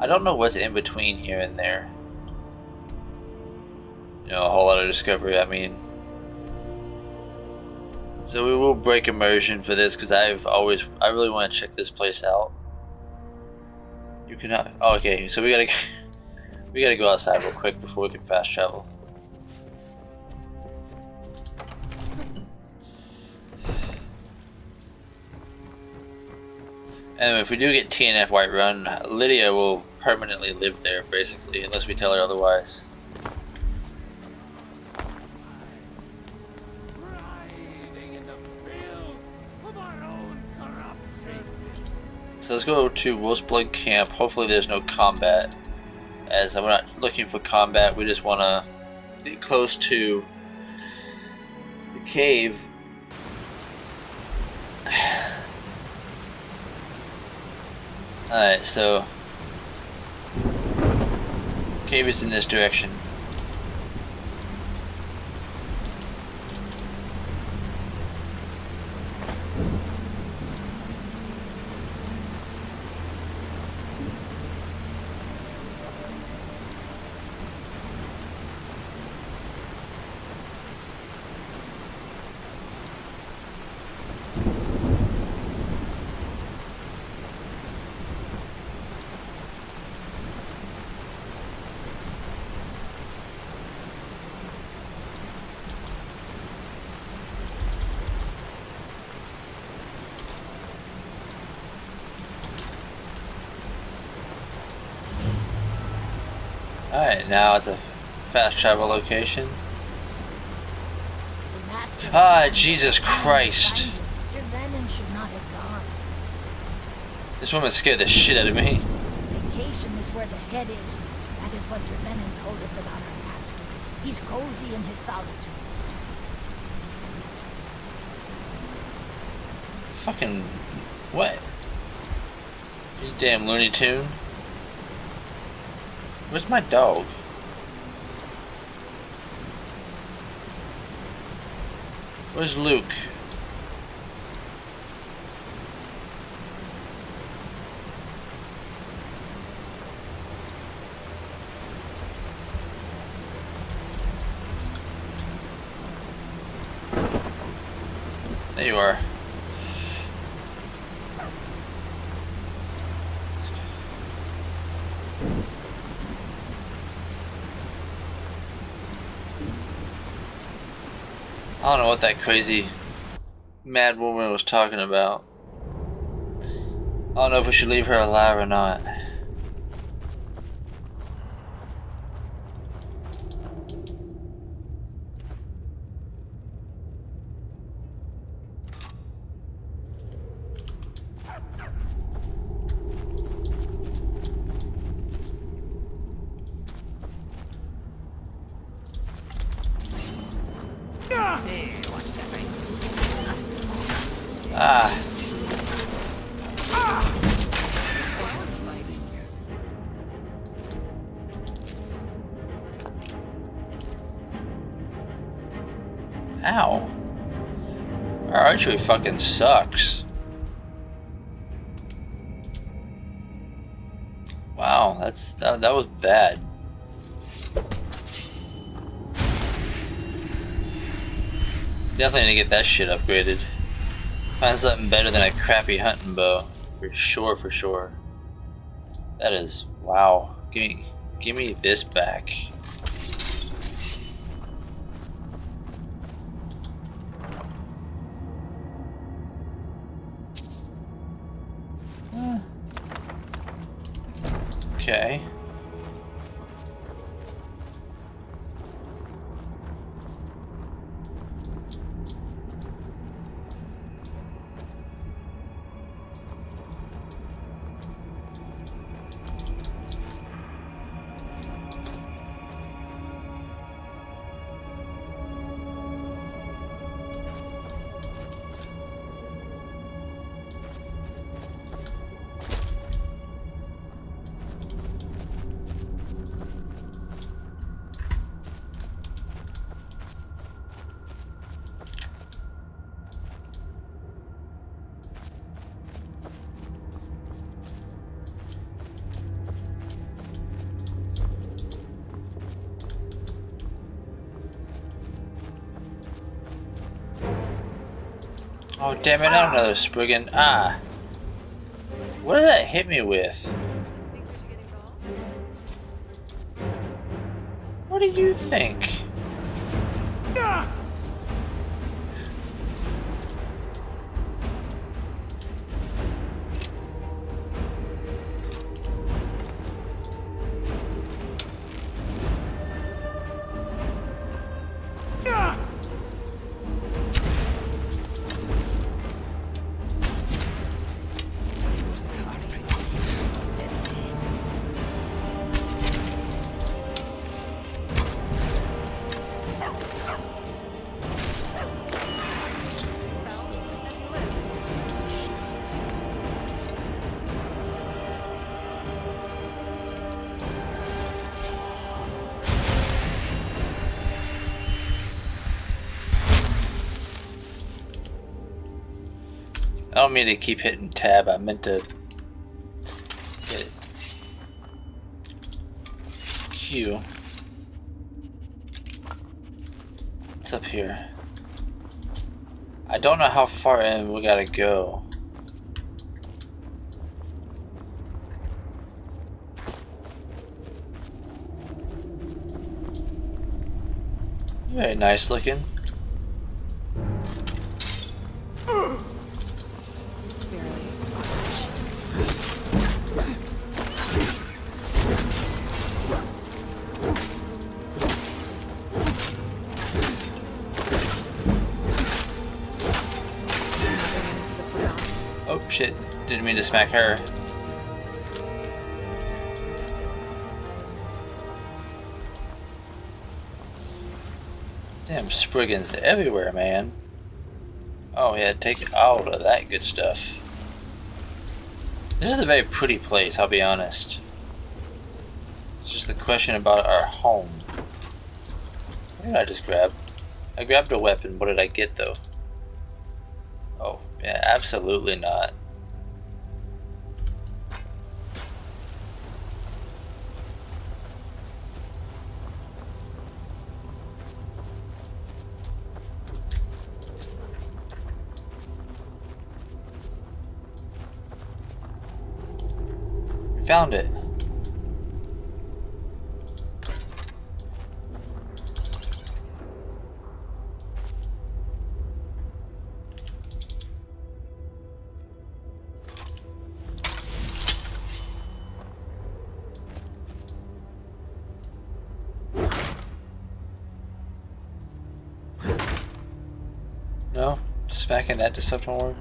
I don't know what's in between here and there. You know, a whole lot of discovery, I mean. So we will break immersion for this because I really want to check this place out. You cannot. Oh, okay, so we gotta go outside real quick before we can fast travel. And if we do get TNF Whiterun, Lydia will permanently live there, basically, unless we tell her otherwise. So let's go to Wolf's Blood Camp. Hopefully there's no combat, as we're not looking for combat. We just want to get close to the cave. Alright, so cave is in this direction. Alright, now it's a fast travel location. Ah, Jesus Christ. Venom should not have gone. This woman scared the shit out of me. Vacation is where the head is. That is what Venom told us about our master. He's cozy in his solitude. Fucking what? You damn Looney Tune. Where's my dog? Where's Luke? There you are. I don't know what that crazy mad woman was talking about. I don't know if we should leave her alive or not. Ah. Ow. Our archery fucking sucks. Wow, that was bad. Definitely need to get that shit upgraded. Find something better than a crappy hunting bow. For sure, for sure. That is, wow. Give me this back. Okay. Oh damn it, not another Spriggan. Ah. What did that hit me with? What do you think? I don't mean to keep hitting tab, I meant to hit Q. What's up here? I don't know how far in we gotta go. Very nice looking. Oh shit, didn't mean to smack her. Damn Spriggans everywhere, man. Oh yeah, take all of that good stuff. This is a very pretty place, I'll be honest. It's just the question about our home. What did I just grab? I grabbed a weapon, what did I get though? Oh, yeah, absolutely not. Found it. No? Smacking that just don't work.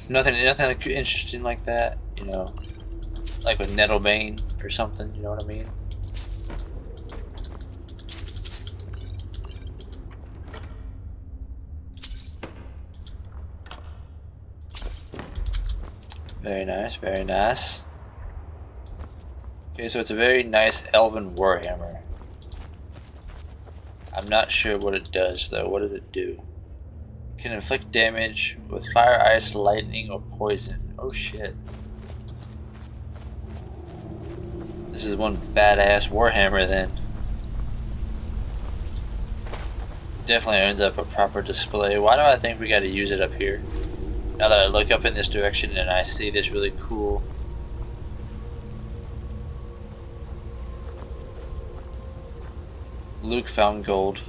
Nothing like interesting like that, you know, like with Nettlebane or something, you know what I mean? Very nice, very nice. Okay, so it's a very nice elven warhammer. I'm not sure what it does though. What does it do? It can inflict damage with fire, ice, lightning, or poison. Oh shit. This is one badass warhammer then. Definitely ends up a proper display. Why do I think we gotta use it up here? Now that I look up in this direction and I see this really cool Luke found gold.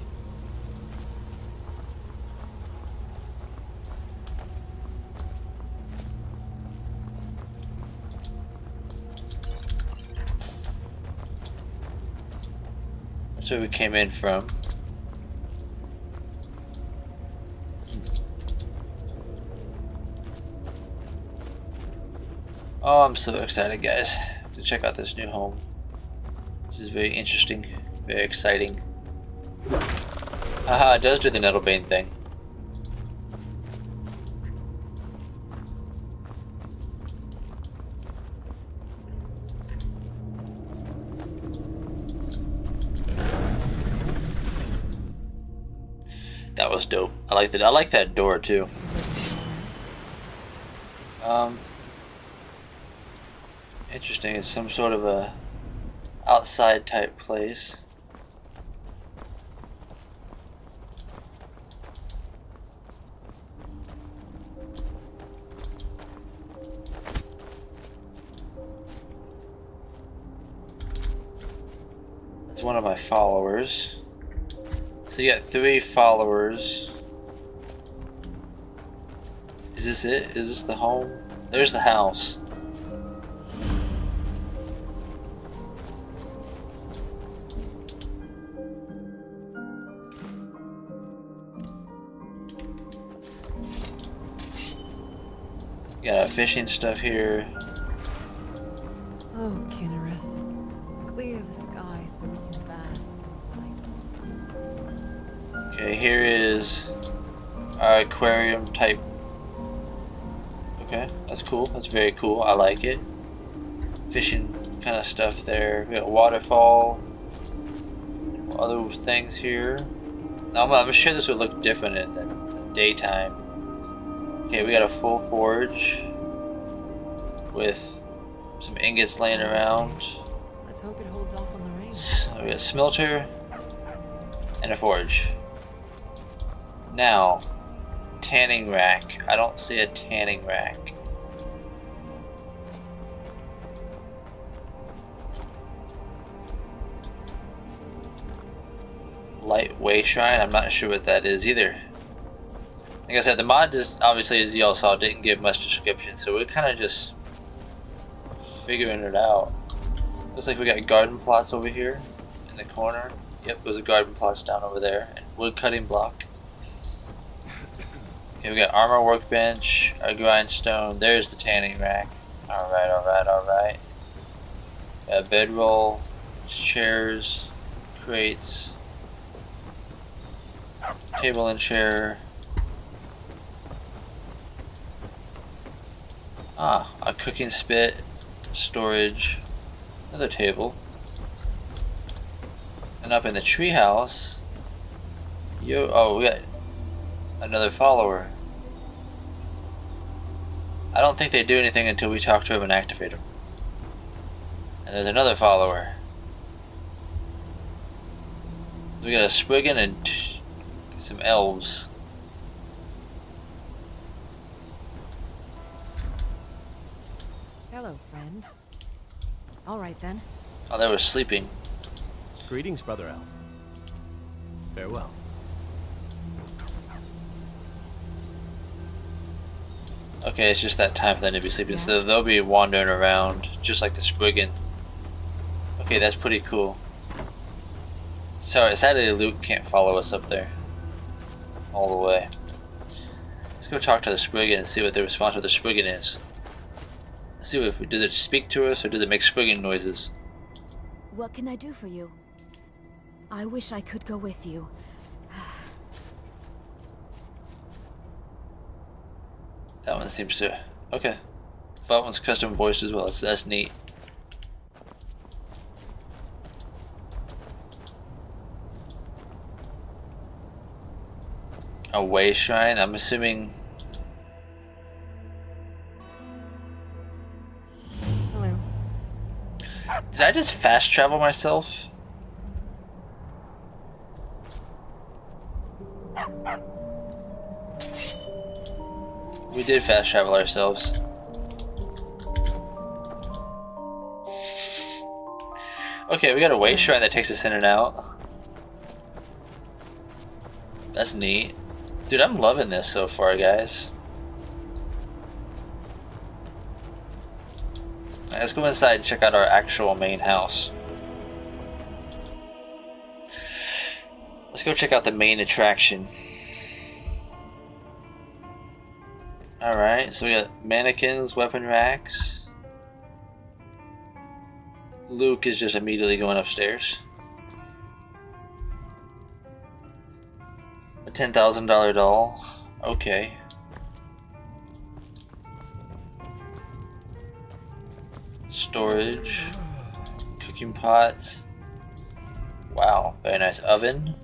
That's where we came in from. Oh, I'm so excited, guys, to check out this new home. This is very interesting, very exciting. Haha, it does do the Nettlebane thing. That was dope. I like that. I like that door too. Interesting. It's some sort of a outside type place. That's one of my followers. So you got 3 followers. Is this it? Is this the home? There's the house. Got fishing stuff here. Oh, Kinnereth. Clear the sky so we can bask in the light once more. Okay, here is our aquarium type. Okay, that's cool. That's very cool. I like it. Fishing kind of stuff there. We got waterfall. Other things here. I'm sure this would look different in the daytime. Okay, we got a full forge with some ingots laying around. Let's hope it holds off on the rain. So we got a smelter and a forge. Now, tanning rack. I don't see a tanning rack. Lightweight shrine. I'm not sure what that is either. Like I said, the mod just obviously, as y'all saw, didn't give much description, so we're kind of just figuring it out. Looks like we got garden plots over here in the corner. Yep, those are garden plots down over there, and wood cutting block. Okay, we got armor workbench, our grindstone. There's the tanning rack. Alright, alright, alright. Bedroll, chairs, crates, table and chair. Ah, a cooking spit, storage, another table. And up in the treehouse, we got another follower. I don't think they do anything until we talk to him and activate him. And there's another follower. So we got a Spriggan and some elves. Hello, friend. All right then. Oh, they were sleeping. Greetings, Brother Elf. Farewell. Okay, it's just that time for them to be sleeping, so they'll be wandering around, just like the Spriggan. Okay, that's pretty cool. Sorry, sadly Luke can't follow us up there. All the way. Let's go talk to the Spriggan and see what the response of the Spriggan is. Let's see if does it speak to us or does it make Spriggan noises? What can I do for you? I wish I could go with you. That one seems to... Okay. That one's custom voiced as well, so that's neat. A way shrine? I'm assuming... Hello. Did I just fast travel myself? We did fast travel ourselves. Okay, we got a way shrine that takes us in and out. That's neat. Dude, I'm loving this so far, guys. Alright, let's go inside and check out our actual main house. Let's go check out the main attraction. Alright, so we got mannequins, weapon racks. Luke is just immediately going upstairs. A $10,000 doll. Okay. Storage. Cooking pots. Wow, very nice oven.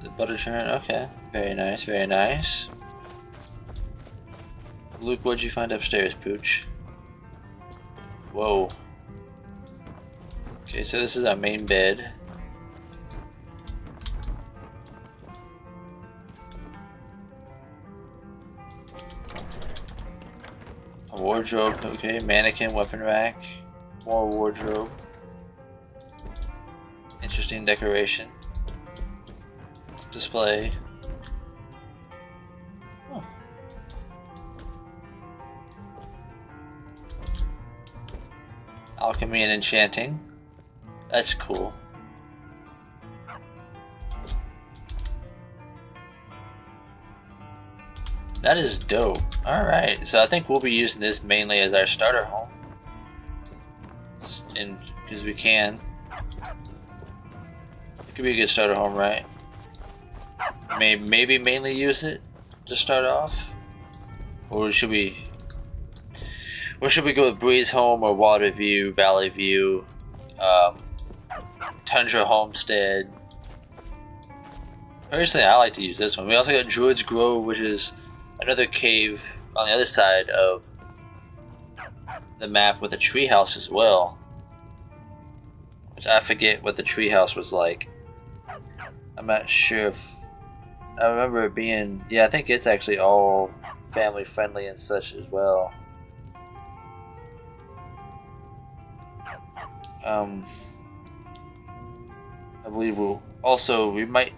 The butter churn, okay. Very nice, very nice. Luke, what'd you find upstairs, Pooch? Whoa. Okay, so this is our main bed. A wardrobe, okay. Mannequin, weapon rack. More wardrobe. Interesting decoration. Display. Oh. Alchemy and enchanting. That's cool. That is dope. Alright, so I think we'll be using this mainly as our starter home. And because we can. It could be a good starter home, right? Maybe mainly use it to start off, or should we go with Breeze Home or Water View, Valley View, Tundra Homestead? Personally, I like to use this one. We also got Druid's Grove, which is another cave on the other side of the map with a treehouse as well. Which I forget what the treehouse was like. I'm not sure if I remember it being, yeah, I think it's actually all family friendly and such as well. I believe we'll also, we might,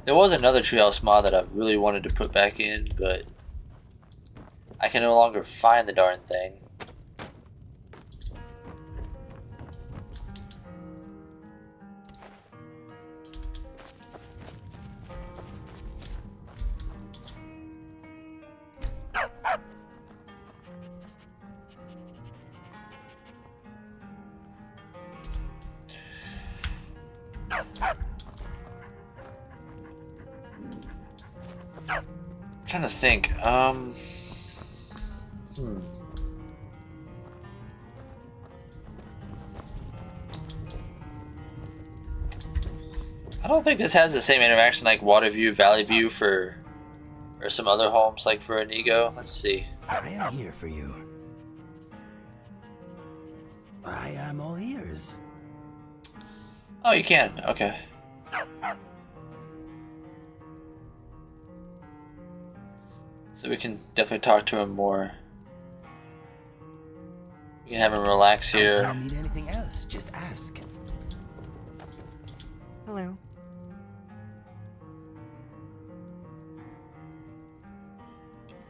there was another treehouse mod that I really wanted to put back in, but I can no longer find the darn thing. Trying to think. I don't think this has the same interaction like Water View, Valley View or some other homes like for Inigo. Let's see. I am here for you. I am all ears. Oh, you can. Okay. So we can definitely talk to him more. We can have him relax here. If you need anything else, just ask. Hello.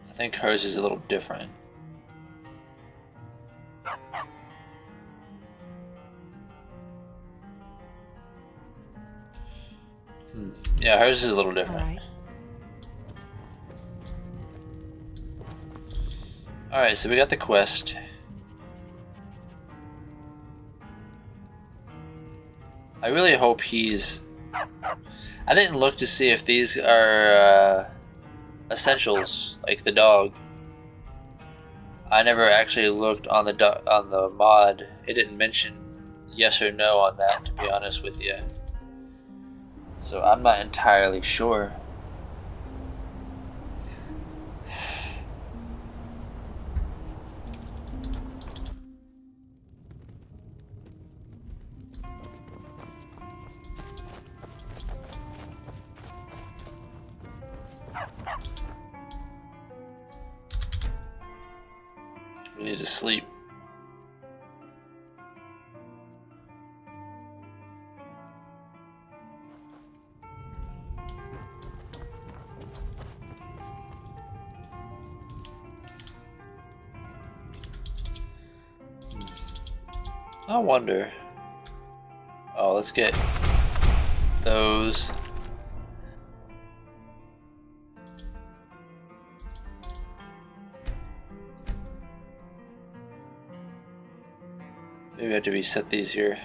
I think hers is a little different. Yeah, hers is a little different. Alright, so we got the quest. I really hope he's... I didn't look to see if these are essentials, like the dog. I never actually looked on the mod. It didn't mention yes or no on that, to be honest with you. So I'm not entirely sure. We need to sleep. I wonder. Oh, let's get those. Maybe I have to reset these here.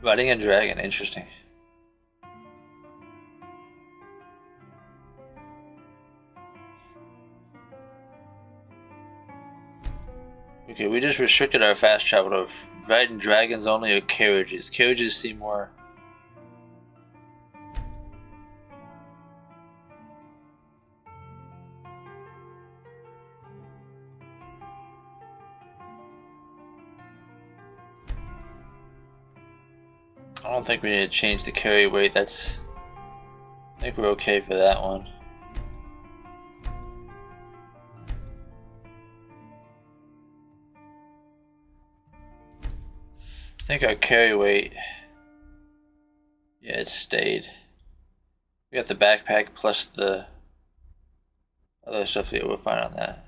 Riding a dragon, interesting. Okay, we just restricted our fast travel to riding dragons only or carriages. Carriages seem more... I don't think we need to change the carry weight. I think we're okay for that one. I think our carry weight, yeah, it stayed. We got the backpack plus the other stuff. Yeah, we're fine on that.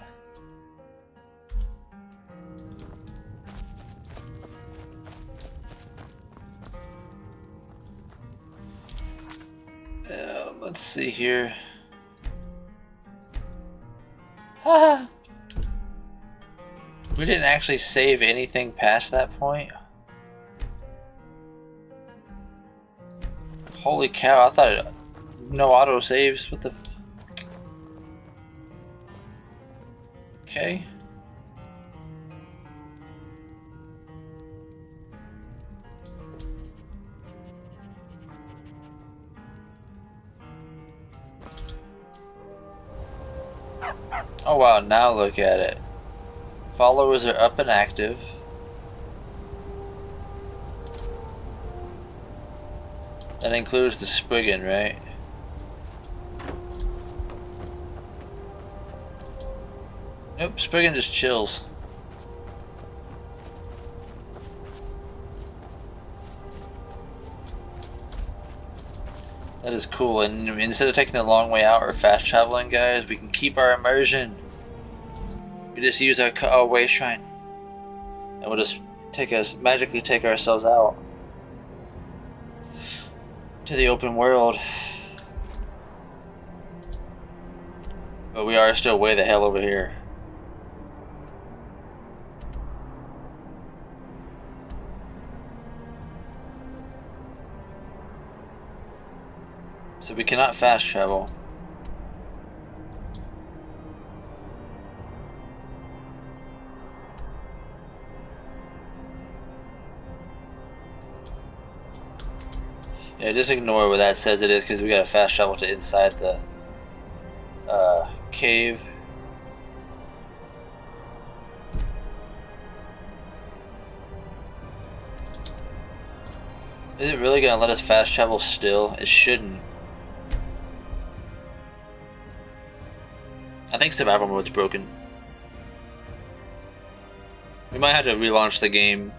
Let's see here. We didn't actually save anything past that point. Holy cow, I thought no auto saves. What the... Okay. Oh wow, now look at it. Followers are up and active. That includes the Spriggan, right? Nope, Spriggan just chills. That is cool, and instead of taking the long way out or fast traveling, guys, we can keep our immersion. We just use our way shrine, and we'll just magically take ourselves out. to the open world. But we are still way the hell over here. So we cannot fast travel. Yeah, just ignore what that says it is, because we gotta fast travel to inside the cave. Is it really gonna let us fast travel still? It shouldn't. I think survival mode's broken. We might have to relaunch the game.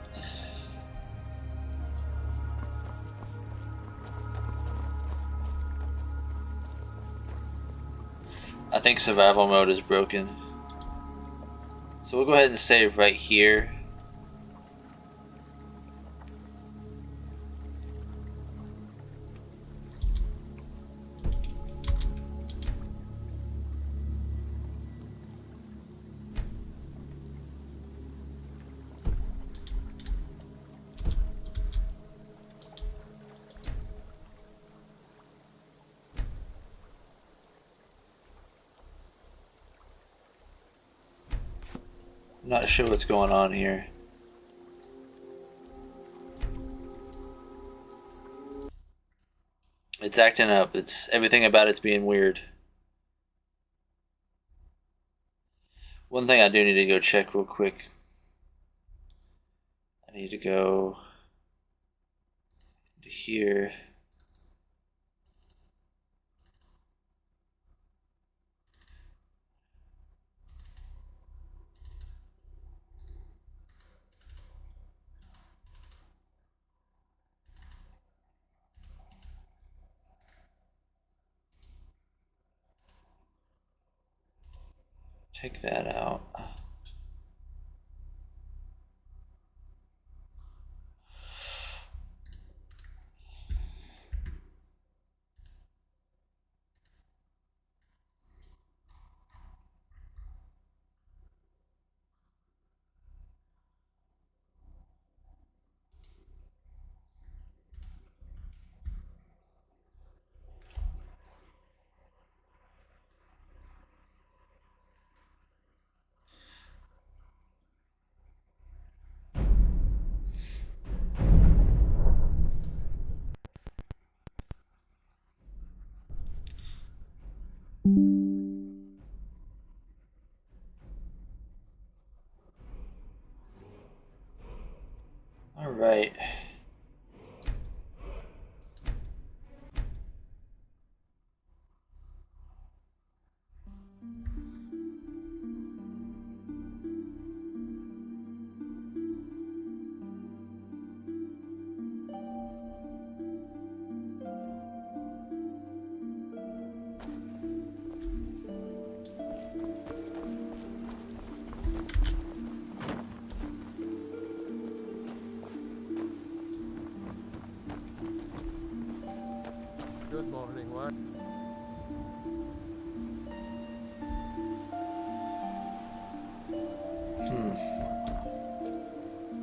I think survival mode is broken. So we'll go ahead and save right here. Not sure what's going on here. It's acting up. It's everything about it's being weird. One thing I do need to go check real quick. I need to go to here. Check that out. All right. Good morning, what?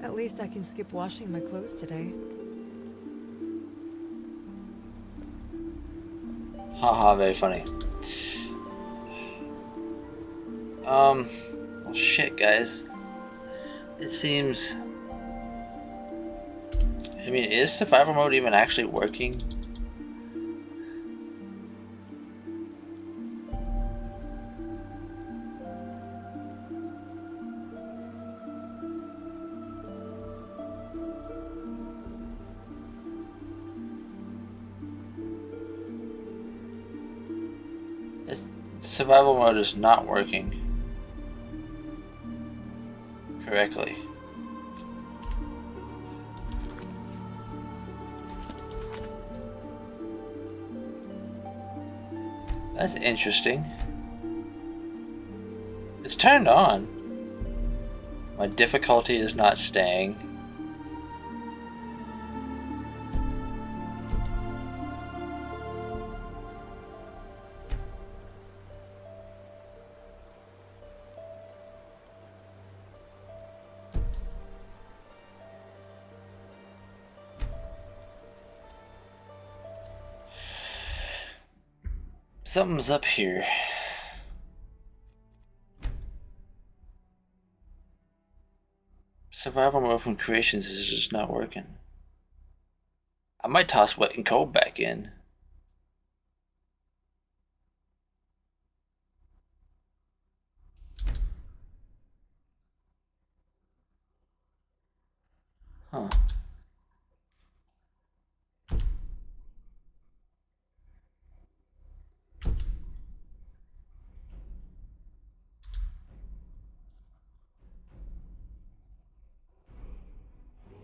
At least I can skip washing my clothes today. Haha, very funny. Well, shit, guys. It seems... I mean, is survival mode even actually working? Survival mode is not working correctly. That's interesting. It's turned on. My difficulty is not staying. Something's up here. Survival mode from creations is just not working. I might toss wet and cold back in. Huh.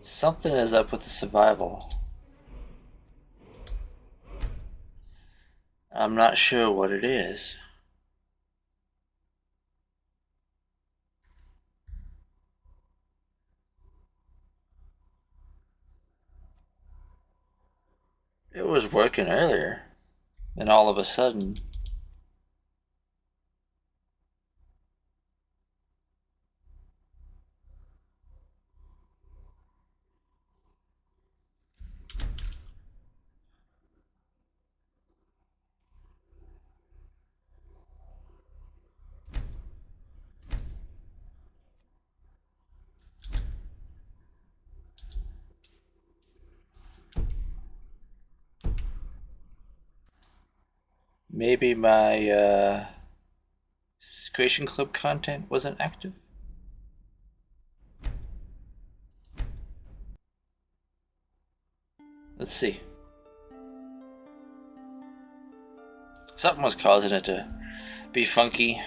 Something is up with the survival. I'm not sure what it is. It was working earlier, then all of a sudden. Maybe my Creation Club content wasn't active? Let's see. Something was causing it to be funky.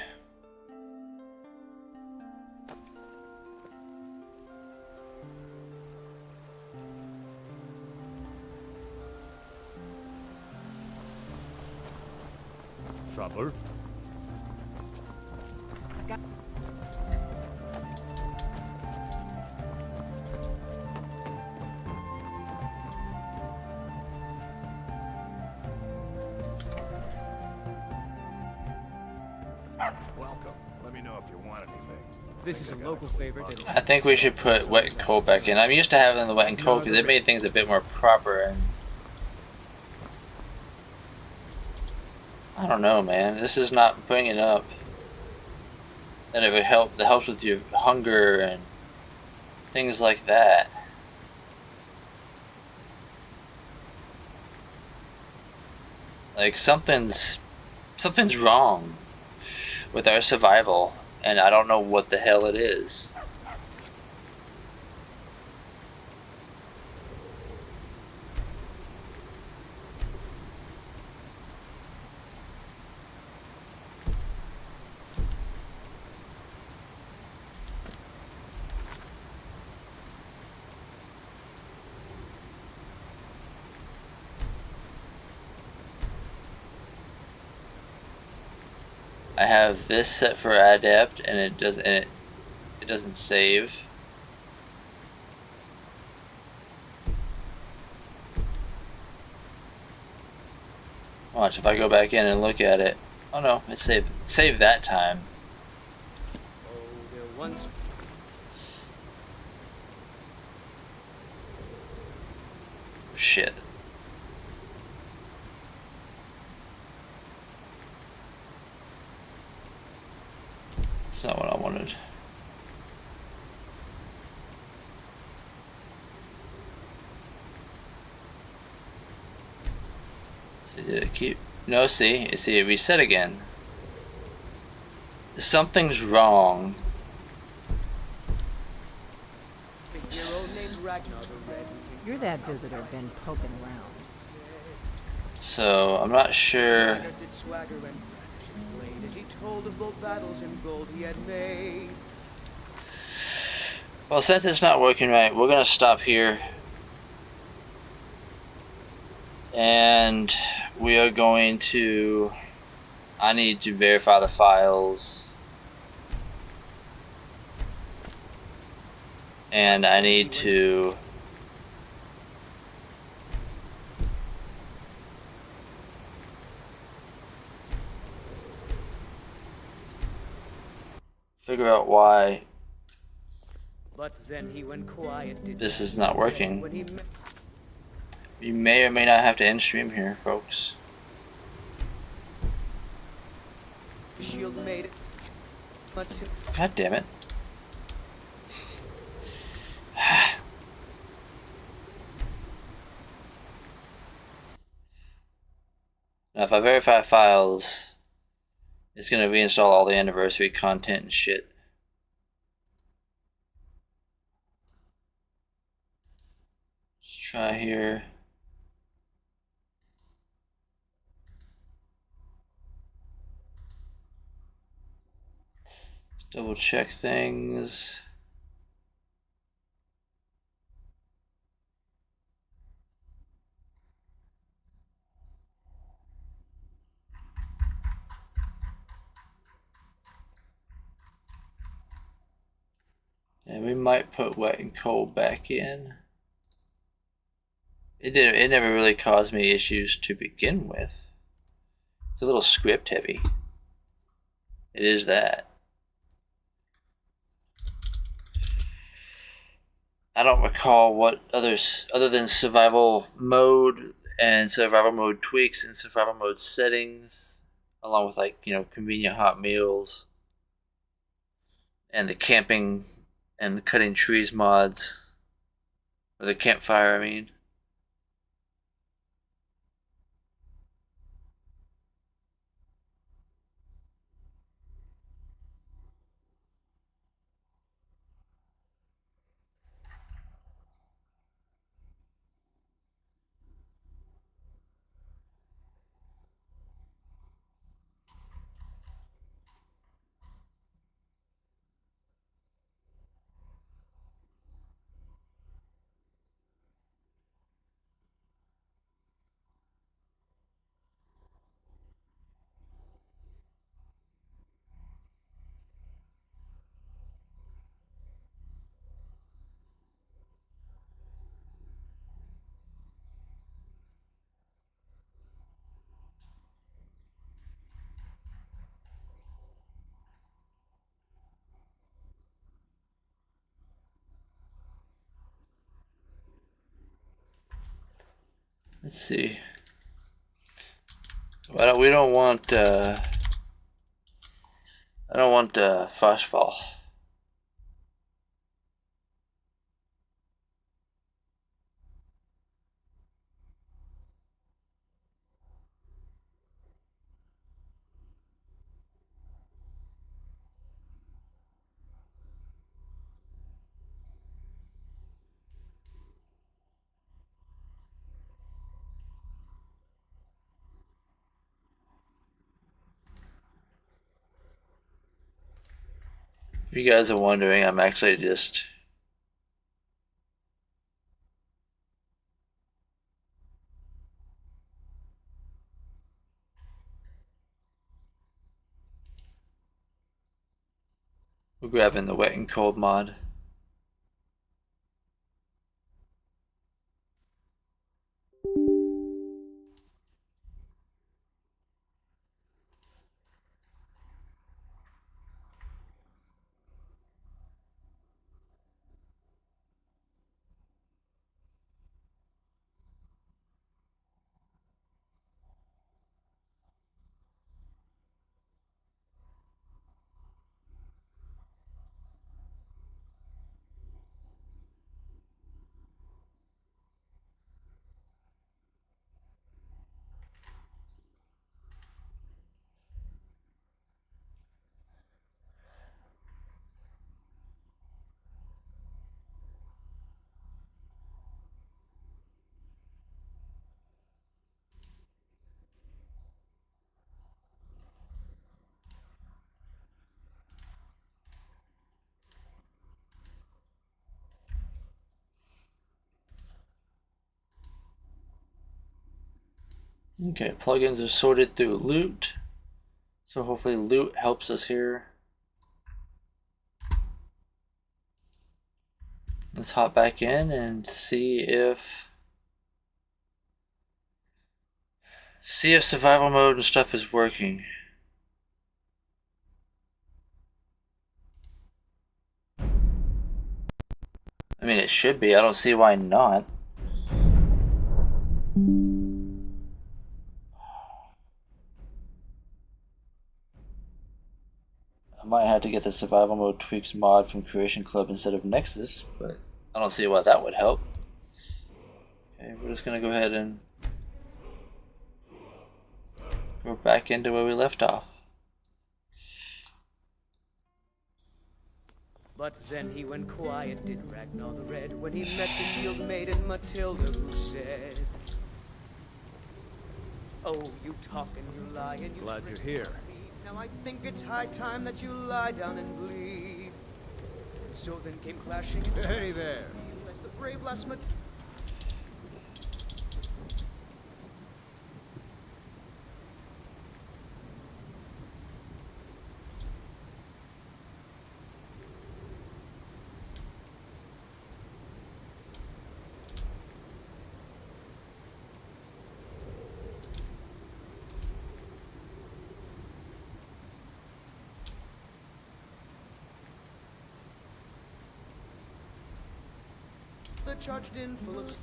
Trouble? Welcome. Let me know if you want anything. This is a local favorite. I think we should put wet and cold back in. I'm used to having the wet and cold because it made things a bit more proper. And I don't know, man. This is not bringing up that it would help. That helps with your hunger and things like that. Like something's wrong with our survival, and I don't know what the hell it is. I have this set for adapt, and it doesn't save. Watch if I go back in and look at it. Oh no, it saved that time. Oh, there once. Shit. That's not what I wanted. See, did it keep? No, see, it reset again. Something's wrong. A hero named Ragnar the Red. You're that visitor been poking around. So I'm not sure. Ragnar did swagger and brandish his blade as he told of bold battles and gold he had made. Well, since it's not working right, we're gonna stop here. And we are going to... I need to verify the files. And I need to... figure out why But then he went quiet. this is not working. You may or may not have to end stream here, folks. shield made it. God damn it. Now, if I verify files, it's going to reinstall all the anniversary content and shit. Let's try here. Double check things. And we might put wet and cold back in. It never really caused me issues to begin with. It's a little script heavy. It is that. I don't recall what others other than survival mode and survival mode tweaks and survival mode settings, along with, like, you know, convenient hot meals and the camping and the cutting trees mods, or the campfire, I mean. Let's see. Well, we don't want. I don't want phosphol. If you guys are wondering, I'm actually just we're grabbing the wet and cold mod. Okay, plugins are sorted through loot, so hopefully loot helps us here. Let's hop back in and see if survival mode and stuff is working. I mean, it should be. I don't see why not. had to get the survival mode tweaks mod from Creation Club instead of Nexus, but I don't see why that would help. Okay, we're just gonna go ahead and go back into where we left off. But then he went quiet, did Ragnar the Red, when he met the shield maiden Matilda, who said, "Oh, you talk and you lie and you..." Glad you're here. "Now I think it's high time that you lie down and bleed." And so then came clashing and Hey there. steel as the brave last charged in full of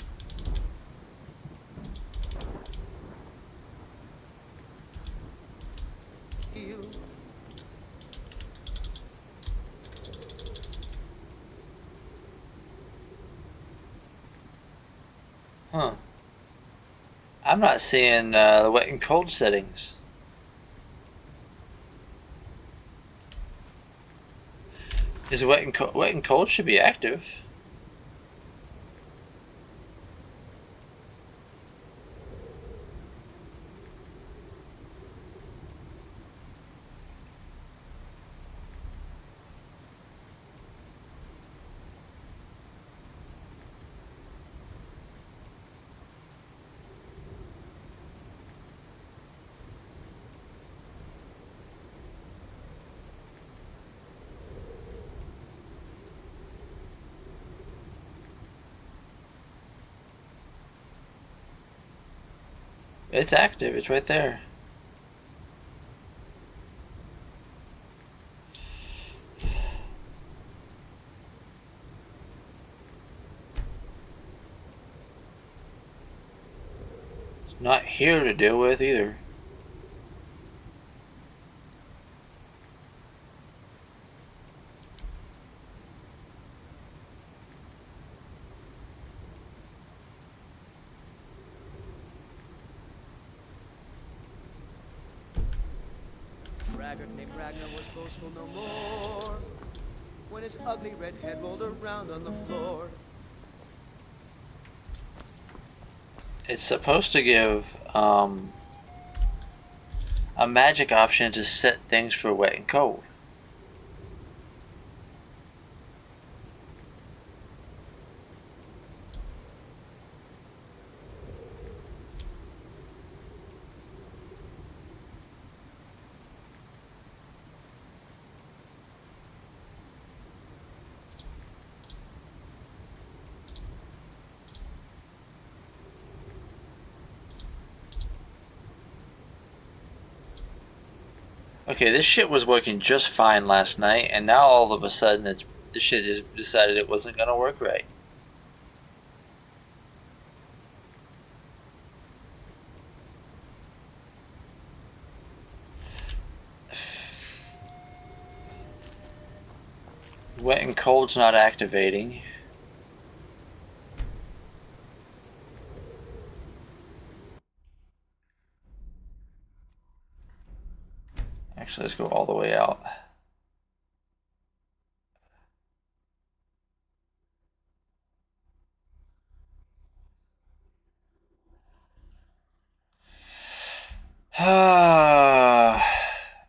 steel. Huh. I'm not seeing the wet and cold settings. Is wet and cold should be active. It's active, it's right there. It's not here to deal with either. Braggart named Ragnar was boastful no more, when his ugly red head rolled around on the floor. It's supposed to give a magic option to set things for wet and cold. Okay, this shit was working just fine last night, and now all of a sudden this shit just decided it wasn't gonna work right. Wet and cold's not activating. Actually, let's go all the way out.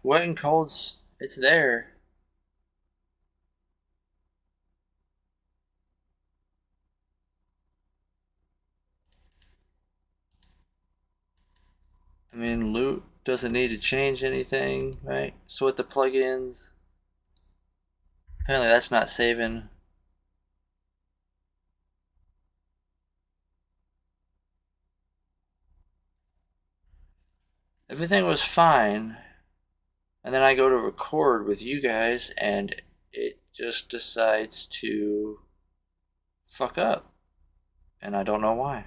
Wet and cold's, it's there. I mean, loot doesn't need to change anything, right? Sort the plugins. Apparently that's not saving. Everything was fine. And then I go to record with you guys and it just decides to fuck up. And I don't know why.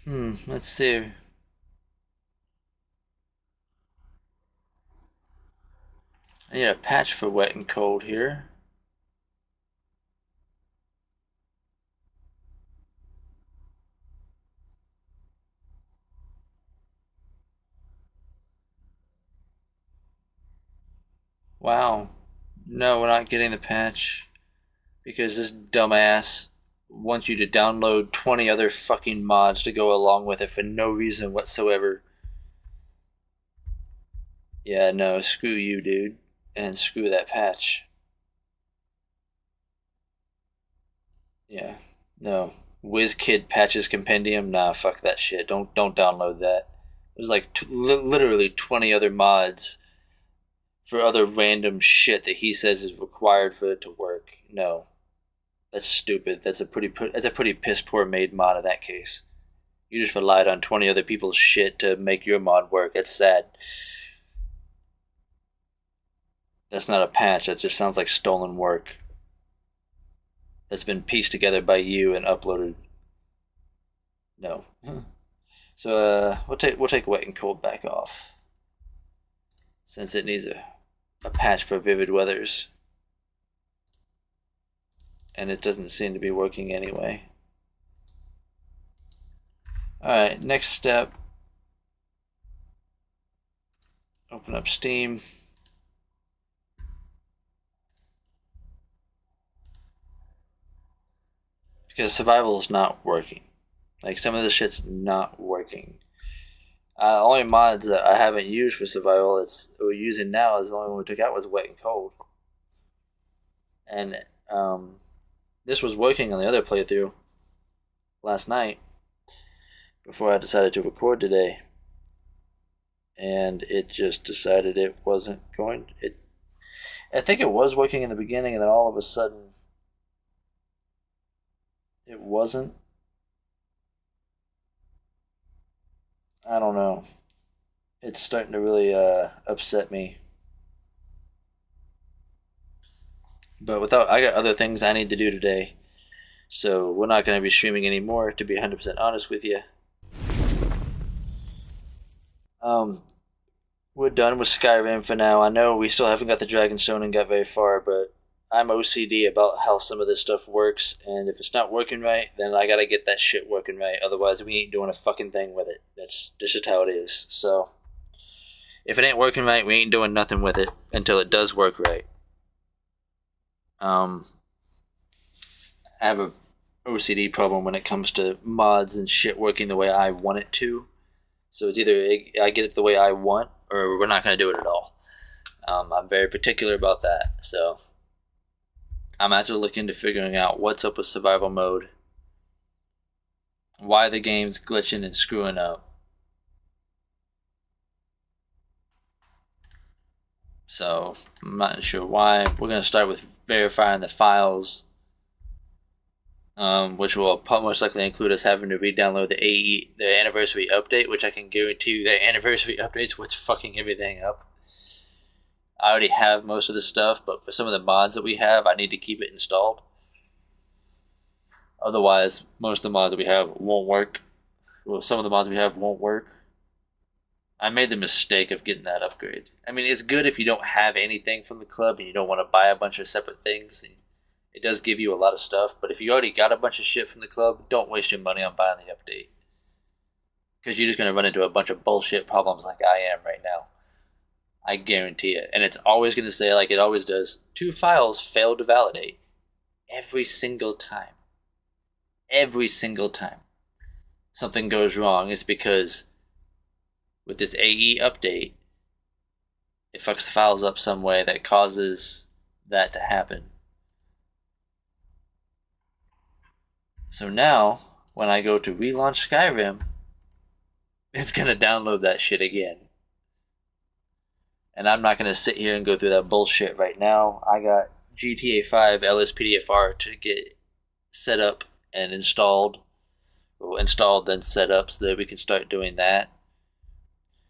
Let's see. I need a patch for wet and cold here. Wow. No, we're not getting the patch because this dumbass wants you to download 20 other fucking mods to go along with it for no reason whatsoever. Yeah, no, screw you, dude. And screw that patch. Yeah, no. WizKid patches compendium? Nah, fuck that shit. Don't download that. There's like literally 20 other mods for other random shit that he says is required for it to work. No. That's stupid. That's a pretty piss poor made mod in that case. You just relied on 20 other people's shit to make your mod work. That's sad. That's not a patch. That just sounds like stolen work. That's been pieced together by you and uploaded. No. So we'll take wet and cold back off, since it needs a patch for vivid weathers, and it doesn't seem to be working anyway. Alright, next step. Open up Steam. Because survival is not working. Like, some of this shit's not working. Only mods that I haven't used for survival we're using now is the only one we took out was wet and cold. And this was working on the other playthrough last night before I decided to record today. And it just decided it wasn't going. I think it was working in the beginning, and then all of a sudden it wasn't. I don't know. It's starting to really upset me. But I got other things I need to do today. So we're not going to be streaming anymore, to be 100% honest with you. We're done with Skyrim for now. I know we still haven't got the Dragonstone and got very far, but I'm OCD about how some of this stuff works, and if it's not working right, then I gotta get that shit working right. Otherwise, we ain't doing a fucking thing with it. That's just how it is. So, if it ain't working right, we ain't doing nothing with it until it does work right. I have a OCD problem when it comes to mods and shit working the way I want it to. So it's either I get it the way I want, or we're not gonna do it at all. I'm very particular about that. So I'm actually looking into figuring out what's up with survival mode, why the game's glitching and screwing up. So I'm not sure why. We're going to start with verifying the files, which will most likely include us having to re-download the anniversary update, which I can guarantee you that anniversary update's what's fucking everything up. I already have most of the stuff, but for some of the mods that we have, I need to keep it installed. Otherwise, most of the mods that we have won't work. Well, some of the mods we have won't work. I made the mistake of getting that upgrade. I mean, it's good if you don't have anything from the club and you don't want to buy a bunch of separate things. It does give you a lot of stuff, but if you already got a bunch of shit from the club, don't waste your money on buying the update. Because you're just going to run into a bunch of bullshit problems like I am right now. I guarantee it. And it's always going to say, like it always does, 2 files failed to validate. Every single time. Every single time something goes wrong, it's because with this AE update, it fucks the files up some way that causes that to happen. So now, when I go to relaunch Skyrim, it's going to download that shit again. And I'm not going to sit here and go through that bullshit right now. I got GTA 5 LSPDFR to get set up and installed. Well, installed then set up so that we can start doing that.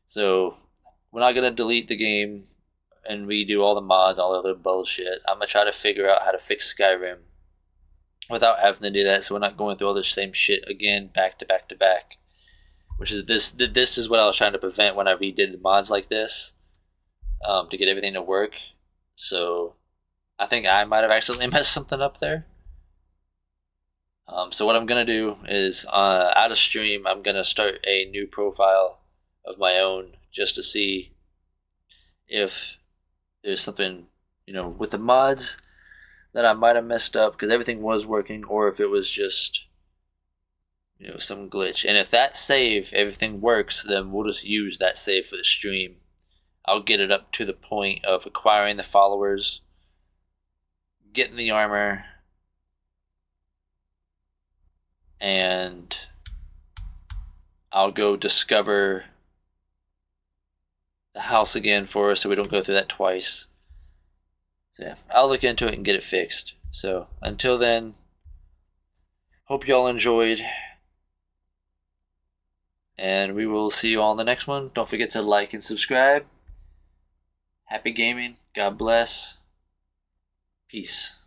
So we're not going to delete the game and redo all the mods, all the other bullshit. I'm going to try to figure out how to fix Skyrim without having to do that, so we're not going through all the same shit again back to back to back. which is this is what I was trying to prevent when I redid the mods like this, to get everything to work. So I think I might have accidentally messed something up there. So what I'm gonna do is, out of stream, I'm gonna start a new profile of my own just to see if there's something, you know, with the mods that I might have messed up, because everything was working, or if it was just, you know, some glitch. And if that save, everything works, then we'll just use that save for the stream. I'll get it up to the point of acquiring the followers, getting the armor, and I'll go discover the house again for us so we don't go through that twice. So yeah, I'll look into it and get it fixed. So until then, hope y'all enjoyed, and we will see you all in the next one. Don't forget to like and subscribe. Happy gaming. God bless. Peace.